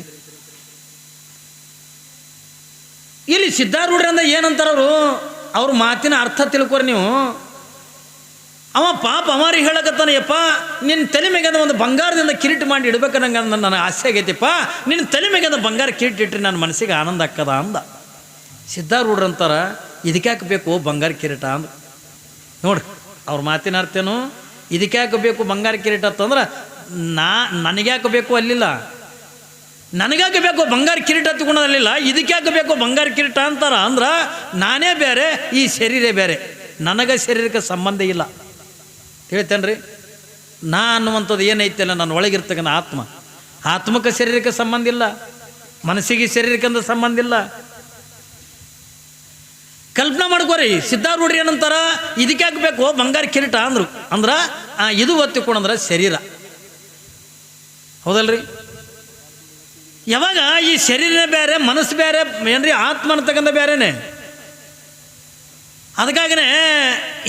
ಇಲ್ಲಿ ಸಿದ್ಧಾರೂಢರಿಂದ ಏನಂತಾರವರು, ಅವ್ರ ಮಾತಿನ ಅರ್ಥ ತಿಳ್ಕೊರಿ ನೀವು. ಅವ ಪಾಪ ಅಮಾರಿಗೆ ಹೇಳಕತ್ತಾನ, ಯಪ್ಪ ನಿನ್ನ ತಲೆ ಮೇಗಂದ ಒಂದು ಬಂಗಾರದಿಂದ ಕಿರೀಟ ಮಾಡಿ ಇಡ್ಬೇಕು ನಂಗೆ ನನ್ನ ಆಸೆ ಆಗೈತಿಪ್ಪ. ನಿನ್ನ ತಲೆ ಮೇಗಂದ ಬಂಗಾರ ಕಿರೀಟ ಇಟ್ಟರೆ ನನ್ನ ಮನಸ್ಸಿಗೆ ಆನಂದ ಆಗ್ತದ ಅಂದ. ಸಿದ್ಧಾರೂಢರಂತಾರ, ಇದಕ್ಯಾಕೆ ಬೇಕು ಬಂಗಾರ ಕಿರೀಟ ಅಂದ. ನೋಡ್ರಿ ಅವ್ರ ಮಾತಿನ ಅರ್ಥೇನು, ಇದಕ್ಯಾಕೆ ಬೇಕು ಬಂಗಾರ ಕಿರೀಟ ಅಂತಂದ್ರೆ ನನಗ್ಯಾಕೆ ಬೇಕು ಅಲ್ಲಿಲ್ಲ, ನನಗಾಕೆ ಬೇಕು ಬಂಗಾರ ಕಿರೀಟ ತಗೊಳೋದಲ್ಲಿಲ್ಲ, ಇದಕ್ಕಾಕೆ ಬೇಕು ಬಂಗಾರ ಕಿರೀಟ ಅಂತಾರ. ಅಂದ್ರೆ ನಾನೇ ಬೇರೆ, ಈ ಶರೀರ ಬೇರೆ, ನನಗೆ ಶರೀರಕ್ಕೆ ಸಂಬಂಧ ಇಲ್ಲ. ಹೇಳ್ತೇನೆ ರೀ, ನಾ ಅನ್ನುವಂಥದ್ದು ಏನೈತಲ್ಲ ನನ್ನ ಒಳಗಿರ್ತಕ್ಕಂಥ ಆತ್ಮಕ್ಕೆ ಶರೀರಕ್ಕೆ ಸಂಬಂಧ ಇಲ್ಲ, ಮನಸ್ಸಿಗೆ ಶರೀರಕ್ಕೆ ಅಂತ ಸಂಬಂಧ ಇಲ್ಲ. ಕಲ್ಪನಾ ಮಾಡ್ಕೋರಿ, ಸಿದ್ಧಾರೂಢ್ರಿ ಏನಂತಾರ, ಇದಕ್ಕಾಕೆ ಬೇಕು ಬಂಗಾರ ಕಿರೀಟ ಅಂದ್ರು. ಅಂದ್ರೆ ಇದು ಒತ್ತಿಕೊಂಡ್ರೆ ಶರೀರ, ಹೌದಲ್ರಿ? ಯಾವಾಗ ಈ ಶರೀರ ಬೇರೆ ಮನಸ್ಸು ಬೇರೆ ಏನ್ರಿ, ಆತ್ಮ ಅಂತಕ್ಕಂಥ ಬೇರೆನೆ. ಅದಕ್ಕಾಗನೇ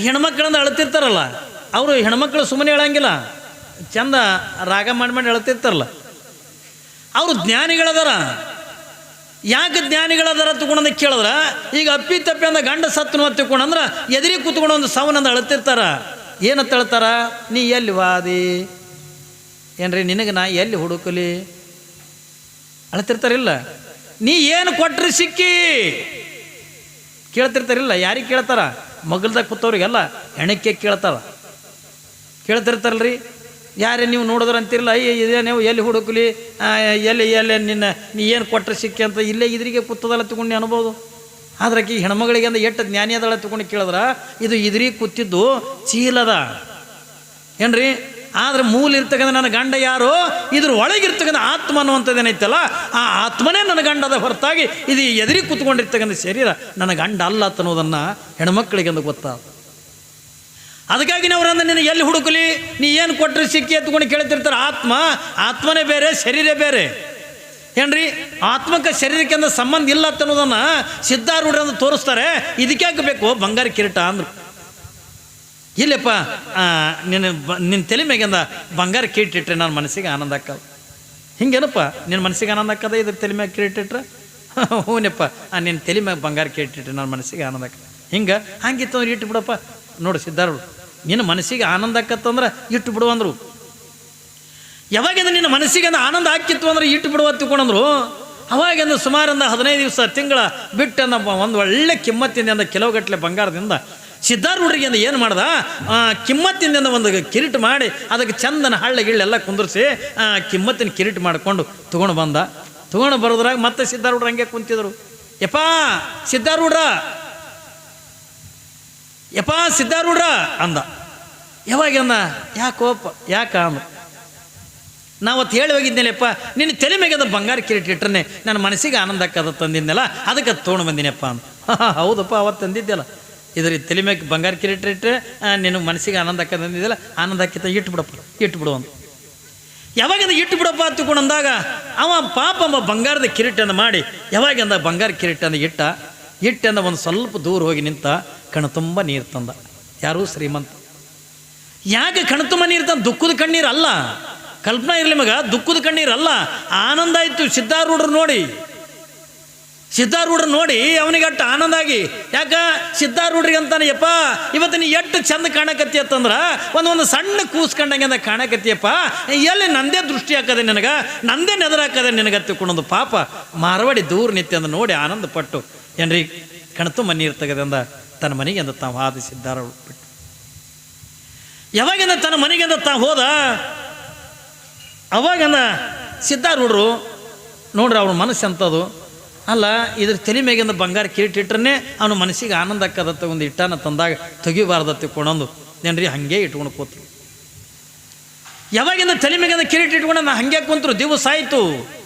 ಹೆಣ್ಮಕ್ಳಿಂದ ಅಳ್ತಿರ್ತಾರಲ್ಲ, ಅವರು ಹೆಣ್ಮಕ್ಳು ಸುಮ್ಮನೆ ಹೇಳಂಗಿಲ್ಲ, ಚಂದ ರಾಗ ಮಾಡಿ ಅಳ್ತಿರ್ತಾರಲ್ಲ, ಅವರು ಜ್ಞಾನಿಗಳದಾರ. ಯಾಕೆ ಜ್ಞಾನಿಗಳದಾರ ತಗೊಂಡು ಕೇಳಿದ್ರ, ಈಗ ಅಪ್ಪಿ ತಪ್ಪಿ ಅಂದ ಗಂಡ ಸತ್ತನು ತಗೊಂಡ್ರೆ ಎದುರಿಗೆ ಕೂತ್ಕೊಂಡು ಒಂದು ಸಾವನಂದ ಅಳ್ತಿರ್ತಾರ. ಏನಂತ ಹೇಳ್ತಾರ, ನೀ ಎಲ್ಲಿ ವಾದಿ ಏನ್ರಿ, ನಿನಗೆ ನಾ ಎಲ್ಲಿ ಹುಡುಕಲಿ ಅಳ್ತಿರ್ತಾರಿಲ್ಲ. ನೀ ಏನು ಕೊಟ್ರಿ ಸಿಕ್ಕಿ ಕೇಳ್ತಿರ್ತಾರಿಲ್ಲ. ಯಾರಿಗೆ ಕೇಳ್ತಾರ? ಮಗಲ್ದಾಗ ಕೂತವ್ರಿಗೆಲ್ಲ ಹೆಣಕ್ಕೆ ಕೇಳ್ತಿರ್ತಾರಲ್ರಿ. ಯಾರೇ ನೀವು ನೋಡಿದ್ರ ಅಂತಿರಲ್ಲ, ಇದೇ ನೀವು ಎಲ್ಲಿ ಹುಡುಕಲಿ, ಎಲ್ಲಿ ನೀ ಏನು ಕೊಟ್ಟರೆ ಸಿಕ್ಕಿ ಅಂತ ಇಲ್ಲೇ ಇದ್ರಿಗೆ ಕೂತದಲ್ಲ ತಗೊಂಡು ಅನ್ಬೋದು. ಆದ್ರೆ ಈ ಹೆಣ್ಮಗಳಿಗೆ ಅಂದ್ರೆ ಎಷ್ಟು ಜ್ಞಾನಿ ಅದಲ್ಲ ತಗೊಂಡು ಕೇಳಿದ್ರ, ಇದು ಇದ್ರಿಗೆ ಕೂತಿದ್ದು ಚೀಲದ ಏನ್ರಿ. ಆದ್ರೆ ಮೂಲ ಇರ್ತಕ್ಕಂಥ ನನ್ನ ಗಂಡ ಯಾರು, ಇದ್ರ ಒಳಗಿರ್ತಕ್ಕಂಥ ಆತ್ಮ ಅನ್ನುವಂಥದ್ದು ಏನೈತಲ್ಲ, ಆ ಆತ್ಮನೇ ನನ್ನ ಗಂಡದ ಹೊರತಾಗಿ ಇದು ಎದುರಿಗೆ ಕೂತ್ಕೊಂಡಿರ್ತಕ್ಕಂಥ ಶರೀರ ನನ್ನ ಗಂಡ ಅಲ್ಲ ಅನ್ನೋದನ್ನು ಹೆಣ್ಮಕ್ಳಿಗೆ ಅಂದು ಗೊತ್ತಾಗ. ಅದಕ್ಕಾಗಿ ಅವರನ್ನ ನಿನ್ನ ಎಲ್ಲಿ ಹುಡುಕಲಿ, ನೀ ಏನು ಕೊಟ್ಟರೆ ಸಿಕ್ಕಿ ಎತ್ಕೊಂಡು ಕೇಳ್ತಿರ್ತಾರೆ. ಆತ್ಮನೇ ಬೇರೆ, ಶರೀರ ಬೇರೆ ಏನ್ರಿ. ಆತ್ಮಕ್ಕೆ ಶರೀರಕ್ಕೆ ಅಂದ ಸಂಬಂಧ ಇಲ್ಲ ಅನ್ನೋದನ್ನು ಸಿದ್ಧಾರೂಢರಂದು ತೋರಿಸ್ತಾರೆ. ಇದಕ್ಕಾಗ ಬೇಕು ಬಂಗಾರ ಕಿರೀಟ ಅಂದ್ರು. ಇಲ್ಲಪ್ಪ, ನಿನ್ನ ತಲೆ ಮ್ಯಾಗಿಂದ ಬಂಗಾರ ಕಿರೀಟ ಇಟ್ಟರೆ ನನ್ನ ಮನಸ್ಸಿಗೆ ಆನಂದ ಆಕ್ಕದ. ಹಿಂಗೇನಪ್ಪ, ನಿನ್ನ ಮನಸ್ಸಿಗೆ ಆನಂದ ಆಕ್ಕದ ಇದ್ರ ತಲೆ ಮ್ಯಾಗ ಕಿರೀಟ ಇಟ್ರೆ? ಹೂನಪ್ಪ, ನಿನ್ನ ತಲೆ ಮ್ಯಾಗ ಬಂಗಾರ ಕಿರೀಟ ಇಟ್ಟರೆ ನನ್ನ ಮನಸ್ಸಿಗೆ ಆನಂದ ಆಕ್ಕದ. ಹಂಗಿತ್ತು ಅಂದ್ರೆ ಇಟ್ಟು ಬಿಡಪ್ಪ. ನೋಡಿ ಸಿದ್ಧಾರೂಢ, ನಿನ್ನ ಮನಸ್ಸಿಗೆ ಆನಂದ ಆಕತ್ತಂದ್ರೆ ಇಟ್ಟು ಬಿಡು ಅಂದರು. ಯಾವಾಗಿಂದ ನಿನ್ನ ಮನಸ್ಸಿಗೆ ಆನಂದ ಆಕಿತ್ತು ಅಂದ್ರೆ ಇಟ್ಟು ಬಿಡುವ ತಿಳ್ಕೊಂಡ್ರು. ಅವಾಗಿಂದ ಸುಮಾರಿಂದ 15 ದಿವಸ ತಿಂಗಳ ಬಿಟ್ಟಂದ ಒಂದು ಒಳ್ಳೆ ಕಿಮ್ಮತ್ತಿಂದ ಕಿಲೋಗಟ್ಟಲೆ ಬಂಗಾರದಿಂದ ಸಿದ್ಧಾರೂಢರಿಗೆ ಏನು ಮಾಡ್ದ, ಕಿಮ್ಮತ್ತಿಂದ ಒಂದು ಕಿರೀಟ ಮಾಡಿ ಅದಕ್ಕೆ ಚಂದನ ಹಳ್ಳ ಗಿಳ್ಳೆಲ್ಲ ಕುಂದ್ರಿಸಿ ಕಿಮ್ಮತ್ತಿನ ಕಿರೀಟ ಮಾಡಿಕೊಂಡು ತೊಗೊಂಡು ಬರೋದ್ರಾಗ ಮತ್ತೆ ಸಿದ್ಧಾರೂಢರು ಹಂಗೆ ಕುಂತಿದ್ರು. ಯಪ್ಪ ಸಿದ್ಧಾರೂಢ ಅಂದ. ಯಾವಾಗಂದ, ಯಾಕ ಅಂದ. ನಾವತ್ತು ಹೇಳಿ ಹೋಗಿದ್ದೇನೆಪ್ಪ, ನಿನ್ನ ತಲೆ ಮ್ಯಾಗದ ಬಂಗಾರ ಕಿರೀಟ ಇಟ್ಟರೆ ನನ್ನ ಮನಸ್ಸಿಗೆ ಆನಂದ ಆಕ್ಕದ ತಂದಿದ್ದೆಲ್ಲ, ಅದಕ್ಕೆ ತೊಗೊಂಡು ಬಂದಿನಪ್ಪ ಅಂದ. ಹೌದಪ್ಪ, ಅವತ್ತು ತಂದಿದ್ದೆಲ್ಲ, ಇದ್ರ ತಲೆ ಮ್ಯಾಗ ಬಂಗಾರ ಕಿರೀಟ ಇಟ್ಟರೆ ನಿನಗೆ ಮನಸ್ಸಿಗೆ ಆನಂದ ಆಕ್ಕದ ತಂದಿದ್ದೆಲ್ಲ, ಆನಂದ ಆಕಿತ್ತ ಇಟ್ಟು ಅಂತ. ಯಾವಾಗಿಂದ ಇಟ್ಟು ಬಿಡಪ್ಪ ಅಂದಾಗ ಅವ ಪಾಪ ಬಂಗಾರದ ಕಿರೀಟನ್ನು ಮಾಡಿ ಯಾವಾಗಿಂದ ಬಂಗಾರ ಕಿರೀಟನ್ನು ಇಟ್ಟಂದ ಒಂದು ಸ್ವಲ್ಪ ದೂರ ಹೋಗಿ ನಿಂತ ಕಣ್ಣು ತುಂಬ ನೀರು ತಂದ. ಯಾರೂ ಶ್ರೀಮಂತ. ಯಾಕೆ ಕಣ್ಣು ತುಂಬ ನೀರು ತಂದ? ದುಃಖದ ಕಣ್ಣೀರು ಅಲ್ಲ, ಕಲ್ಪನಾ ಇರಲಿ ಮಗ, ದುಃಖದ ಕಣ್ಣೀರು ಅಲ್ಲ, ಆನಂದ ಆಯಿತು. ಸಿದ್ಧಾರೂಢರು ನೋಡಿ ಅವನಿಗೆ ಅಟ್ಟು ಆನಂದ ಆಗಿ. ಯಾಕ ಸಿದ್ಧಾರೂಢರಿಗೆ ಅಂತಾನೆ, ಯಪ್ಪ ಇವತ್ತು ನೀ ಎಷ್ಟು ಚಂದ ಕಾಣಕತ್ತಿ ಅಂತಂದ್ರೆ ಒಂದು ಸಣ್ಣ ಕೂಸ್ಕೊಂಡಂಗೆ ಕಾಣಕತ್ತಿಯಪ್ಪ, ಎಲ್ಲಿ ನಂದೇ ದೃಷ್ಟಿ ಹಾಕದೆ ನಿನಗೆ, ನಂದೇ ನೆದರಾಕದೆ ನಿನಗೆ ತಿಳ್ಕೊಂಡೊಂದು ಪಾಪ ಮಾರವಾಡಿ ದೂರ ನಿತ್ಯ ಅಂದ ನೋಡಿ ಆನಂದ ಪಟ್ಟು ಏನ್ರಿ ಕಣ್ತು ಮಣ್ಣೀರು ತೆಗೆದಂದ ತನ್ನ ಮನೆಗೆ ಅಂದ ತಾವು ಹಾದಿ ಸಿದ್ಧಾರೂಢ ಬಿಟ್ಟು. ಯಾವಾಗಿಂದ ತನ್ನ ಮನೆಗೆ ಅಂದ ತಾವು ಹೋದ, ಅವಾಗಂದ ಸಿದ್ಧಾರೂಢರು ನೋಡ್ರಿ ಅವ್ರ ಮನಸ್ಸು ಅಂತದು ಅಲ್ಲ, ಇದ್ರ ತಲೆ ಮ್ಯಾಗಿಂದ ಬಂಗಾರ ಕಿರೀಟ ಇಟ್ರೇ ಅವನ ಮನಸ್ಸಿಗೆ ಆನಂದ ಆಕ್ಕದತ್ತ. ಒಂದು ಇಟ್ಟನ ತಂದಾಗ ತೆಗಿಬಾರ್ದತ್ತೆ ಕೊಡೊಂದು ಏನ್ರಿ ಹಂಗೆ ಇಟ್ಕೊಂಡು ಕೂತ್ರು. ಯಾವಾಗಿಂದ ತಲೆ ಮ್ಯಾಗಿಂದ ಕಿರೀಟ ಇಟ್ಕೊಂಡು ನಾ ಹಂಗೆ ಕುಂತರು. ದಿವಸ ಆಯಿತು,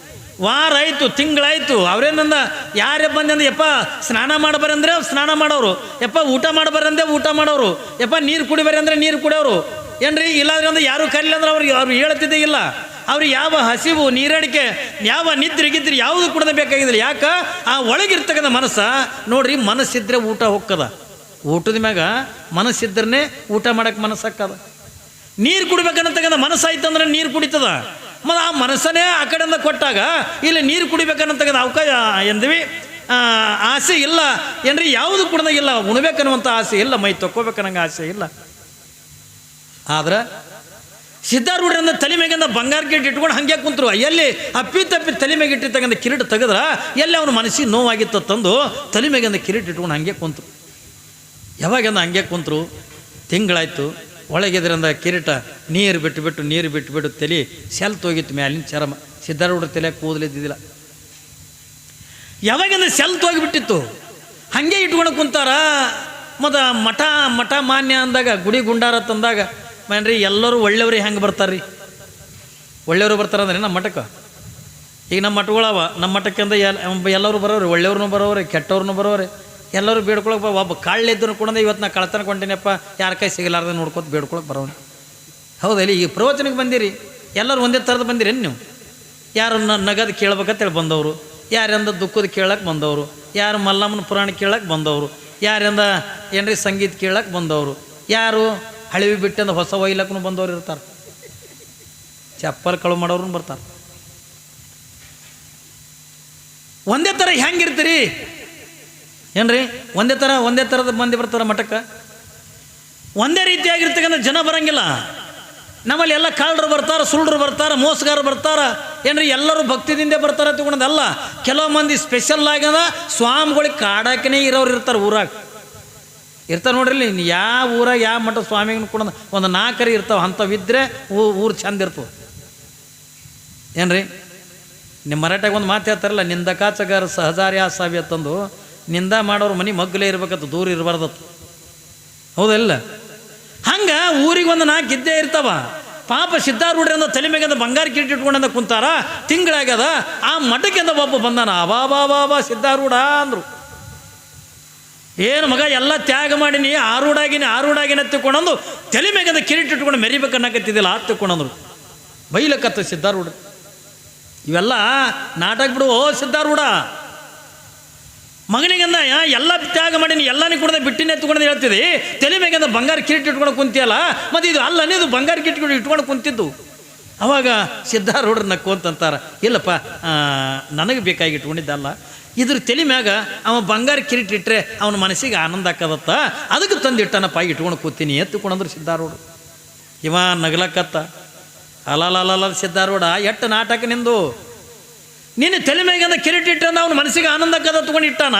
ವಾರ ಆಯಿತು, ತಿಂಗಳಾಯಿತು. ಅವ್ರೇನಂದ ಯಾರೇ ಬಂದಂದ್ರೆ, ಯಪ್ಪ ಸ್ನಾನ ಮಾಡಬರಂದ್ರೆ ಸ್ನಾನ ಮಾಡೋರು, ಯಪ್ಪ ಊಟ ಮಾಡಬರಂದ್ರೆ ಊಟ ಮಾಡೋರು, ಯಪ್ಪ ನೀರು ಕುಡಿಬರಿ ಅಂದರೆ ನೀರು ಕುಡಿಯೋರು ಏನ್ರಿ. ಇಲ್ಲಾಂದ್ರೆ ಅಂದ್ರೆ ಯಾರು ಕರೀಲಿ ಅಂದ್ರೆ ಅವ್ರು ಹೇಳ್ತಿದ್ದೇ ಇಲ್ಲ. ಅವ್ರಿಗೆ ಯಾವ ಹಸಿವು, ನೀರಡಿಕೆ, ಯಾವ ನಿದ್ರೆ ಯಾವುದು ಕೂಡ ಬೇಕಾಗಿದ್ದಿಲ್ಲ. ಯಾಕೆ? ಆ ಒಳಗಿರ್ತಕ್ಕಂಥ ಮನಸ್ಸ ನೋಡ್ರಿ, ಮನಸ್ಸಿದ್ರೆ ಊಟ ಹೋಗ್ತದ. ಊಟದ ಮ್ಯಾಗ ಮನಸ್ಸಿದ್ರೇ ಊಟ ಮಾಡಕ್ಕೆ ಮನಸ್ಸಾಕ್ಕದ. ನೀರು ಕುಡಿಬೇಕನ್ನತಕ್ಕಂಥ ಮನಸ್ಸಾಯ್ತು ಅಂದ್ರೆ ನೀರು ಕುಡಿತದ. ಮತ್ತು ಆ ಮನಸ್ಸನ್ನೇ ಆ ಕಡೆಯಿಂದ ಕೊಟ್ಟಾಗ ಇಲ್ಲಿ ನೀರು ಕುಡಿಬೇಕನ್ನತಕ್ಕಂಥ ಅವಕಾಶ ಎಂದ್ವಿ ಆಸೆ ಇಲ್ಲ ಏನ್ರಿ, ಯಾವುದು ಕೂಡ ಇಲ್ಲ. ಉಣ್ಬೇಕನ್ನುವಂಥ ಆಸೆ ಇಲ್ಲ, ಮೈ ತೊಕ್ಕೋಬೇಕನ್ನಂಗೆ ಆಸೆ ಇಲ್ಲ. ಆದ್ರೆ ಸಿದ್ಧಾರೂಢರಿಂದ ತಲೆ ಮ್ಯಾಗಿಂದ ಬಂಗಾರ ಕಿರೀಟ ಇಟ್ಕೊಂಡು ಹಂಗೆ ಕುಂತರು. ಎಲ್ಲಿ ಅಪ್ಪಿ ತಪ್ಪಿ ತಲೆ ಮ್ಯಾಗ ಇಟ್ಟಿರ್ತಕ್ಕಂಥ ಕಿರೀಟ ತೆಗೆದ್ರ ಎಲ್ಲಿ ಅವನ ಮನಸ್ಸಿಗೆ ನೋವಾಗಿತ್ತು ತಂದು ತಲೆ ಮ್ಯಾಗಿಂದ ಕಿರೀಟ ಇಟ್ಕೊಂಡು ಹಂಗೆ ಕುಂತರು. ಯಾವಾಗಿಂದ ಹಂಗೆ ಕುಂತರು, ತಿಂಗಳಾಯ್ತು, ಒಳಗಿದ್ರಿಂದ ಕಿರೀಟ ನೀರು ಬಿಟ್ಟು ತಲೆ ಸೆಲ್ತ್ ಹೋಗಿತ್ತು ಮ್ಯಾಲಿನ ಚರ್ಮ. ಸಿದ್ಧಾರೂಢ ತಲೆ ಕೂದಲಿದ್ದಿದ್ದಿಲ್ಲ. ಯಾವಾಗಿಂದ ಸೆಲ್ತ್ ಹೋಗಿಬಿಟ್ಟಿತ್ತು. ಹಾಗೆ ಇಟ್ಕೊಂಡು ಕುಂತಾರ. ಮತ್ತು ಮಠ ಮಾನ್ಯ ಅಂದಾಗ ಗುಡಿ ಗುಂಡಾರ ತಂದಾಗ ಮನ್ರಿ ಎಲ್ಲರೂ ಒಳ್ಳೆಯವ್ರಿಗೆ ಹೆಂಗೆ ಬರ್ತಾರೆ ರೀ? ಒಳ್ಳೆಯವರು ಬರ್ತಾರಂದ್ರೆ ನಮ್ಮ ಮಠಕ್ಕೆ. ಈಗ ನಮ್ಮ ಮಠಗಳವ, ನಮ್ಮ ಮಠಕ್ಕೆ ಅಂದ ಎಲ್ಲರೂ ಬರೋರು, ಒಳ್ಳೆಯವ್ರನ್ನೂ ಬರೋವ್ರೆ, ಕೆಟ್ಟವ್ರನ್ನೂ ಬರೋವ್ರೆ. ಎಲ್ಲರೂ ಬೇಡ್ಕೊಳಕ್ಕೆ ಒಬ್ಬ ಕಾಳಿದ್ರು ಕೂಡ ಇವತ್ತು ನಾ ಕಳ್ತನ ಕೊಂಡೇನಪ್ಪ, ಯಾರ ಕೈ ಸಿಗಲಾರ್ದೆ ನೋಡ್ಕೊತ ಬೇಡ್ಕೊಳಕ್ಕೆ ಬರೋನು. ಹೌದಲ್ಲ, ಈಗ ಪ್ರವಚನಕ್ಕೆ ಬಂದಿರಿ, ಎಲ್ಲರೂ ಒಂದೇ ಥರದ ಬಂದಿರೇನು ನೀವು? ಯಾರು ನಗದು ಕೇಳ್ಬೇಕಂತೇಳಿ ಬಂದವರು, ಯಾರಿಂದ ದುಃಖದ ಕೇಳಕ್ಕೆ ಬಂದವರು, ಯಾರು ಮಲ್ಲಮ್ಮನ ಪುರಾಣ ಕೇಳಕ್ಕೆ ಬಂದವರು, ಯಾರಿಂದ ಏನ್ರಿ ಸಂಗೀತ ಕೇಳಕ್ಕೆ ಬಂದವರು, ಯಾರು ಹಳಿವಿ ಬಿಟ್ಟಿಂದ ಹೊಸ ಒಯ್ಲಕ್ಕೂ ಬಂದವ್ರು ಇರ್ತಾರೆ, ಚಪ್ಪಲ್ ಕಳು ಮಾಡೋರು ಬರ್ತಾರೆ. ಒಂದೇ ಥರ ಹೆಂಗಿರ್ತೀರಿ ಏನ್ರಿ? ಒಂದೇ ಥರದ ಮಂದಿ ಬರ್ತಾರೆ ಮಠಕ್ಕೆ. ಒಂದೇ ರೀತಿಯಾಗಿರ್ತಕ್ಕಂಥ ಜನ ಬರಂಗಿಲ್ಲ. ನಮ್ಮಲ್ಲಿ ಎಲ್ಲ ಕಾಳರು ಬರ್ತಾರೆ, ಸುಳ್ಳು ಬರ್ತಾರೆ, ಮೋಸಗಾರರು ಬರ್ತಾರೆ ಏನ್ರಿ? ಎಲ್ಲರೂ ಭಕ್ತಿದಿಂದ ಬರ್ತಾರೆ ತಗೊಂಡದಲ್ಲ. ಕೆಲವು ಮಂದಿ ಸ್ಪೆಷಲ್ ಆಗ್ಯದ ಸ್ವಾಮಿಗಳಿಗೆ ಕಾಡಾಕನೇ ಇರೋರು ಇರ್ತಾರೆ. ಊರಾಗ ಇರ್ತಾರೆ ನೋಡ್ರಿ. ಯಾವ ಊರಾಗ ಯಾವ ಮಠ ಸ್ವಾಮಿಗೆ ಕೂಡ ಒಂದು 4 ಇರ್ತಾವೆ. ಅಂಥವಿದ್ದರೆ ಊರು ಚಂದ ಇರ್ತವೆ ಏನ್ರಿ? ನಿಮ್ಮ ಮರಾಠಾಗ ಒಂದು ಮಾತು ಹೇಳ್ತಾರಲ್ಲ, ನಿಂದಕಾಚಗಾರ ಸಹಜಾರ್ಯ ಸಾವಿ ಅಂತಂದು. ನಿಂದ ಮಾಡೋರು ಮನೆ ಮಗ್ಗಲೇ ಇರ್ಬೇಕತ್ತು, ದೂರ ಇರಬಾರ್ದತ್ತು. ಹೌದಲ್ಲ? ಹಂಗೆ ಊರಿಗೆ ಒಂದು 4 ಇದ್ದೇ ಇರ್ತಾವ. ಪಾಪ ಸಿದ್ಧಾರೂಢರಿಂದ ತಲೆ ಮೇಗಿಂದ ಬಂಗಾರ ಕಿರೀಟ ಇಟ್ಕೊಂಡ ಕುಂತಾರ. ತಿಂಗಳಾಗ್ಯದ. ಆ ಮಠಕ್ಕಿಂದ ಒಬ್ಬ ಬಂದಾನ. ಅಬಾ ಸಿದ್ಧಾರೂಢ ಅಂದರು. ಏನು ಮಗ ಎಲ್ಲ ತ್ಯಾಗ ಮಾಡೀನಿ, ಆರೂಢಾಗಿನಿ ತಿಳ್ಕೊಂಡಂದು ತಲೆ ಮೇಗಿಂದ ಕಿರೀಟ ಇಟ್ಕೊಂಡು ಮೆರಿಬೇಕನ್ನಕತ್ತಿದ್ದಿಲ್ಲ ಆ ತಿಳ್ಕೊಂಡಂದ್ರು. ಬೈಲಕತ್ತ ಸಿದ್ಧಾರೂಢ. ಇವೆಲ್ಲ ನಾಟಕ ಬಿಡು. ಓ ಸಿದ್ಧಾರೂಢ, ಮಗನಿಗಂದ ಎಲ್ಲ ತ್ಯಾಗ ಮಾಡೀನಿ, ಎಲ್ಲನೇ ಕೂಡ ಬಿಟ್ಟಿನೇ ಎತ್ಕೊಂಡು ಹೇಳ್ತಿದ್ದಿ, ತಲೆ ಮೇಗಿಂದ ಬಂಗಾರ ಕಿರೀಟ ಇಟ್ಕೊಂಡು ಕುಂತಿಯಲ್ಲ, ಮತ್ತು ಇದು ಅಲ್ಲ ನೀದು ಬಂಗಾರ ಕಿರೀಟ ಇಟ್ಕೊಂಡು ಕುಂತಿದ್ದು. ಅವಾಗ ಸಿದ್ಧಾರೂಢರು ನಕ್ಕು ಅಂತಂತಾರೆ, ಇಲ್ಲಪ್ಪ ನನಗೆ ಬೇಕಾಗಿ ಇಟ್ಕೊಂಡಿದ್ದಲ್ಲ, ಇದ್ರ ತಲೆ ಮ್ಯಾಗ ಅವ ಬಂಗಾರ ಕಿರೀಟ ಇಟ್ಟರೆ ಅವನ ಮನಸ್ಸಿಗೆ ಆನಂದ ಆಕದತ್ತ, ಅದಕ್ಕೆ ತಂದಿಟ್ಟನಪ್ಪ ಇಟ್ಕೊಂಡು ಕೂತೀನಿ ಎತ್ತುಕೊಂಡಂದ್ರು ಸಿದ್ಧಾರೂಢರು. ಇವ ನಗಲಕ್ಕತ್ತ. ಅಲಲ್ಲ ಸಿದ್ಧಾರೂಢ, ಎಷ್ಟು ನಾಟಕ ನಿಂದು. ನೀನು ತಲೆ ಮೇಗಿಂದ ಕಿರೀಟ ಇಟ್ಟಂದ ಅವನ ಮನಸ್ಸಿಗೆ ಆನಂದ ಆಕದ ತಗೊಂಡು ಇಟ್ಟಾನ,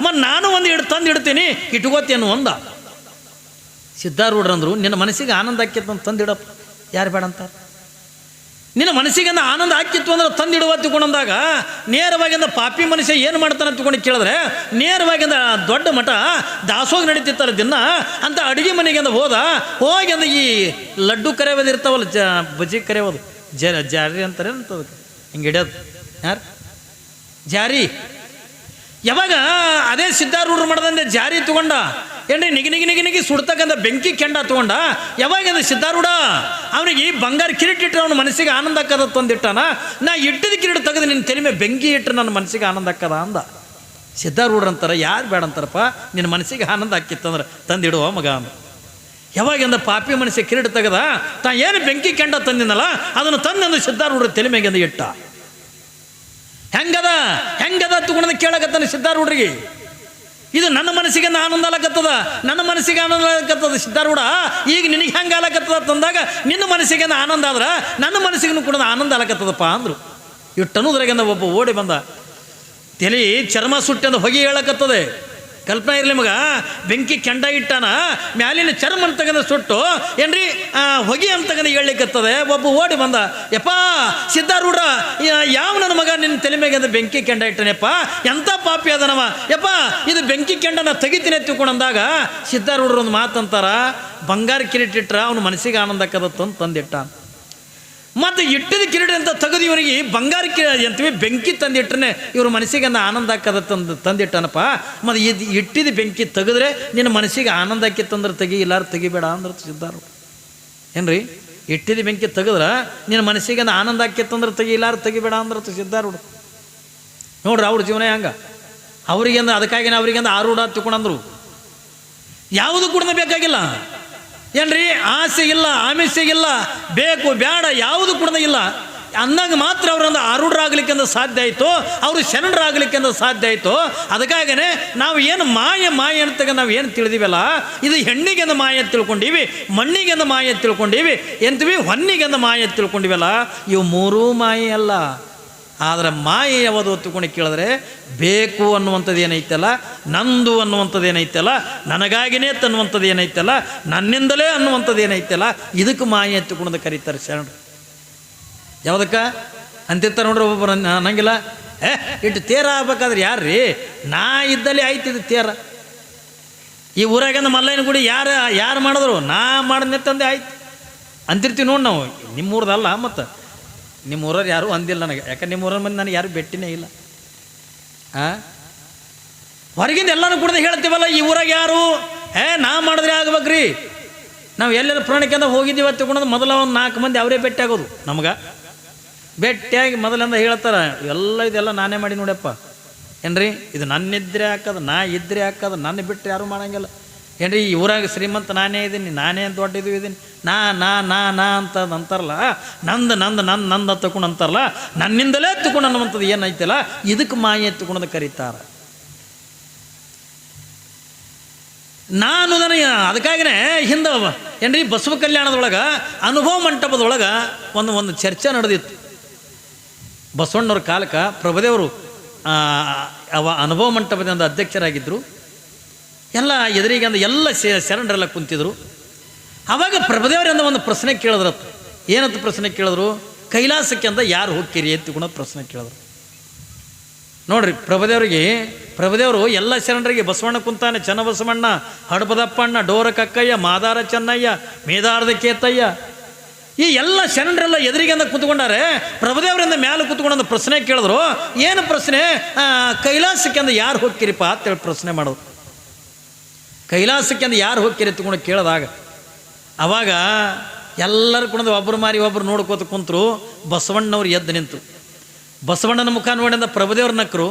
ಮತ್ತು ನಾನು ಒಂದು ತಂದು ಇಡ್ತೀನಿ ಇಟ್ಕೋತೇನು ಅಂದ. ಸಿದ್ಧಾರೂಢರಂದ್ರು, ನಿನ್ನ ಮನಸ್ಸಿಗೆ ಆನಂದ ಆಕ್ಕಿತ್ತು ಅಂತ ತಂದಿಡಪ್ಪ, ಯಾರು ಬೇಡ ಅಂತಾರೆ? ನಿನ್ನ ಮನಸ್ಸಿಗೆ ಆನಂದ ಆಕ್ಕಿತ್ತು ಅಂದ್ರೆ ತಂದಿಡುವ ತಿಳ್ಕೊಂಡಂದಾಗ ನೇರವಾಗಿಂದ ಪಾಪಿ ಮನುಷ್ಯ ಏನು ಮಾಡ್ತಾನೆ ತಿಳ್ಕೊಂಡು ಕೇಳಿದ್ರೆ, ನೇರವಾಗಿಂದ ದೊಡ್ಡ ಮಠ ದಾಸೋಗ ನಡೀತಿರ್ತಾರೆ ದಿನ ಅಂತ ಅಡುಗೆ ಮನೆಗಿಂದ ಹೋಗಿ ಅಂದ ಈ ಲಡ್ಡು ಕರೆಯೋದು ಇರ್ತಾವಲ್ಲ, ಬಜ್ಜಿ ಕರೆಯೋದು, ಜಾರಿ ಅಂತಾರೆ ಅಂತದಕ್ಕೆ ಹಿಂಗೆ ಹಿಡಿಯೋದು. ಯಾರು ಜಾರಿ? ಯಾವಾಗ ಅದೇ ಸಿದ್ಧಾರೂಢರು ಮಾಡ್ದಂದೆ ಜಾರಿ ತಗೊಂಡ ಏನ್ರಿ ನಿಗಿ ಸುಡ್ತಕ್ಕಂಥ ಬೆಂಕಿ ಕೆಂಡ ತಗೊಂಡ. ಯಾವಾಗ ಸಿದ್ಧಾರೂಢ ಅವನಿಗೆ ಬಂಗಾರ ಕಿರೀಟ ಇಟ್ಟರೆ ಅವನ ಮನಸ್ಸಿಗೆ ಆನಂದ ಆಕ್ಕದ ತಂದಿಟ್ಟಾನ. ನಾ ಇಟ್ಟಿದ ಕಿರೀಟ ತೆಗೆದು ನಿನ್ನ ತಲೆ ಮೇಲೆ ಬೆಂಕಿ ಇಟ್ಟರೆ ನನ್ನ ಮನಸ್ಸಿಗೆ ಆನಂದ ಆಕ್ಕದ ಅಂದ. ಸಿದ್ಧಾರೂಢರು ಅಂತಾರೆ, ಯಾರು ಬೇಡ ಅಂತಾರಪ್ಪ, ನಿನ್ನ ಮನಸ್ಸಿಗೆ ಆನಂದ ಆಕ್ಕಿತ್ತಂದ್ರೆ ತಂದಿಡುವ ಮಗ ಅಂದ. ಯಾವಾಗಿಂದ ಪಾಪಿ ಮನಸ್ಸಿಗೆ ಕಿರೀಟ ತೆಗೆದ, ತಾ ಏನು ಬೆಂಕಿ ಕೆಂಡ ತಂದಿನಲ್ಲ ಅದನ್ನು ತಂದು ಸಿದ್ಧಾರೂಢರ ತಲೆ ಮೇಗಿಂದ ಇಟ್ಟ. ಹೆಂಗದ ತಗೊಂಡ ಕೇಳಕತ್ತಾನೆ ಸಿದ್ಧಾರೂಢರಿಗೆ. ಇದು ನನ್ನ ಮನಸ್ಸಿಗೆ ಆನಂದ ಆಗತ್ತದ, ನನ್ನ ಮನಸ್ಸಿಗೆ ಆನಂದ ಆಗತ್ತದ ಸಿದ್ಧಾರೂಢ. ಈಗ ನಿನಗೆ ಹೆಂಗೆ ಆಗತ್ತದ ತಂದಾಗ ನಿನ್ನ ಮನಸ್ಸಿಗೆ ಆನಂದ ಆದ್ರೆ ನನ್ನ ಮನಸ್ಸಿಗೂ ಕೂಡ ಆನಂದ ಆಗತ್ತದಪ್ಪ ಅಂದರು. ಇಟ್ಟನುದ್ರಾಗಿಂದ ಒಬ್ಬ ಓಡಿ ಬಂದ. ತಲೆ ಚರ್ಮ ಸುಟ್ಟಂದು ಹೊಗೆ ಹೇಳಕತ್ತದೆ. ಕಲ್ಪನಾ ಇರಲಿ ಮಗ, ಬೆಂಕಿ ಕೆಂಡ ಇಟ್ಟಾನ, ಮ್ಯಾಲಿನ ಚರ್ಮ ಅಂತಗಂದ ಸುಟ್ಟು ಏನ್ರಿ ಹೊಗೆ ಅಂತಗಂದ ಹೇಳಲಿಕ್ಕತ್ತದೆ. ಒಬ್ಬ ಓಡಿ ಬಂದ, ಯಪ್ಪ ಸಿದ್ಧಾರೂಢ, ಯಾವ ನನ್ನ ಮಗ ನಿನ್ನ ತಲೆ ಮೇಗಿಂದ ಬೆಂಕಿ ಕೆಂಡ ಇಟ್ಟನಪ್ಪ, ಎಂಥ ಪಾಪಿ ಅದನವ, ಯಪ್ಪ ಇದು ಬೆಂಕಿ ಕೆಂಡನ ತೆಗಿತೀನಿ ತಿಳ್ಕೊಂಡಂದಾಗ ಸಿದ್ಧಾರೂಢರು ಒಂದು ಮಾತಂತಾರ, ಬಂಗಾರ ಕಿರೀಟ ಇಟ್ರ ಅವನ ಮನಸ್ಸಿಗೆ ಆನಂದ ಆಕದತ್ತು ತಂದಿಟ್ಟ. ಮತ್ತು ಇಟ್ಟಿದ ಕಿರೀಟ ಅಂತ ತೆಗೆದು ಇವನಿಗೆ ಬಂಗಾರ ಅಂತೀವಿ ಬೆಂಕಿ ತಂದಿಟ್ರೆ ಇವ್ರ ಮನಸ್ಸಿಗೆ ಆನಂದ ಆಕದ ತಂದಿಟ್ಟನಪ್ಪ. ಮತ್ತು ಇದು ಇಟ್ಟಿದ ಬೆಂಕಿ ತೆಗೆದ್ರೆ ನಿನ್ನ ಮನಸ್ಸಿಗೆ ಆನಂದ ಆಕಿತ್ತಂದ್ರೆ ತೆಗಿ, ಇಲ್ಲಾರು ತೆಗಿಬೇಡ ಅಂದ್ರೆ ಸಿದ್ಧಾರೂಢ. ಏನ್ರಿ? ಇಟ್ಟಿದ ಬೆಂಕಿ ತೆಗೆದ್ರೆ ನಿನ್ನ ಮನಸ್ಸಿಗೆ ಆನಂದ ಆಕಿತ್ತಂದ್ರೆ ತೆಗಿ, ಇಲ್ಲಾರು ತೆಗಿಬೇಡ ಅಂದ್ರೆ ಸಿದ್ಧಾರೂಢ. ನೋಡ್ರಿ ಅವ್ರ ಜೀವನ ಹೆಂಗ. ಅವ್ರಿಗೆಂದ ಅದಕ್ಕಾಗಿನ ಅವ್ರಿಗೆಂದ ಆರೂಢ ತಿಳ್ಕೊಂಡಂದ್ರು. ಯಾವುದು ಕೂಡ ಬೇಕಾಗಿಲ್ಲ ಏನ್ರಿ, ಆಸೆ ಇಲ್ಲ, ಆಮಿಷ ಇಲ್ಲ, ಬೇಕು ಬೇಡ ಯಾವುದು ಕೂಡ ಇಲ್ಲ ಅಂದಾಗ ಮಾತ್ರ ಅವರೊಂದು ಆರೂಢರಾಗಲಿಕ್ಕೆಂದ ಸಾಧ್ಯ ಆಯಿತು, ಅವರು ಶರಣರಾಗಲಿಕ್ಕೆಂದ ಸಾಧ್ಯ ಆಯಿತು. ಅದಕ್ಕಾಗೇ ನಾವು ಏನು ಮಾಯ ಅಂತಗ ನಾವು ಏನು ತಿಳಿದಿವಲ್ಲ, ಇದು ಹೆಣ್ಣಿಗೆಂದ ಮಾಯ ತಿಳ್ಕೊಂಡಿವಿ, ಮಣ್ಣಿಗೆಂದ ಮಾಯ ತಿಳ್ಕೊಂಡಿವಿ, ಎಂತೀವಿ ಹೊನ್ನಿಗೆಂದ ಮಾಯ ತಿಳ್ಕೊಂಡಿವಲ್ಲ, ಇವು ಮೂರೂ ಮಾಯೆ ಅಲ್ಲ. ಆದರೆ ಮಾಯೆ ಯಾವುದು ಹೊತ್ತುಕೊಂಡು ಕೇಳಿದ್ರೆ ಬೇಕು ಅನ್ನುವಂಥದ್ದು ಏನೈತಲ್ಲ, ನಂದು ಅನ್ನುವಂಥದ್ದು ಏನೈತಲ್ಲ, ನನಗಾಗಿನೇ ತನ್ನುವಂಥದ್ದು ಏನೈತಲ್ಲ, ನನ್ನಿಂದಲೇ ಅನ್ನುವಂಥದ್ದು ಏನೈತಲ್ಲ, ಇದಕ್ಕೆ ಮಾಯೆ ಎತ್ತುಕೊಂಡು ಕರೀತಾರೆ ಶರಣರು. ಯಾವುದಕ್ಕೆ ಅಂತಿರ್ತಾರೆ ನೋಡ್ರಿ, ಒಬ್ಬೊಬ್ಬರು ಅನ್ನಂಗಿಲ್ಲ, ಇಟ್ಟು ತೇರ ಆಗ್ಬೇಕಾದ್ರೆ ಯಾರ್ರೀ, ನಾ ಇದ್ದಲ್ಲಿ ಆಯ್ತು ಇದು ತೇರ. ಈ ಊರಾಗಿಂದ ಮಲ್ಲಯ್ಯನ ಗುಡಿ ಯಾರು ಮಾಡಿದ್ರು, ನಾ ಮಾಡಿದ್ನೆ ತಂದೆ ಆಯ್ತು ಅಂತಿರ್ತೀವಿ ನೋಡಿ ನಾವು. ನಿಮ್ಮೂರ್ದಲ್ಲ, ಮತ್ತು ನಿಮ್ಮೂರವ್ರು ಯಾರೂ ಅಂದಿಲ್ಲ ನನಗೆ, ಯಾಕಂದ್ರೆ ನಿಮ್ಮೂರ ಮಂದಿ ನನಗೆ ಯಾರು ಭೇಟಿನೇ ಇಲ್ಲ. ಹೊರಗಿಂದ ಎಲ್ಲನೂ ಕೂಡ ಹೇಳ್ತೀವಲ್ಲ, ಈ ಊರಾಗ ಯಾರು ನಾ ಮಾಡಿದ್ರೆ ಆಗ್ಬೇಕ್ರಿ. ನಾವು ಎಲ್ಲೆಲ್ಲ ಪ್ರಾಣಿಕೆಂದ ಹೋಗಿದ್ದೀವಿ ತಗೊಂಡು ಮೊದಲ ಒಂದು 4 ಮಂದಿ ಅವರೇ ಭೇಟಿ ಆಗೋದು ನಮ್ಗೆ. ಭೇಟಿಯಾಗಿ ಮೊದಲಿಂದ ಹೇಳ್ತಾರೆ, ಇದೆಲ್ಲ ನಾನೇ ಮಾಡಿ ನೋಡ್ಯಪ್ಪ ಏನ್ರಿ, ಇದು ನನ್ನಿದ್ರೆ ಹಾಕೋದು, ನಾ ಇದ್ರೆ ಹಾಕೋದು, ನನ್ನ ಬಿಟ್ಟರೆ ಯಾರೂ ಮಾಡೋಂಗಿಲ್ಲ ಏನ್ರಿ. ಈ ಊರಾಗ ಶ್ರೀಮಂತ ನಾನೇ ಇದ್ದೀನಿ, ನಾನೇ ದೊಡ್ಡದು ಇದ್ದೀನಿ, ನಾ ನಾ ನಾ ನಾ ಅಂತ ಅಂತಾರಲ್ಲ, ನಂದು ತಗೊಂಡು ಅಂತಾರಲ್ಲ, ನನ್ನಿಂದಲೇ ತಗೊಂಡು ಅನ್ನುವಂಥದ್ದು ಏನೈತಲ್ಲ, ಇದಕ್ಕೆ ಮಾಯೆ ತಗೊಂಡು ಕರೀತಾರೆ. ನಾನು ನನಗೆ ಅದಕ್ಕಾಗಿನೇ ಹಿಂದೆ ಏನ್ರಿ ಬಸವ ಕಲ್ಯಾಣದೊಳಗೆ ಅನುಭವ ಮಂಟಪದೊಳಗೆ ಒಂದು ಚರ್ಚೆ ನಡೆದಿತ್ತು. ಬಸವಣ್ಣವ್ರ ಕಾಲಕ್ಕೆ ಪ್ರಭುದೇವರು ಅವ ಅನುಭವ ಮಂಟಪದಿಂದ ಅಧ್ಯಕ್ಷರಾಗಿದ್ದರು. ಎಲ್ಲ ಎದುರಿಗೆ ಅಂದ ಎಲ್ಲ ಶರಣರೆಲ್ಲ ಕುಂತಿದ್ರು. ಆವಾಗ ಪ್ರಭುದೇವರಿಂದ ಒಂದು ಪ್ರಶ್ನೆ ಕೇಳಿದ್ರತ್ತ. ಏನಂತ ಪ್ರಶ್ನೆ ಕೇಳಿದ್ರು, ಕೈಲಾಸಕ್ಕೆ ಅಂತ ಯಾರು ಹೋಗ್ತೀರಿ ಎತ್ತಿಕೊಂಡು ಪ್ರಶ್ನೆ ಕೇಳಿದ್ರು. ನೋಡ್ರಿ, ಪ್ರಭುದೇವರು ಎಲ್ಲ ಶರಣರಿಗೆ ಬಸವಣ್ಣ ಕುಂತಾನೆ, ಚನ್ನಬಸವಣ್ಣ, ಹಡಪದಪ್ಪಣ್ಣ, ಡೋರ ಕಕ್ಕಯ್ಯ, ಮಾದಾರ ಚೆನ್ನಯ್ಯ, ಮೇದಾರದ ಕೇತಯ್ಯ, ಈ ಎಲ್ಲ ಶರಣರೆಲ್ಲ ಎದುರಿಗೆಂದ ಕೂತ್ಕೊಂಡಾರೆ. ಪ್ರಭುದೇವರಿಂದ ಮ್ಯಾಲೆ ಕೂತ್ಕೊಂಡಂದು ಪ್ರಶ್ನೆ ಕೇಳಿದ್ರು. ಏನು ಪ್ರಶ್ನೆ, ಕೈಲಾಸಕ್ಕೆ ಅಂದ ಯಾರು ಹೋಗ್ತೀರಿಪ್ಪ ಅಂತೇಳಿ ಪ್ರಶ್ನೆ ಮಾಡೋದು. ಕೈಲಾಸಕ್ಕೆ ಅಂದ ಯಾರು ಹೋಗ್ತೀರಿ ಎತ್ಕೊಂಡು ಕೇಳಿದಾಗ ಅವಾಗ ಎಲ್ಲರೂ ಕುಣದು ಒಬ್ಬರು ಮಾರಿ ಒಬ್ಬರು ನೋಡ್ಕೋತ ಕುಂತರು. ಬಸವಣ್ಣವ್ರು ಎದ್ದು ನಿಂತು. ಬಸವಣ್ಣನ ಮುಖ ನೋಡಿಂದ ಪ್ರಭುದೇವ್ರ ನಕ್ಕರು,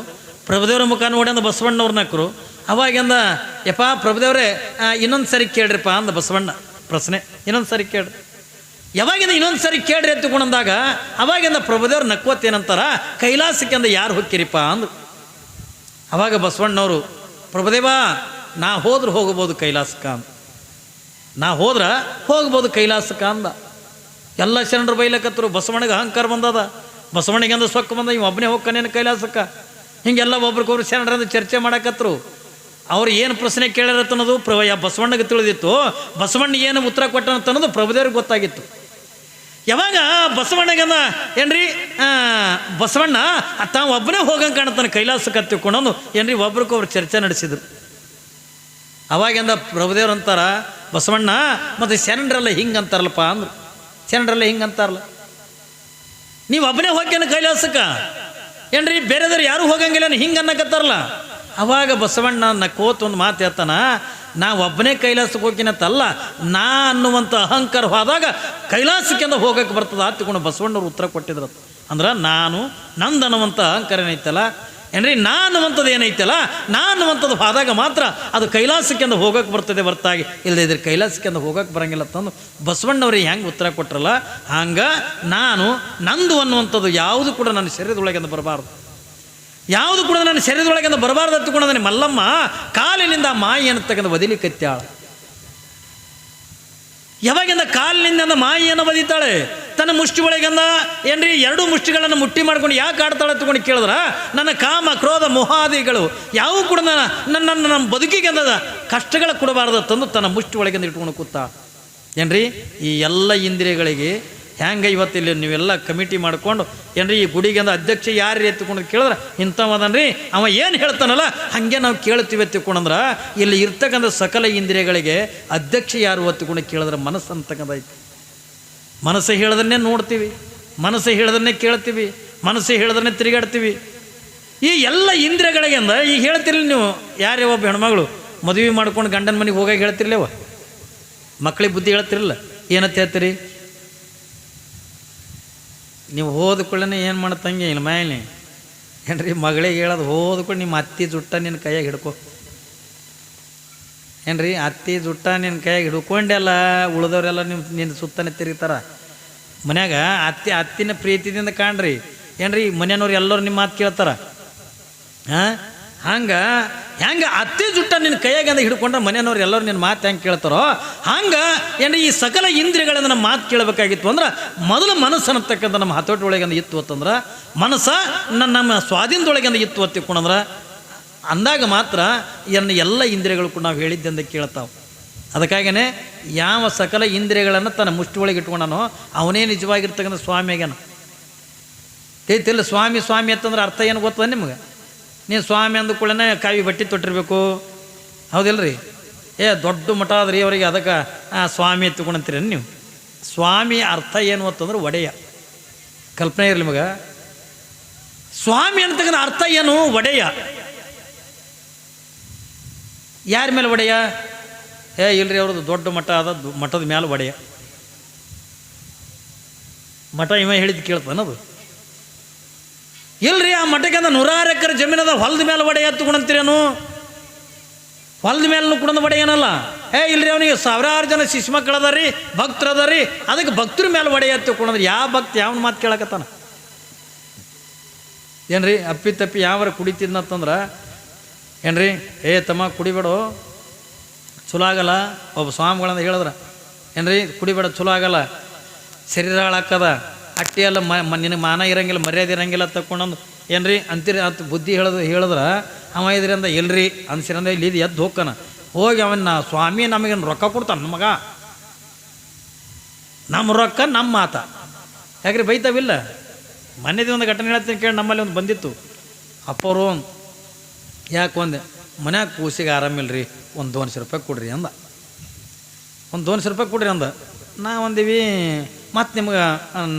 ಪ್ರಭುದೇವ್ರ ಮುಖ ನೋಡಿಂದ ಬಸವಣ್ಣವ್ರ ನಕ್ಕರು. ಅವಾಗಿಂದ ಯಪ್ಪ ಪ್ರಭುದೇವ್ರೇ ಇನ್ನೊಂದು ಸರಿ ಕೇಳ್ರಿಪ್ಪ ಅಂದ ಬಸವಣ್ಣ ಪ್ರಶ್ನೆ. ಇನ್ನೊಂದು ಸರಿ ಕೇಳ್ರಿ. ಯಾವಾಗಿಂದ ಇನ್ನೊಂದು ಸರಿ ಕೇಳ್ರಿ ಎತ್ತುಕೊಂಡಂದಾಗ ಅವಾಗಿಂದ ಪ್ರಭುದೇವ್ರು ನಕ್ವತ್ತೇನಂತಾರ, ಕೈಲಾಸಕ್ಕೆ ಅಂದ ಯಾರು ಹೋಗ್ತೀರಿಪ್ಪ ಅಂದ್ರು. ಅವಾಗ ಬಸವಣ್ಣವರು, ಪ್ರಭುದೇವ ನಾ ಹೋದ್ರೆ ಹೋಗ್ಬೋದು ಕೈಲಾಸಕ್ಕೆ ಅಂದ. ನಾ ಹೋದ್ರೆ ಹೋಗ್ಬೋದು ಕೈಲಾಸಕ್ಕೆ ಅಂದ. ಎಲ್ಲ ಶರಣರು ಬೈಲಕತ್ತರು. ಬಸವಣ್ಣಗೆ ಅಹಂಕಾರ ಬಂದದ, ಬಸವಣ್ಣಿಗೆ ಅಂದ ಸೊಕ್ಕ ಬಂದ, ಇವ್ ಒಬ್ಬನೇ ಹೋಗ್ಕನೇನು ಕೈಲಾಸಕ್ಕೆ. ಹಿಂಗೆಲ್ಲ ಒಬ್ರಿಗೊಬ್ರು ಶರಣರಂದು ಚರ್ಚೆ ಮಾಡಕತ್ರು. ಅವ್ರು ಏನು ಪ್ರಶ್ನೆ ಕೇಳಿರತ್ತ ಅನ್ನೋದು ಬಸವಣ್ಣಗೆ ತಿಳಿದಿತ್ತು. ಬಸವಣ್ಣ ಏನು ಉತ್ತರ ಕೊಟ್ಟನಂತ ಅನ್ನೋದು ಪ್ರಭುದೇವ್ರಿಗೆ ಗೊತ್ತಾಗಿತ್ತು. ಯಾವಾಗ ಬಸವಣ್ಣಗಂದ ಏನ್ರಿ ಬಸವಣ್ಣ ತಾವು ಒಬ್ಬನೇ ಹೋಗಂಗೆ ಕಾಣತಾನೆ ಕೈಲಾಸಕ್ಕೆ ಹತ್ತಿಕೊಂಡು ಏನ್ರಿ ಒಬ್ರಿಗೊಬ್ರು ಚರ್ಚೆ ನಡೆಸಿದ್ರು. ಅವಾಗಿಂದ ಪ್ರಭುದೇವ್ರು ಅಂತಾರ, ಬಸವಣ್ಣ ಮತ್ತು ಶರಣರೆಲ್ಲ ಹಿಂಗೆ ಅಂತಾರಲ್ಲಪ್ಪ ಅಂದ್ರು. ಶರಣರೆಲ್ಲ ಹಿಂಗೆ ಅಂತಾರಲ್ಲ, ನೀವು ಒಬ್ಬನೇ ಹೋಗ್ಯಾನ ಕೈಲಾಸಕ್ಕೆ ಏನ್ರಿ, ಬೇರೆದವ್ರು ಯಾರು ಹೋಗಂಗಿಲ್ಲ ಹಿಂಗೆ ಅನ್ನಕತ್ತಾರಲ್ಲ. ಅವಾಗ ಬಸವಣ್ಣ ನಕ್ಕೋತ್ ಒಂದು ಮಾತು ಹೇಳ್ತಾನ, ನಾ ಒಬ್ಬನೇ ಕೈಲಾಸಕ್ಕೆ ಹೋಗಿನತ್ತಲ್ಲ, ನಾ ಅನ್ನುವಂಥ ಅಹಂಕಾರ ಹೋದಾಗ ಕೈಲಾಸಕ್ಕಿಂದ ಹೋಗಕ್ಕೆ ಬರ್ತದ ಹತ್ತಿಕೊಂಡು ಬಸವಣ್ಣವ್ರು ಉತ್ತರ ಕೊಟ್ಟಿದ್ರು. ಅಂದ್ರೆ ನಾನು ನಂದು ಅನ್ನುವಂಥ ಅಹಂಕಾರ ಏನೈತಲ್ಲ ಏನ್ರಿ, ನಾ ಅನ್ನುವಂಥದ್ದು ಏನೈತಲ್ಲ, ನಾ ಅನ್ನುವಂಥದ್ದು ಹೋದಾಗ ಮಾತ್ರ ಅದು ಕೈಲಾಸಕ್ಕಿಂದ ಹೋಗಕ್ಕೆ ಬರ್ತದೆ ಹೊರತಾಗಿ ಇಲ್ಲದೆ ಇದ್ರೆ ಕೈಲಾಸಕ್ಕಿಂದ ಹೋಗಕ್ಕೆ ಬರಂಗಿಲ್ಲ ತಂದು ಬಸವಣ್ಣವ್ರಿಗೆ ಹೆಂಗೆ ಉತ್ತರ ಕೊಟ್ರಲ್ಲ, ಹಂಗೆ ನಾನು ನಂದು ಅನ್ನುವಂಥದ್ದು ಯಾವುದು ಕೂಡ ನನ್ನ ಶರೀರದೊಳಗಿಂದ ಬರಬಾರ್ದು, ಯಾವುದು ಕೂಡ ನನ್ನ ಶರೀರದೊಳಗಿಂದ ಬರಬಾರ್ದು ಹತ್ತುಕೊಂಡಂದ್ರೆ ಮಲ್ಲಮ್ಮ ಕಾಲಿನಿಂದ ಮಾಯಿಯನ್ನು ತೆಗೆದು ಬದಿಲಿ ಕತ್ತಾಳ. ಯಾವಾಗಿಂದ ಕಾಲಿನಿಂದ ಮಾಯಿಯನ್ನು ಬದಿತಾಳೆ, ತನ್ನ ಮುಷ್ಟಿ ಒಳಗಿಂದ ಏನ್ರಿ 2 ಮುಷ್ಟಿಗಳನ್ನು ಮುಟ್ಟಿ ಮಾಡ್ಕೊಂಡು ಯಾಕೆ ಆಡ್ತಾಳೆ ಹತ್ಕೊಂಡು ಕೇಳಿದ್ರ, ನನ್ನ ಕಾಮ ಕ್ರೋಧ ಮೊಹಾದಿಗಳು ಯಾವ ಕೂಡ ನಮ್ಮ ಬದುಕಿಗೆ ಅಂದದ ಕಷ್ಟಗಳ ಕೊಡಬಾರ್ದು ತಂದು ತನ್ನ ಮುಷ್ಟಿ ಒಳಗಿಂದ ಇಟ್ಕೊಂಡು ಕೂತ. ಏನ್ರಿ ಈ ಎಲ್ಲ ಇಂದ್ರಿಯಗಳಿಗೆ ಹೆಂಗೆ ಇವತ್ತಿಲ್ಲಿ ನೀವೆಲ್ಲ ಕಮಿಟಿ ಮಾಡ್ಕೊಂಡು ಏನ್ರಿ ಈ ಗುಡಿಗೆ ಅಂದ ಅಧ್ಯಕ್ಷ ಯಾರು ಎತ್ಕೊಂಡು ಕೇಳಿದ್ರೆ ಇಂಥವದನ್ರಿ ಅವ ಏನು ಹೇಳ್ತಾನಲ್ಲ ಹಾಗೆ ನಾವು ಕೇಳ್ತೀವಿ ಎತ್ತಿಕೊಂಡ್ರೆ ಇಲ್ಲಿ ಇರ್ತಕ್ಕಂಥ ಸಕಲ ಇಂದ್ರಿಯಗಳಿಗೆ ಅಧ್ಯಕ್ಷ ಯಾರು ಒತ್ತುಕೊಂಡು ಕೇಳಿದ್ರೆ ಮನಸ್ಸು ಅಂತಕ್ಕಂಥೈತಿ. ಮನಸ್ಸು ಹೇಳೋದನ್ನೇ ನೋಡ್ತೀವಿ, ಮನಸ್ಸು ಹೇಳೋದನ್ನೇ ಕೇಳ್ತೀವಿ, ಮನಸ್ಸು ಹೇಳೋದನ್ನೇ ತಿರುಗಾಡ್ತೀವಿ. ಈ ಎಲ್ಲ ಇಂದ್ರಿಯಗಳಿಗೆ ಅಂದ ಈಗ ಹೇಳ್ತಿರ್ಲಿ ನೀವು, ಯಾರೇ ಒಬ್ಬ ಹೆಣ್ಮಗಳು ಮದುವೆ ಮಾಡ್ಕೊಂಡು ಗಂಡನ ಮನೆಗೆ ಹೋಗಾಗ ಹೇಳ್ತಿರ್ಲೇವ, ಮಕ್ಕಳಿಗೆ ಬುದ್ಧಿ ಹೇಳ್ತಿರಲಿಲ್ಲ, ಏನಂತ ಹೇಳ್ತೀರಿ ನೀವು? ಹೋದ್ಕೊಳ್ಳೆ ಏನು ಮಾಡ್ತಂಗೆ ಇಲ್ಲ ಮೇಲೆ ಏನ್ರಿ ಮಗಳಿಗೆ ಹೇಳೋದು, ಹೋದ್ಕೊಂಡು ನಿಮ್ಮ ಅತ್ತಿ ಜುಟ್ಟ ನಿನ್ನ ಕೈಯಾಗ ಹಿಡ್ಕೊ ಏನ್ರಿ, ಅತ್ತಿ ಜುಟ್ಟ ನಿನ್ನ ಕೈಯಾಗ ಹಿಡ್ಕೊಂಡೆಲ್ಲ ಉಳಿದವರೆಲ್ಲ ನಿನ್ನ ಸುತ್ತನೇ ತಿರುಗ್ತಾರ. ಮನ್ಯಾಗ ಅತ್ತಿನ ಪ್ರೀತಿದಿಂದ ಕಾಣ್ರಿ ಏನ್ರಿ, ಮನೆಯವ್ರು ಎಲ್ಲರೂ ನಿಮ್ಮ ಮಾತು ಕೇಳ್ತಾರ. ಹೆಂಗೆ ಅತ್ತೆ ಜುಟ್ಟ ನಿನ್ನ ಕೈಯಾಗ ಅಂತ ಹಿಡ್ಕೊಂಡ್ರೆ ಮನೆಯವ್ರು ಎಲ್ಲರೂ ನಿನ್ನ ಮಾತು ಹೆಂಗೆ ಕೇಳ್ತಾರೋ ಹಂಗೆ ಏನು ಈ ಸಕಲ ಇಂದ್ರಿಯಗಳಿಂದ ನಮ್ಮ ಮಾತು ಕೇಳಬೇಕಾಗಿತ್ತು ಅಂದ್ರೆ ಮೊದಲು ಮನಸ್ಸು ಅನ್ನತಕ್ಕಂಥ ನಮ್ಮ ಹತೋಟಿ ಒಳಗಿಂದ ಇತ್ತು ಅಂತಂದ್ರೆ ಮನಸ್ಸು ನಮ್ಮ ಸ್ವಾಧೀನದೊಳಗಿಂದ ಇತ್ತು ಹೊತ್ತಿಕೊಂಡ್ರೆ ಅಂದಾಗ ಮಾತ್ರ ಎಲ್ಲ ಇಂದ್ರಿಯಗಳು ಕೂಡ ನಾವು ಹೇಳಿದ್ದೆಂದು ಕೇಳ್ತಾವೆ. ಅದಕ್ಕಾಗಿಯೇ ಯಾವ ಸಕಲ ಇಂದ್ರಿಯಗಳನ್ನು ತನ್ನ ಮುಷ್ಟಿ ಒಳಗೆ ಇಟ್ಕೊಂಡನೋ ಅವನೇ ನಿಜವಾಗಿರ್ತಕ್ಕಂಥ ಸ್ವಾಮಿ ಆಗ್ಯಾನ. ತಿಳಿತಿಲ್ಲ ಸ್ವಾಮಿ ಸ್ವಾಮಿ ಅಂತಂದ್ರೆ ಅರ್ಥ ಏನು ಗೊತ್ತದ ನಿಮ್ಗೆ? ನೀವು ಸ್ವಾಮಿ ಅಂದ ಕೂಡಲೇ ಕಾವಿ ಬಟ್ಟೆ ತೊಟ್ಟಿರ್ಬೇಕು, ಹೌದಿಲ್ರಿ? ದೊಡ್ಡ ಮಠ ಆದ್ರಿ ಅವರಿಗೆ ಅದಕ್ಕೆ ಸ್ವಾಮಿ ಎತ್ಕೊಂಡಂತೀರ ನೀವು. ಸ್ವಾಮಿ ಅರ್ಥ ಏನು ಅಂತಂದ್ರೆ ಒಡೆಯ. ಕಲ್ಪನೆ ಇರಲಿ ನಿಮಗೆ. ಸ್ವಾಮಿ ಅಂತಕ್ಕಂಥ ಅರ್ಥ ಏನು? ಒಡೆಯ. ಯಾರ ಮೇಲೆ ಒಡೆಯ? ಇಲ್ರಿ ಅವ್ರದ್ದು ದೊಡ್ಡ ಮಠ ಅದ, ಮಠದ ಮೇಲೆ ಒಡೆಯ. ಮಠ ಇವ ಹೇಳಿದ್ದು ಕೇಳ್ತಾನದು? ಇಲ್ರಿ, ಆ ಮಠಕ್ಕೆ ಅಂದ 100 ಎಕರೆ ಜಮೀನದ, ಹೊಲದ ಮೇಲೆ ಒಡೆಯ ಎತ್ತುಕೊಂಡಂತೀರೇನು? ಹೊಲದ ಮೇಲೂ ಕೂಡ ಒಡೆಯನಲ್ಲ. ಇಲ್ರಿ ಅವನಿಗೆ 1000 ಜನ ಶಿಶು ಮಕ್ಕಳು ಅದ ರೀ, ಭಕ್ತರು ಅದ ರೀ, ಅದಕ್ಕೆ ಭಕ್ತರ ಮೇಲೆ ಒಡೆಯ ಎತ್ತುಕೊಂಡ್ರೆ ಯಾವ ಭಕ್ತಿ ಯಾವನ ಮಾತು ಕೇಳಕತ್ತಾನ? ಏನ್ರಿ ಅಪ್ಪಿ ತಪ್ಪಿ ಯಾವಾರ ಕುಡಿತಿದ್ನಂತಂದ್ರೆ ಏನ್ರಿ ತಮ್ಮ ಕುಡಿಬೇಡು ಚಲೋ ಆಗಲ್ಲ. ಒಬ್ಬ ಸ್ವಾಮಿಗಳಂತ ಹೇಳಿದ್ರೆ ಏನ್ರಿ ಕುಡಿಬೇಡ ಚಲೋ ಆಗಲ್ಲ, ಶರೀರ ಹಾಳಾಕದ, ಅಟ್ಟಿ ಎಲ್ಲ ನಿನಗೆ ಮಾನ ಇರಂಗಿಲ್ಲ, ಮರ್ಯಾದೆ ಇರಂಗಿಲ್ಲ ತಗೊಂಡು ಏನ್ರಿ ಅಂತೀರಿ ಅಂತ ಬುದ್ಧಿ ಹೇಳಿದ್ರೆ ಅವ ಇದ್ರಿಂದ ಇಲ್ರಿ ಅನ್ಸಿರಂದ್ರೆ ಇಲ್ಲಿ ಇದು ಎದ್ದು ಹೋಗ್ತಾನ. ಹೋಗಿ ಅವನ್ನ ಸ್ವಾಮಿ ನಮಗೇನು ರೊಕ್ಕ ಕೊಡ್ತಾನೆ ನಮಗ, ನಮ್ಮ ರೊಕ್ಕ ನಮ್ಮ ಮಾತ. ಯಾಕ್ರಿ ಬೈತಾವಿಲ್ಲ? ಮೊನ್ನೆದು ಒಂದು ಘಟನೆ ಹೇಳ್ತೀನಿ ಕೇಳಿ. ನಮ್ಮಲ್ಲಿ ಒಂದು ಬಂದಿತ್ತು. ಅಪ್ಪವರು ಯಾಕೆ ಒಂದೆ ಮನ್ಯಾಗ ಕೂಸಿಗೆ ಆರಾಮಿಲ್ರಿ, ಒಂದು 200 ರೂಪಾಯಿ ಕೊಡ್ರಿ ಅಂದ. ಒಂದು 200 ರೂಪಾಯಿ ಕೊಡ್ರಿ ಅಂದ. ನಾವು ಅಂದೀವಿ ಮತ್ತು ನಿಮ್ಗೆ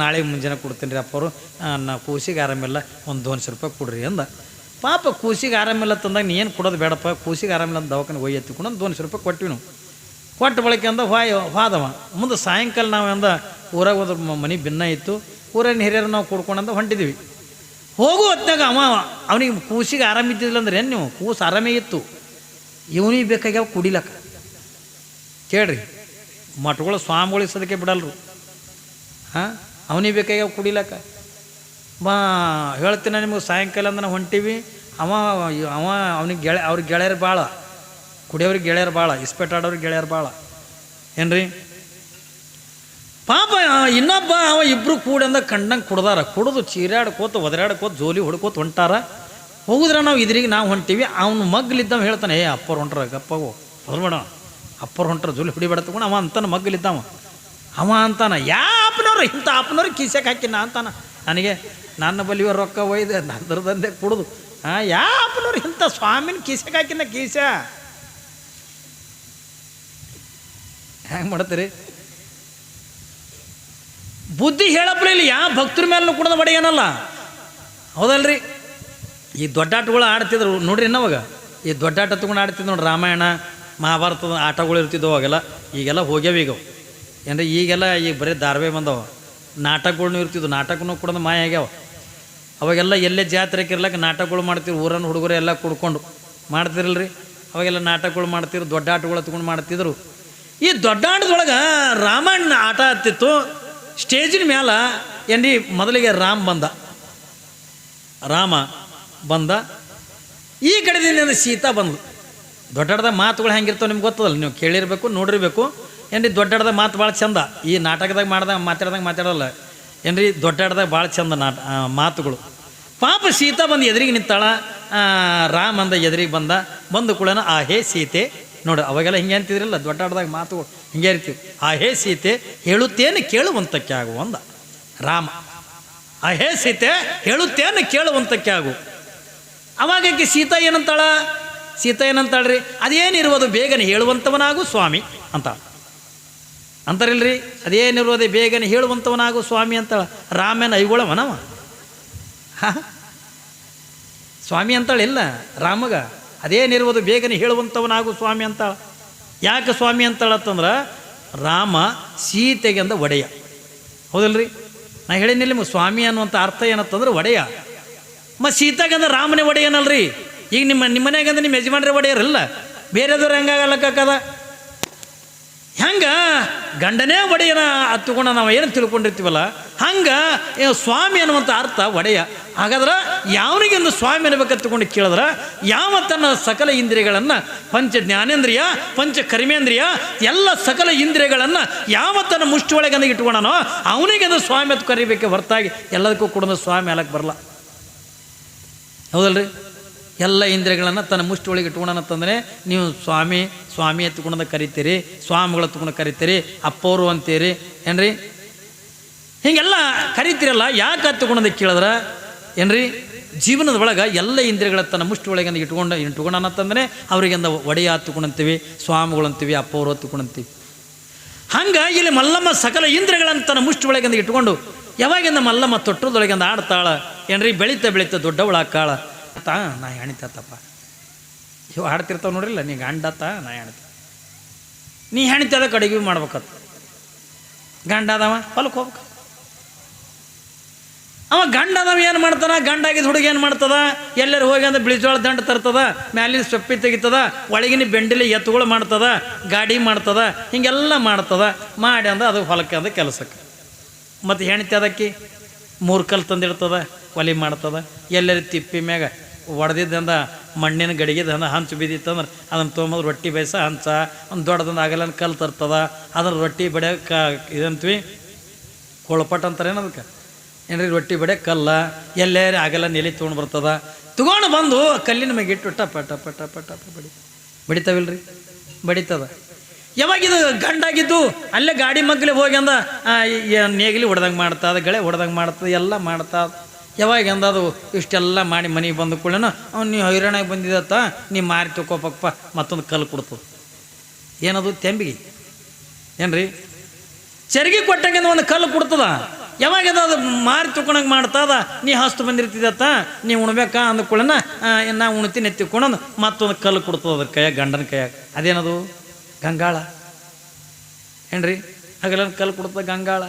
ನಾಳೆ ಮುಂಜಾನೆ ಕೊಡ್ತೀನಿ ರೀ ಅಪ್ಪವರು, ನಾ ಕೂಸಿಗೆ ಆರಾಮಿಲ್ಲ, ಒಂದು 200 ರೂಪಾಯಿ ಕೊಡ್ರಿ ಅಂದ. ಪಾಪ ಕೂಸಿಗೆ ಆರಾಮಿಲ್ಲ ತಂದಾಗ ನೀ ಏನು ಕೊಡೋದು ಬೇಡಪ್ಪ, ಕೂಸಿಗೆ ಆರಾಮಿಲ್ಲ ಅಂತ ದವಾಖಾನೆ ಹೋಗಿ ಎತ್ತಿಕೊಂಡು ಒಂದು 200 ರೂಪಾಯಿ ಕೊಟ್ವಿ ನಾವು. ಕೊಟ್ಟ ಬಳಿಕೆ ಅಂದ ಹೋದವ. ಮುಂದೆ ಸಾಯಂಕಾಲ ನಾವು ಅಂದ ಊರಾಗ ಹೋದ್ರೆ ಮನೆ ಭಿನ್ನ ಇತ್ತು, ಊರಿನ ಹಿರಿಯರು ನಾವು ಕೊಡ್ಕೊಂಡಂದ ಹೊಂಟಿದ್ದೀವಿ. ಹೋಗು ಹೊತ್ತಾಗ ಅವನಿಗೆ ಕೂಸಿಗೆ ಆರಾಮಿದ್ದಿಲ್ಲ ಅಂದ್ರೆ ಏನು ನೀವು? ಕೂಸು ಆರಾಮೇ ಇತ್ತು, ಇವನಿಗೆ ಬೇಕಾಗ್ಯಾವ ಕುಡಿಲಕ್ಕ. ಕೇಳ್ರಿ, ಮಠಗಳು ಸ್ವಾಮಿಗಳಿಗೆ ಸದಕ್ಕೆ ಬಿಡಲ್ರು. ಅವನಿಗೆ ಬೇಕಾಗ್ಯಾವ ಕುಡಿಲಕ್ಕ. ಹೇಳ್ತೀನಿ ನಿಮಗೆ, ಸಾಯಂಕಾಲ ಅಂದ್ರೆ ಹೊಂಟೀವಿ. ಅವ ಅವನಿಗೆ ಅವ್ರಿಗೆ ಗೆಳೆಯರು ಭಾಳ, ಕುಡಿಯೋರಿಗೆ ಗೆಳೆಯರು ಭಾಳ, ಇಸ್ಪೆಟ್ ಆಡೋರಿಗೆ ಗೆಳೆಯರು ಭಾಳ. ಏನ್ರಿ ಪಾಪ ಇನ್ನೊಬ್ಬ ಅವ ಇಬ್ಬರು ಕೂಡಂದ ಕಂಡಂಗೆ ಕುಡ್ದಾರ. ಕುಡಿದು ಚೀರಾಡ್ಕೋತ ಒದರಾಡ್ಕೋತ ಜೋಲಿ ಹೊಡ್ಕೋತ ಹೊಂಟಾರ. ಹೋಗಿದ್ರೆ ನಾವು ಇದ್ರಿಗೆ ನಾವು ಹೊಂಟೀವಿ. ಅವನು ಮಗ್ಲಿದ್ದವ ಹೇಳ್ತಾನೆ, ಅಪ್ಪರು ಹೊಂಟ್ರ ಗಪ್ಪಗೋ ಹೊರಬೇಡ, ಅಪ್ಪರು ಹೊಂಟ್ರ ಜೋಲಿ ಹೊಡಿಬೇಡ ತಗೊಂಡು ಅವ ಅಂತಾನೆ. ಮಗ್ಲಿದ್ದವ ಅವ ಅಂತಾನ, ಅಪ್ಪನವ್ರು ಇಂಥ ಅಪ್ಪನವ್ರಿಗೆ ಕೀಸಕ್ಕೆ ಹಾಕಿನ ಅಂತಾನ. ನನಗೆ ನನ್ನ ಬಲಿಯೋ ರೊಕ್ಕ ಒಯ್ದು ನಂದ್ರದಂದೆ ಕುಡ್ದು ಅಪ್ಪನವ್ರು ಇಂಥ ಸ್ವಾಮಿನ ಕೀಸಕ್ಕೆ ಹಾಕಿನ ಕೀಸ ಹೆಂಗೆ ಮಾಡ್ತೀರಿ? ಬುದ್ಧಿ ಹೇಳಪ್ಪಲೇ ಇಲ್ಲ. ಯಾವ ಭಕ್ತರ ಮೇಲೂ ಕೂಡ ಒಡೆಯನಲ್ಲ, ಹೌದಲ್ರಿ? ಈ ದೊಡ್ಡಾಟಗಳು ಆಡ್ತಿದ್ರು ನೋಡ್ರಿ. ನವಾಗ ಈ ದೊಡ್ಡಾಟ ತಗೊಂಡು ಆಡ್ತಿದ್ರು ನೋಡ್ರಿ. ರಾಮಾಯಣ ಮಹಾಭಾರತದ ಆಟಗಳು ಇರ್ತಿದ್ದವು ಅವಾಗೆಲ್ಲ. ಈಗೆಲ್ಲ ಹೋಗ್ಯಾವ ಈಗ ಏನ್ರಿ. ಈಗೆಲ್ಲ ಈಗ ಬರೀ ಧಾರಾವಾಹಿ ಬಂದವ. ನಾಟಕಗಳ್ನೂ ಇರ್ತಿದ್ವು, ನಾಟಕನೂ ಕೂಡ ಮಾಯ ಆಗ್ಯಾವ. ಅವಾಗೆಲ್ಲ ಎಲ್ಲೇ ಜಾತ್ರೆಗೆ ಇರ್ಲಕ್ಕೆ ನಾಟಕಗಳು ಮಾಡ್ತಿದ್ರು. ಊರನ್ನು ಹುಡುಗರು ಎಲ್ಲ ಕುಡ್ಕೊಂಡು ಮಾಡ್ತಿರಲ್ರಿ. ಅವಾಗೆಲ್ಲ ನಾಟಕಗಳು ಮಾಡ್ತಿದ್ರು, ದೊಡ್ಡ ಆಟಗಳು ತಗೊಂಡು ಮಾಡ್ತಿದ್ರು. ಈ ದೊಡ್ಡ ಆಟದೊಳಗೆ ರಾಮಾಯಣ ಆಟ ಆಗ್ತಿತ್ತು. ಸ್ಟೇಜಿನ ಮ್ಯಾಲ ಏನ್ರಿ ಮೊದಲಿಗೆ ರಾಮ ಬಂದ, ಈ ಕಡೆದಿಂದ ಸೀತಾ ಬಂದು. ದೊಡ್ಡಾಟದ ಮಾತುಗಳು ಹೆಂಗಿರ್ತಾವೆ ನಿಮ್ಗೆ ಗೊತ್ತದಲ್ಲ, ನೀವು ಕೇಳಿರ್ಬೇಕು, ನೋಡಿರ್ಬೇಕು. ಏನ್ರಿ ದೊಡ್ಡಾಟದ ಮಾತು ಭಾಳ ಚಂದ. ಈ ನಾಟಕದಾಗ ಮಾತಾಡಲ್ಲ ಏನ್ರಿ. ದೊಡ್ಡಾಟದಾಗ ಭಾಳ ಚಂದ ಮಾತುಗಳು. ಪಾಪ ಸೀತಾ ಬಂದು ಎದುರಿಗೆ ನಿಂತಾಳ. ರಾಮ ಅಂದ ಎದುರಿಗೆ ಬಂದು ಕೂಡ ಹೇ ಸೀತೆ ನೋಡಿ. ಅವಾಗೆಲ್ಲ ಹಿಂಗೆ ಅಂತಿದ್ರಲ್ಲ ದೊಡ್ಡಾಟದಾಗ ಮಾತುಗಳು ಹಿಂಗೆ ಇರ್ತೀವಿ. ಹೇ ಸೀತೆ ಹೇಳುತ್ತೇನೆ ಕೇಳುವಂತಕ್ಕೆ ಆಗು ಅಂದ ರಾಮ. ಹೇ ಸೀತೆ ಹೇಳುತ್ತೇನೆ ಕೇಳುವಂತಕ್ಕೆ ಆಗು. ಅವಾಗಕ್ಕೆ ಸೀತಾ ಏನಂತಾಳ್ರಿ? ಅದೇನಿರುವುದು ಬೇಗನೆ ಹೇಳುವಂಥವನಾಗು ಸ್ವಾಮಿ ಅಂತಾರಿಲ್ರಿ. ಅದೇನಿರುವುದೇ ಬೇಗನೆ ಹೇಳುವಂಥವನಾಗು ಸ್ವಾಮಿ ಅಂತಾಳ. ರಾಮನ ಐಗೊಳವನವ ಸ್ವಾಮಿ ಅಂತಾಳಿಲ್ಲ ರಾಮಗ. ಅದೇನಿರುವುದು ಬೇಗನೆ ಹೇಳುವಂಥವನಾಗು ಸ್ವಾಮಿ ಅಂತಾಳ. ಯಾಕೆ ಸ್ವಾಮಿ ಅಂತಾಳತ್ತಂದ್ರೆ ರಾಮ ಸೀತೆಗೆಂದ ಒಡೆಯ, ಹೌದಲ್ರಿ? ನಾ ಹೇಳಿನಿಲ್ಲ ನಿಮಗೆ ಸ್ವಾಮಿ ಅನ್ನುವಂಥ ಅರ್ಥ ಏನತ್ತಂದ್ರೆ ಒಡೆಯ. ಸೀತಾಗಂದ್ರೆ ರಾಮನೇ ಒಡೆಯನಲ್ರಿ. ಈಗ ನಿಮ್ಮ ಮನೆಯಾಗಂದ್ರೆ ನಿಮ್ಮ ಯಜಮಾನ್ರೆ ಒಡೆಯರಲ್ಲ, ಬೇರೆದವ್ರು ಹೆಂಗಾಗಲ್ಲಕ್ಕದ? ಹೆಂಗೆ ಗಂಡನೇ ಒಡೆಯನ ಹತ್ತುಕೊಂಡು ನಾವು ಏನು ತಿಳ್ಕೊಂಡಿರ್ತೀವಲ್ಲ ಹಂಗೆ ಸ್ವಾಮಿ ಅನ್ನುವಂಥ ಅರ್ಥ ಒಡೆಯ. ಹಾಗಾದ್ರೆ ಯಾವನಿಗೆಂದು ಸ್ವಾಮಿ ಅನ್ನಬೇಕಂತ ತಗೊಂಡು ಕೇಳಿದ್ರೆ ಯಾವ ತನ್ನ ಸಕಲ ಇಂದ್ರಿಯಗಳನ್ನು ಪಂಚ ಜ್ಞಾನೇಂದ್ರಿಯ ಪಂಚ ಕರ್ಮೇಂದ್ರಿಯ ಎಲ್ಲ ಸಕಲ ಇಂದ್ರಿಯಗಳನ್ನು ಯಾವ ತನ್ನ ಮುಷ್ಟಿ ಒಳಗೆ ಇಟ್ಕೊಳನೋ ಅವನಿಗೆಂದು ಸ್ವಾಮಿ ಅಂತ ಕರಿಬೇಕೆ ಹೊರತಾಗಿ ಎಲ್ಲದಕ್ಕೂ ಕೂಡ ಸ್ವಾಮಿ ಅಲಕ್ಕೆ ಬರಲ್ಲ. ಹೌದಲ್ರಿ? ಎಲ್ಲ ಇಂದ್ರಿಯಗಳನ್ನು ತನ್ನ ಮುಷ್ಟಿ ಒಳಗೆ ಇಟ್ಕೊಳನಂತಂದರೆ ನೀವು ಸ್ವಾಮಿ ಸ್ವಾಮಿ ಎತ್ಕೊಂಡ ಕರಿತೀರಿ, ಸ್ವಾಮಿಗಳು ಎತ್ಕೊಂಡು ಕರಿತೀರಿ, ಅಪ್ಪವರು ಅಂತೀರಿ ಏನ್ರಿ, ಹೀಗೆಲ್ಲ ಕರಿತೀರಲ್ಲ. ಯಾಕೆ ಹತ್ತುಕೊಂಡಂದು ಕೇಳಿದ್ರೆ ಏನ್ರಿ, ಜೀವನದ ಒಳಗೆ ಎಲ್ಲ ಇಂದ್ರಿಯಗಳ ತನ್ನ ಮುಷ್ಟಿ ಒಳಗೆ ಇಟ್ಕೊಂಡನಂತಂದರೆ ಅವರಿಗೆಂದ ಒಡೆಯ ಹತ್ತುಕೊಂಡಂತೀವಿ, ಸ್ವಾಮಿಗಳು ಅಂತೀವಿ, ಅಪ್ಪವರು ಹತ್ತುಕೊಂಡಂತೀವಿ. ಹಂಗೆ ಇಲ್ಲಿ ಮಲ್ಲಮ್ಮ ಸಕಲ ಇಂದ್ರಿಯಗಳನ್ನು ತನ್ನ ಮುಷ್ಟಿ ಒಳಗೆ ಇಟ್ಕೊಂಡು ಯಾವಾಗಿಂದ ಮಲ್ಲಮ್ಮ ತೊಟ್ಟದೊಳಗಿಂದ ಆಡ್ತಾಳ ಏನ್ರಿ, ಬೆಳೀತಾ ಬೆಳೀತಾ ದೊಡ್ಡವಳಾಕಾಳ ನಾ ಹೆಣಿತಪ್ಪ. ಇವು ಹಾಡ್ತಿರ್ತಾವ ನೋಡ್ರಿಲ್ಲ, ನೀ ಗಂಡತ್ತ ನಾ ಹೆಣಿತ, ನೀ ಹೆಣಿತದ ಕಡೆಗೆ ಮಾಡ್ಬೇಕತ್ತ. ಗಂಡ ಅದಾವ ಹೊಲಕ್ಕೆ ಹೋಗ್ಬೇಕು, ಅವ ಗಂಡ ಅದಾವ ಏನು ಮಾಡ್ತಾನ, ಗಂಡ ಆಗಿದ್ದು ಹುಡುಗ ಏನು ಮಾಡ್ತದ, ಎಲ್ಲರೂ ಹೋಗಿ ಅಂದ್ರೆ ಬಿಳಿಜೋಳ ದಂಡ ತರ್ತದ, ಮ್ಯಾಲಿನ ಸೊಪ್ಪಿ ತೆಗಿತದ, ಒಳಗಿನ ಬೆಂಡಿಲಿ ಎತ್ತುಗಳು ಮಾಡ್ತದ, ಗಾಡಿ ಮಾಡ್ತದ, ಹಿಂಗೆಲ್ಲ ಮಾಡ್ತದ. ಮಾಡಿ ಅಂದ ಅದು ಹೊಲಕ್ಕೆ ಅಂದ ಕೆಲಸಕ್ಕೆ. ಮತ್ತು ಹೆಣ್ತಿ ಅದಕ್ಕೆ 3 ಕಲ್ಲು ತಂದಿಡ್ತದ, ಒಲೆ ಮಾಡ್ತದ, ಎಲ್ಲರ ತಿಪ್ಪಿ ಮ್ಯಾಗ ಒಡೆದಿದ್ದಂದ ಮಣ್ಣಿನ ಗಡಿಗೆದಂದ ಹಂಚು ಬಿದ್ದಿತ್ತಂದ್ರೆ ಅದನ್ನು ತೊಗೊಂಬಂದು ರೊಟ್ಟಿ ಬೇಯಿಸ ಹಂಚ ಒಂದು ದೊಡ್ಡದಂದು ಆಗಲ್ಲ ಕಲ್ಲು ತರ್ತದ, ಅದ್ರ ರೊಟ್ಟಿ ಬಡಿಯೋಕೆ ಇದಂತೀವಿ ಕೊಳಪಟ್ ಅಂತಾರೆ ಅದಕ್ಕೆ ಏನ್ರಿ, ರೊಟ್ಟಿ ಬಡಿಯೋಕೆ ಕಲ್ಲ ಎಲ್ಲೇರಿ ಆಗಲ್ಲ ನೆಲೆ ತೊಗೊಂಡು ಬರ್ತದ, ತೊಗೊಂಡು ಬಂದು ಕಲ್ಲಿನ ಮ್ಯಾಗ ಇಟ್ಟು ಟಪ ಟಪ ಟಪ ಟಪ ಬಡಿತಾವಿಲ್ರಿ, ಬಡಿತದ. ಯಾವಾಗಿದು ಗಂಡಾಗಿದ್ದು ಅಲ್ಲೇ ಗಾಡಿ ಮಗ್ಲೆ ಹೋಗಿ ಅಂದ ನೇಗಿಲಿ ಹೊಡೆದಂಗೆ ಮಾಡ್ತದ, ಗಳೆ ಹೊಡೆದಂಗೆ ಮಾಡ್ತದೆ, ಎಲ್ಲ ಮಾಡ್ತದ. ಯಾವಾಗ ಅಂದ ಅದು ಇಷ್ಟೆಲ್ಲ ಮಾಡಿ ಮನೆಗೆ ಬಂದ ಕೂಡಲೇನ ಅವ್ನು ನೀವು ಹೈರಾಣಾಗಿ ಬಂದಿದತ್ತ, ನೀ ಮಾರಿ ತಗೋಪಪ್ಪ ಮತ್ತೊಂದು ಕಲ್ಲು ಕೊಡ್ತದೆ. ಏನದು ತೆಂಬಿಗೆ ಏನ್ರಿ, ಚರಿಗೆ ಕೊಟ್ಟಂಗೆ ಒಂದು ಕಲ್ಲು ಕೊಡ್ತದ. ಯಾವಾಗ ಅದು ಮಾರಿ ತಗೊಂಡಂಗೆ ಮಾಡ್ತದ, ನೀ ಹಸ್ತು ಬಂದಿರ್ತಿದತ್ತ, ನೀ ಉಣ್ಬೇಕಾ ಅಂದ ಕೂಡನ ನಾ ಉಣ್ತೀನಿ ಎತ್ತಿಕೊಂಡು ಮತ್ತೊಂದು ಕಲ್ಲು ಕೊಡ್ತದ ಅದ್ರ ಕೈಯಾಗ, ಗಂಡನ ಕೈಯಾಗ. ಅದೇನದು ಗಂಗಾಳ ಏನ್ರಿ, ಹಾಗೆಲ್ಲ ಕಲ್ಲು ಕೊಡ್ತದ ಗಂಗಾಳ.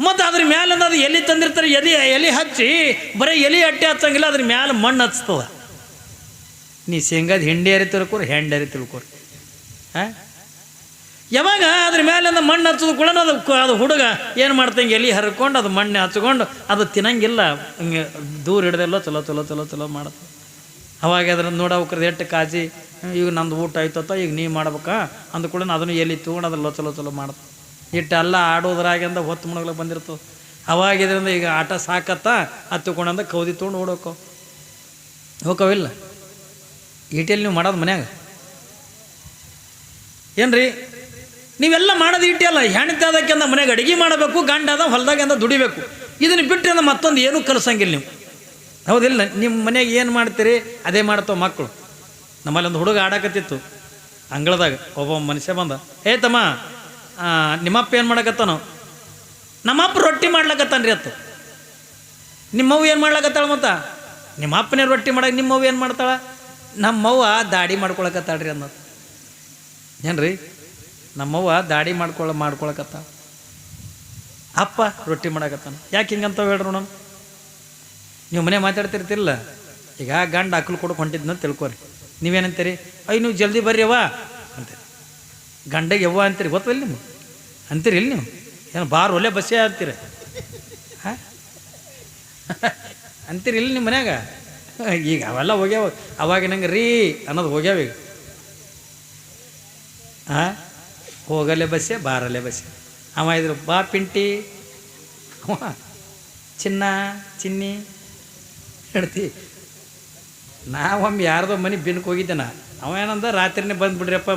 ಮತ್ತು ಅದ್ರ ಮ್ಯಾಲಿಂದ ಅದು ಎಲೆ ತಂದಿರ್ತಾರೆ, ಎಲೆ ಹಚ್ಚಿ ಬರೀ ಎಲೆ ಅಟ್ಟೆ ಹಚ್ಚಂಗಿಲ್ಲ, ಅದ್ರ ಮ್ಯಾಲೆ ಮಣ್ಣು ಹಚ್ತದ. ನೀ ಶೇಂಗಾದ ಹಿಂಡಿ ಹರಿ ತಿಳ್ಕೊರಿ, ಹೆಂಡಿ ಹರಿ ತಿಳ್ಕೊರಿ. ಯಾವಾಗ ಅದ್ರ ಮ್ಯಾಲಿಂದ ಮಣ್ಣು ಹಚ್ಚೋದು ಕೂಡ ಅದು ಹುಡುಗ ಏನು ಮಾಡ್ತಂಗೆ ಎಲೆ ಹರ್ಕೊಂಡು ಅದು ಮಣ್ಣೆ ಹಚ್ಕೊಂಡು ಅದು ತಿನ್ನಂಗಿಲ್ಲ, ಹಿಂಗೆ ದೂರ ಹಿಡ್ದೆಲ್ಲ ಚಲೋ ಚಲೋ ಚಲೋ ಚಲೋ ಮಾಡುತ್ತೆ. ಅವಾಗ ಅದ್ರ ನೋಡೋಕ್ರದ್ದು ಎಷ್ಟು ಕಾಜಿ, ಈಗ ನಂದು ಊಟ ಆಯ್ತತ್ತ, ಈಗ ನೀ ಮಾಡ್ಬೇಕಾ ಅಂದ ಕೂಡ ಅದನ್ನು ಎಲ್ಲಿ ತೊಗೊಂಡು ಅದ್ರ ಚಲೋ ಚಲೋ ಮಾಡುತ್ತೆ. ಇಟ್ಟೆಲ್ಲ ಆಡೋದ್ರಾಗಿಂದ ಹೊತ್ತು ಮುಣಗ್ಲಿಕ್ಕೆ ಬಂದಿರ್ತದೆ. ಅವಾಗ ಇದರಿಂದ ಈಗ ಆಟ ಸಾಕತ್ತ ಹತ್ತುಕೊಂಡಂದ ಕೌದಿ ತೊಗೊಂಡು ಓಡೋಕೋ ಹೋಗವಿಲ್ಲ. ಈಟೆಲ್ಲಿ ನೀವು ಮಾಡೋದು ಮನ್ಯಾಗ ಏನ್ರಿ, ನೀವೆಲ್ಲ ಮಾಡೋದು ಈಟಿ ಅಲ್ಲ. ಹೆಣ್ತಿ ಅದಕ್ಕೆ ಅಂದ ಮನ್ಯಾಗ ಅಡುಗೆ ಮಾಡಬೇಕು, ಗಂಡ ಅದ ಹೊಲದಾಗಿಂದ ದುಡಿಬೇಕು. ಇದನ್ನು ಬಿಟ್ಟರೆ ಅಂದ ಮತ್ತೊಂದು ಏನೂ ಕಲಿಸಂಗಿಲ್ಲ ನೀವು. ಹೌದಿಲ್ಲ? ನಿಮ್ಮ ಮನೆಯಾಗ ಏನು ಮಾಡ್ತೀರಿ ಅದೇ ಮಾಡ್ತಾವೆ ಮಕ್ಕಳು. ನಮ್ಮಲ್ಲಿ ಒಂದು ಹುಡುಗ ಆಡಕತ್ತಿತ್ತು ಅಂಗಳದಾಗ, ಒಬ್ಬ ಮನುಷ್ಯ ಬಂದ, ಏ ತಮ್ಮ ನಿಮ್ಮಪ್ಪ ಏನು ಮಾಡಕತ್ತಾನೋ? ನಮ್ಮಪ್ಪ ರೊಟ್ಟಿ ಮಾಡ್ಲಕತ್ತಾನ್ರಿ ಅತ್ತು. ನಿಮ್ಮವ್ವ ಏನು ಮಾಡ್ಲಕತ್ತಾಳ? ಮತ್ತು ನಿಮ್ಮ ಅಪ್ಪನೇ ರೊಟ್ಟಿ ಮಾಡಕ್ಕೆ ನಿಮ್ಮವ್ವ ಏನು ಮಾಡ್ತಾಳ? ನಮ್ಮವ್ವ ದಾಡಿ ಮಾಡ್ಕೊಳಕತ್ತಾಳ್ರಿ ಅನ್ನೋದು. ಏನ್ರಿ, ನಮ್ಮವ್ವ ದಾಡಿ ಮಾಡ್ಕೊಳಕತ್ತ, ಅಪ್ಪ ರೊಟ್ಟಿ ಮಾಡಕತ್ತಾನ. ಯಾಕೆ ಹಿಂಗಂತ ಹೇಳ್ರು ನಾನು? ನೀವು ಮನೆ ಮಾತಾಡ್ತಿರ್ತಿರಲ್ಲ, ಈಗ ಗಂಡ ಅಕ್ಕಲು ಕೊಡಕ್ಕೆ ಹೊಂಟಿದ್ನ ತಿಳ್ಕೊರಿ. ನೀವೇನಂತೀರಿ? ನೀವು ಜಲ್ದಿ ಬರ್ರಿ ಅವ್ವ ಅಂತೀರಿ. ಗಂಡಗೆ ಯವ್ವ ಅಂತೀರಿ, ಗೊತ್ತಲ್ಲ ನೀವು? ಅಂತೀರಿ ಇಲ್ಲಿ ನೀವು? ಏನು ಬಾರ್ ಒಳ್ಳೆ ಬಸ್ಸೇ ಅಂತೀರ? ಹಾಂ ಅಂತೀರಿ ಇಲ್ಲಿ ನಿಮ್ಮ ಮನ್ಯಾಗ? ಈಗ ಅವೆಲ್ಲ ಹೋಗ್ಯಾವ. ಅವಾಗ ನಂಗೆ ರೀ ಅನ್ನೋದು ಹೋಗ್ಯಾವ. ಈಗ ಹೋಗಲ್ಲೇ ಬಸ್ಸೆ, ಬಾರಲ್ಲೇ ಬಸ್ಸೆ. ಅವ ಇದ್ರು ಬಾ ಪಿಂಟಿ, ಚಿನ್ನ ಚಿನ್ನಿ ಹೇಳ್ತಿ. ನಾವೊಮ್ಮೆ ಯಾರ್ದೋ ಮನೆ ಬಿನ್ಕ್ ಹೋಗಿದ್ದೆ ನಾ. ಅವ ಏನಂದ, ರಾತ್ರಿನೇ ಬಂದುಬಿಡ್ರಿಯಪ್ಪ,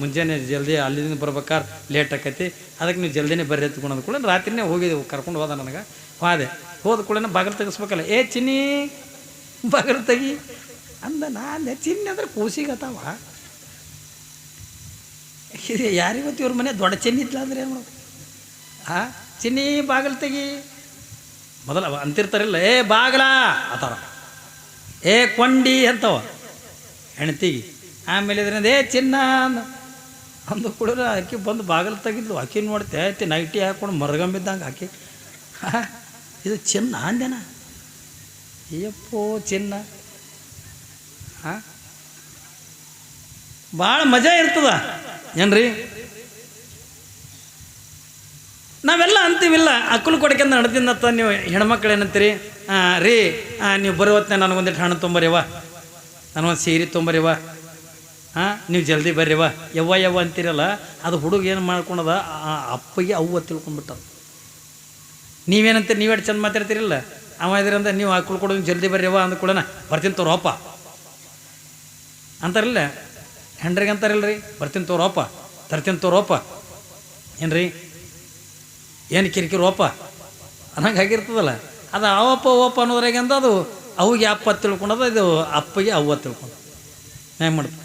ಮುಂಜಾನೆ ಜಲ್ದಿ ಅಲ್ಲಿಂದ ಬರ್ಬೇಕಾದ್ರೆ ಲೇಟ್ ಆಕೈತಿ, ಅದಕ್ಕೆ ನೀವು ಜಲ್ದಿನೇ ಬರ್ರಿ ಎತ್ಕೊಂಡು ಕೂಡ ರಾತ್ರಿನೇ ಹೋಗಿದ್ದೆವು. ಕರ್ಕೊಂಡು ಹೋದ ನನಗೆ. ಹೋದ ಕೂಡ ಬಾಗಿಲು ತೆಗಿಸ್ಬೇಕಲ್ಲ. ಏ ಚಿನ್ನಿ ಬಾಗಿಲು ತೆಗಿ ಅಂದ. ನಾನು ಚಿನ್ನಿ ಅಂದ್ರೆ ಕೂಸಿಗತ್ತವ. ಇದು ಯಾರಿಗೊತ್ತು ಇವ್ರ ಮನೆ ದೊಡ್ಡ ಚಿನ್ನಿ ಇತ್ತಲ್ಲ ಅಂದ್ರೆ ಏನು ಮಾಡೋದು? ಚಿನ್ನಿ ಬಾಗಿಲು ತೆಗಿ ಮೊದಲ ಅಂತಿರ್ತಾರಿಲ್ಲ, ಏ ಬಾಗಲ ಆತಾರ, ಏ ಕೊಂಡಿ ಅಂತವ ಹೆಣ್ತಿಗೆ. ಆಮೇಲೆ ಇದರಿಂದ ಏ ಚಿನ್ನ ಅಂದು ಕೂಡ ಆಕೆ ಬಂದು ಬಾಗಿಲು ತೆಗಿದ್ಲು. ಆಕೆ ನೋಡ್ತೆ ಐತಿ ನೈಟಿ ಹಾಕ್ಕೊಂಡು ಮರಗಂಬಿದ್ದಂಗೆ ಆಕೆ. ಇದು ಚಿನ್ನ ಅಂದೇನ? ಅಯ್ಯಪ್ಪೋ ಚಿನ್ನ. ಭಾಳ ಮಜಾ ಇರ್ತದ ಏನ್ರಿ. ನಾವೆಲ್ಲ ಅಂತೀವಿಲ್ಲ ಅಕ್ಕಲು ಕೊಡಕೆಂದು ನಡೆದಿಂದತ್ತ ನೀವು ಹೆಣ್ಮಕ್ಳು ಏನಂತೀರಿ ರೀ ನೀವು ಬರೋ ಹೊತ್ತಿನ ನನಗೊಂದಿಟ್ಟು ಹಣ್ಣು ತೊಂಬರಿವ ನನಗೊಂದು ಸೀರೆ ತೊಂಬರಿವ ನೀವು ಜಲ್ದಿ ಬರ್ರಿವ ಯವ್ವ ಅಂತೀರಲ್ಲ ಅದು ಹುಡುಗ ಏನು ಮಾಡ್ಕೊಳದ ಅಪ್ಪಗೆ ಅವ್ವ ತಿಳ್ಕೊಂಡ್ಬಿಟ್ಟದ. ನೀವೇನಂತೀರಿ, ನೀವೆಷ್ಟು ಚಂದ ಮಾತಾಡ್ತೀರಿಲ್ಲ, ಅವ ಇದ್ರಂದ ನೀವು ಅಕ್ಕಲು ಕೊಡೋದು ಜಲ್ದಿ ಬರ್ರಿವ ಅಂದ್ಕೊಳ್ಳೋಣ ಬರ್ತೀನಿ ತೋರೋಪ ಅಂತಾರಿಲ್ಲ, ಹೆಂಡ್ರಿಗೆ ಅಂತಾರಿಲ್ಲ ರೀ, ಬರ್ತೀನಿ ತೋರೋಪ ತರ್ತೀನಿ ತೋರೋಪ ಏನ್ರಿ ಏನು ಕಿರಿಕಿರೋಪ ಅನ್ನಂಗೆ ಆಗಿರ್ತದಲ್ಲ. ಅದು ಅವಪ್ಪ ಓಪ ಅನ್ನೋದ್ರಾಗ ಅಂದ ಅದು ಅವಿಗೆ ಅಪ್ಪ ತಿಳ್ಕೊಳೋದು, ಇದು ಅಪ್ಪಗೆ ಅವ್ವ ತಿಳ್ಕೊಂಡು ಹೆಂಗೆ ಮಾಡ್ತು.